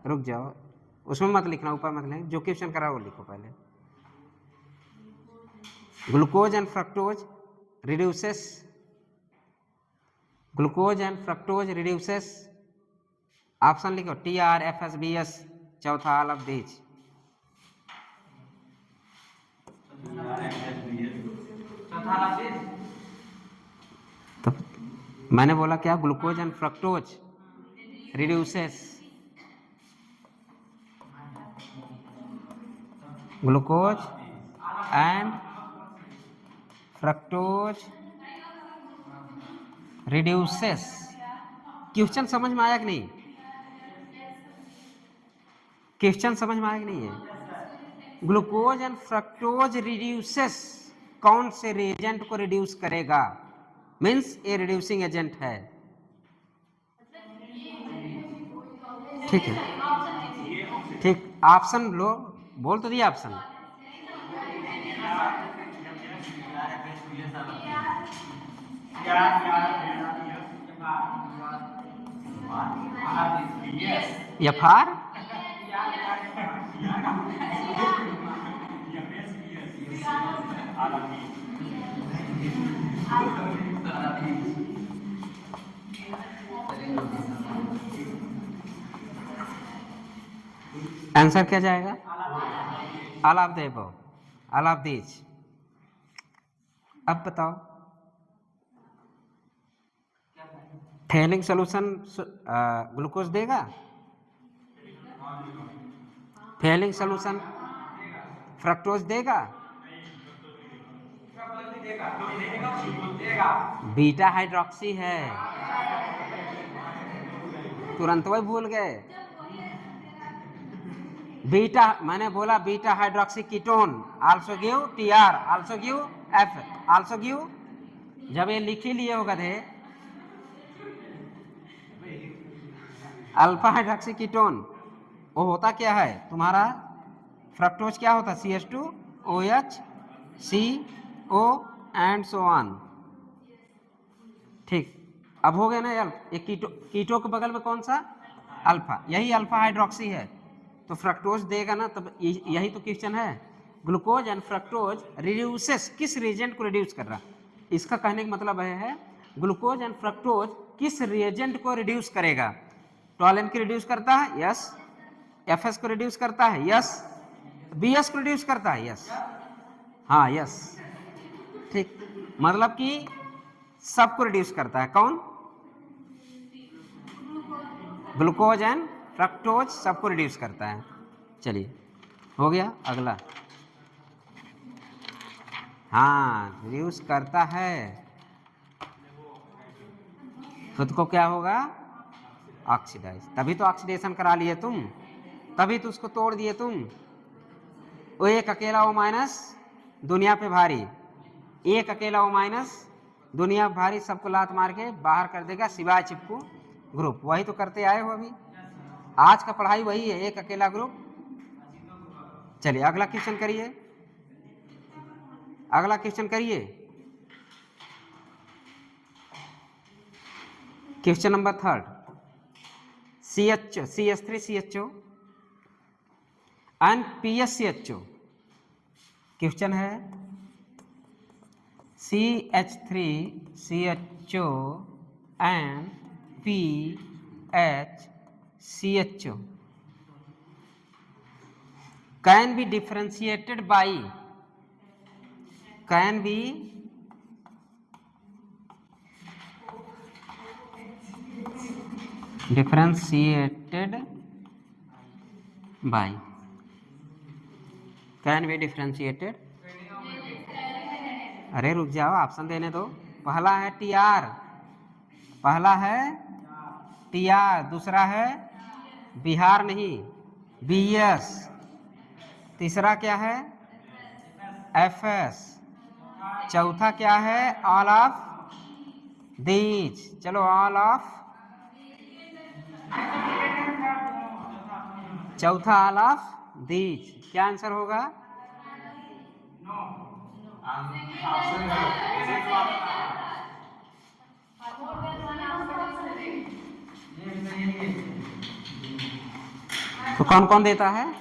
रुक जाओ, उसमें मत लिखना, ऊपर मत लिखना, जो क्वेश्चन करा वो लिखो पहले। Glucose and fructose reduces, option लिखो TR, FS, BS, चौथा ऑल ऑफ दीज। तो मैंने बोला क्या, glucose and fructose reduces, glucose and fructose reduces. Question समझ में आया कि नहीं? क्वेश्चन समझ में आया कि नहीं है? ग्लूकोज एंड फ्रक्टोज रिड्यूसेस कौन से रिएजेंट को रिड्यूस करेगा? मीन्स ये रिड्यूसिंग एजेंट है। ठीक है, ठीक, ऑप्शन लो, बोल तो दिया ऑप्शन। एफ आर आंसर क्या जाएगा? All of the above, all of these. अब बताओ, थेलिंग सोल्यूशन ग्लूकोज देगा? फेलिंग सोल्यूशन फ्रक्टोज देगा? बीटा हाइड्रोक्सी है, तुरंत वही भूल गए। बीटा, मैंने बोला beta hydroxy ketone also give TR, also give F, also give. जब ये लिख ही लिए होगा थे अल्फा हाइड्रोक्सी कीटोन, वो होता क्या है तुम्हारा? फ्रक्टोज क्या होता है? CH2OH CO and so on. ठीक, अब हो गया ना यार। ये कीटो के बगल में कौन सा? अल्फा, यही अल्फा हाइड्रोक्सी है, तो फ्रक्टोज देगा ना। तब यही तो क्वेश्चन है, ग्लूकोज एंड फ्रक्टोज रिड्यूसेस, किस रिएजेंट को रिड्यूस कर रहा? इसका कहने का मतलब है ग्लूकोज एंड फ्रक्टोज किस रिएजेंट को रिड्यूस करेगा? टॉलन को रिड्यूस करता है, यस। FS को रिड्यूस करता है, यस। BS को रिड्यूस करता है, यस। हाँ यस, ठीक, मतलब कि सबको रिड्यूस करता है। कौन? ग्लूकोज एंड फ्रक्टोज सबको रिड्यूस करता है। चलिए हो गया। अगला, हाँ रिड्यूस करता है, खुद को क्या होगा? ऑक्सीडाइज। तभी तो ऑक्सीडेशन करा लिए तुम, तभी तो उसको तोड़ दिए तुम। वो एक अकेला O माइनस दुनिया पे भारी, एक अकेला O माइनस दुनिया भारी, सबको लात मार के बाहर कर देगा सिवाय चिपकू ग्रुप। वही तो करते आए हो अभी, आज का पढ़ाई वही है, एक अकेला ग्रुप। चलिए अगला क्वेश्चन करिए, अगला क्वेश्चन करिए। Question number 3, CH3CHO and PSCHO। Question है CH3CHO and PHCHO can be differentiated by, can be differentiated by, can be differentiated। अरे रुक जाओ, ऑप्शन देने दो। पहला है TR, पहला है TR, दूसरा है बिहार नहीं BS, तीसरा क्या है? FS, चौथा क्या है? All of these. चलो ऑल ऑफ, चौथा ऑल ऑफ दीज। क्या आंसर होगा? तो कौन कौन देता है?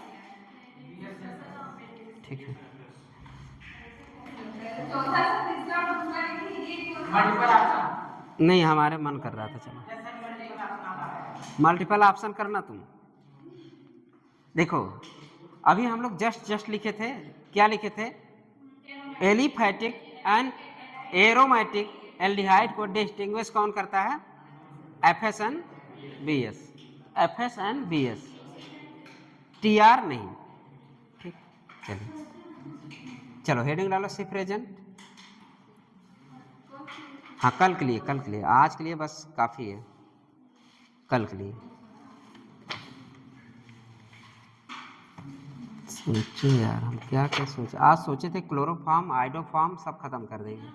ठीक है, नहीं हमारे मन कर रहा था। चलो मल्टीपल ऑप्शन करना तुम। देखो अभी हम लोग जस्ट लिखे थे, क्या लिखे थे? एलिफैटिक एंड एरोमेटिक एल्डिहाइड को डिस्टिंग्विश कौन करता है? FS and BS, FS and BS, TR नहीं। ठीक, चलो चलो हेडिंग डालो सी प्रेजेंट। हाँ कल के लिए, कल के लिए, आज के लिए बस काफ़ी है, कल के लिए। सोचे यार हम क्या क्या सोचे, आज सोचे थे क्लोरोफॉर्म आइडोफॉर्म सब खत्म कर देंगे,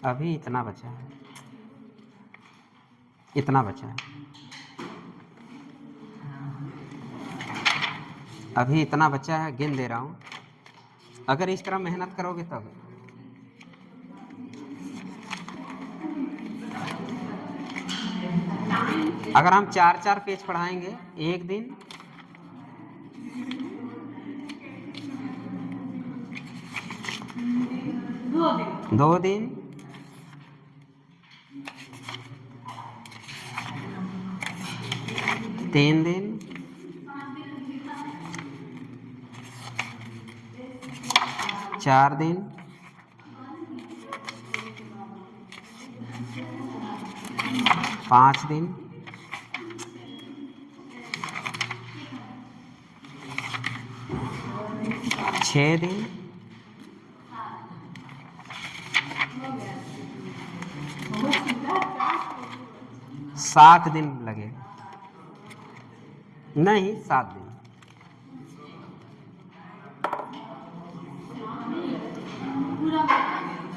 अभी इतना बचा है, इतना बचा है। अभी इतना बच्चा है, गिन दे रहा हूँ। अगर इस तरह मेहनत करोगे तब। अगर हम 4-4 पेज पढ़ाएंगे एक दिन, 2 दिन, 3 दिन, 4 दिन, 5 दिन, 6 दिन, 7 दिन लगे। नहीं, 7 दिन।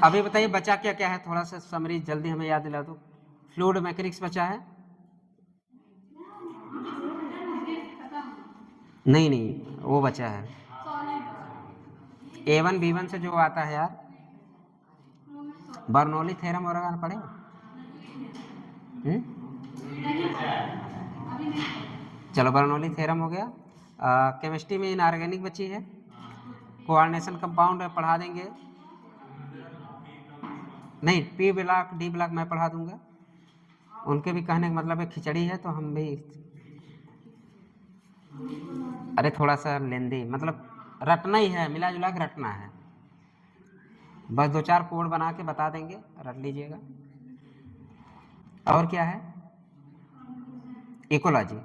अभी बताइए बचा क्या क्या है, थोड़ा सा समरी जल्दी हमें याद दिला दो। फ्लूइड मैकेनिक्स बचा है? नहीं नहीं, वो बचा है। A1 B1 से जो आता है यार, बर्नौली थ्योरम वगैरह पढ़े? चलो, बर्नौली थ्योरम हो गया। केमिस्ट्री में इनऑर्गेनिक बची है, कोऑर्डिनेशन कंपाउंड पढ़ा देंगे। नहीं, P ब्लॉक D ब्लॉक मैं पढ़ा दूंगा। उनके भी कहने का मतलब है खिचड़ी है तो हम भी, अरे थोड़ा सा लेंदी, मतलब रटना ही है, मिला जुला के रटना है। बस 2-4 कोड बना के बता देंगे, रट लीजिएगा। और क्या है? इकोलॉजी।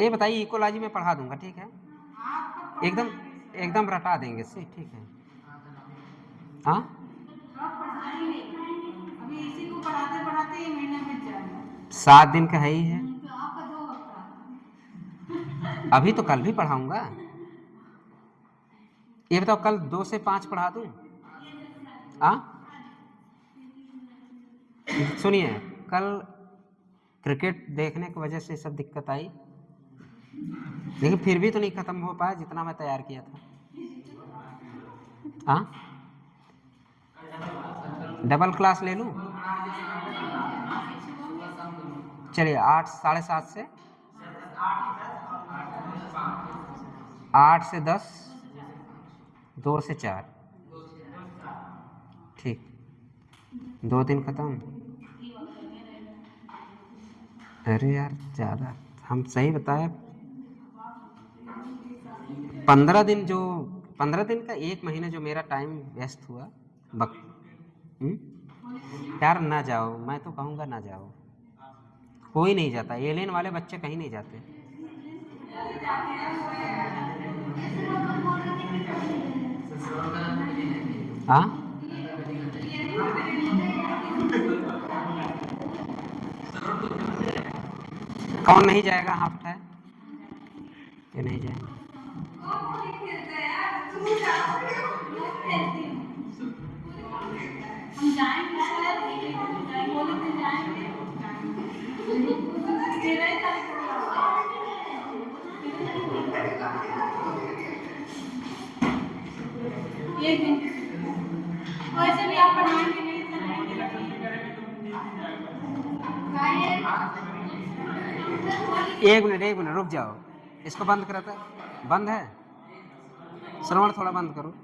ये बताइए, इकोलॉजी में पढ़ा दूंगा, ठीक है? एकदम एकदम रटा देंगे से, ठीक है? हाँ, अभी इसी को पढ़ाते पढ़ाते ये महीना बीत जाएगा। 7 दिन का है ही है। अभी तो कल भी पढ़ाऊंगा। ये बताओ, कल 2 से 5 पढ़ा दूं? हाँ, सुनिए, कल क्रिकेट देखने की वजह से सब दिक्कत आई, लेकिन फिर भी तो नहीं खत्म हो पाया जितना मैं तैयार किया था। हाँ, डबल क्लास ले लूं? चलिए, 8 साढ़े 7 से 8 से 10, 2 से 4, ठीक। 2 दिन खत्म। अरे यार ज़्यादा, हम सही बताए। 15 दिन, जो 15 दिन का 1 महीने जो मेरा टाइम वेस्ट हुआ बक। यार ना जाओ, मैं तो कहूँगा ना जाओ, कोई नहीं जाता। एलियन वाले बच्चे कहीं नहीं जाते। हाँ, कौन नहीं जाएगा? हाँ उठाए, ये नहीं जाएगा। हम जाएंगे सर, बोले थे जाएंगे। 13 तारीख को एक दिन वैसे भी आप पढ़ाएंगे नहीं एक मिनट रुक जाओ, इसको बंद करा था, बंद है। श्रवण थोड़ा बंद करो।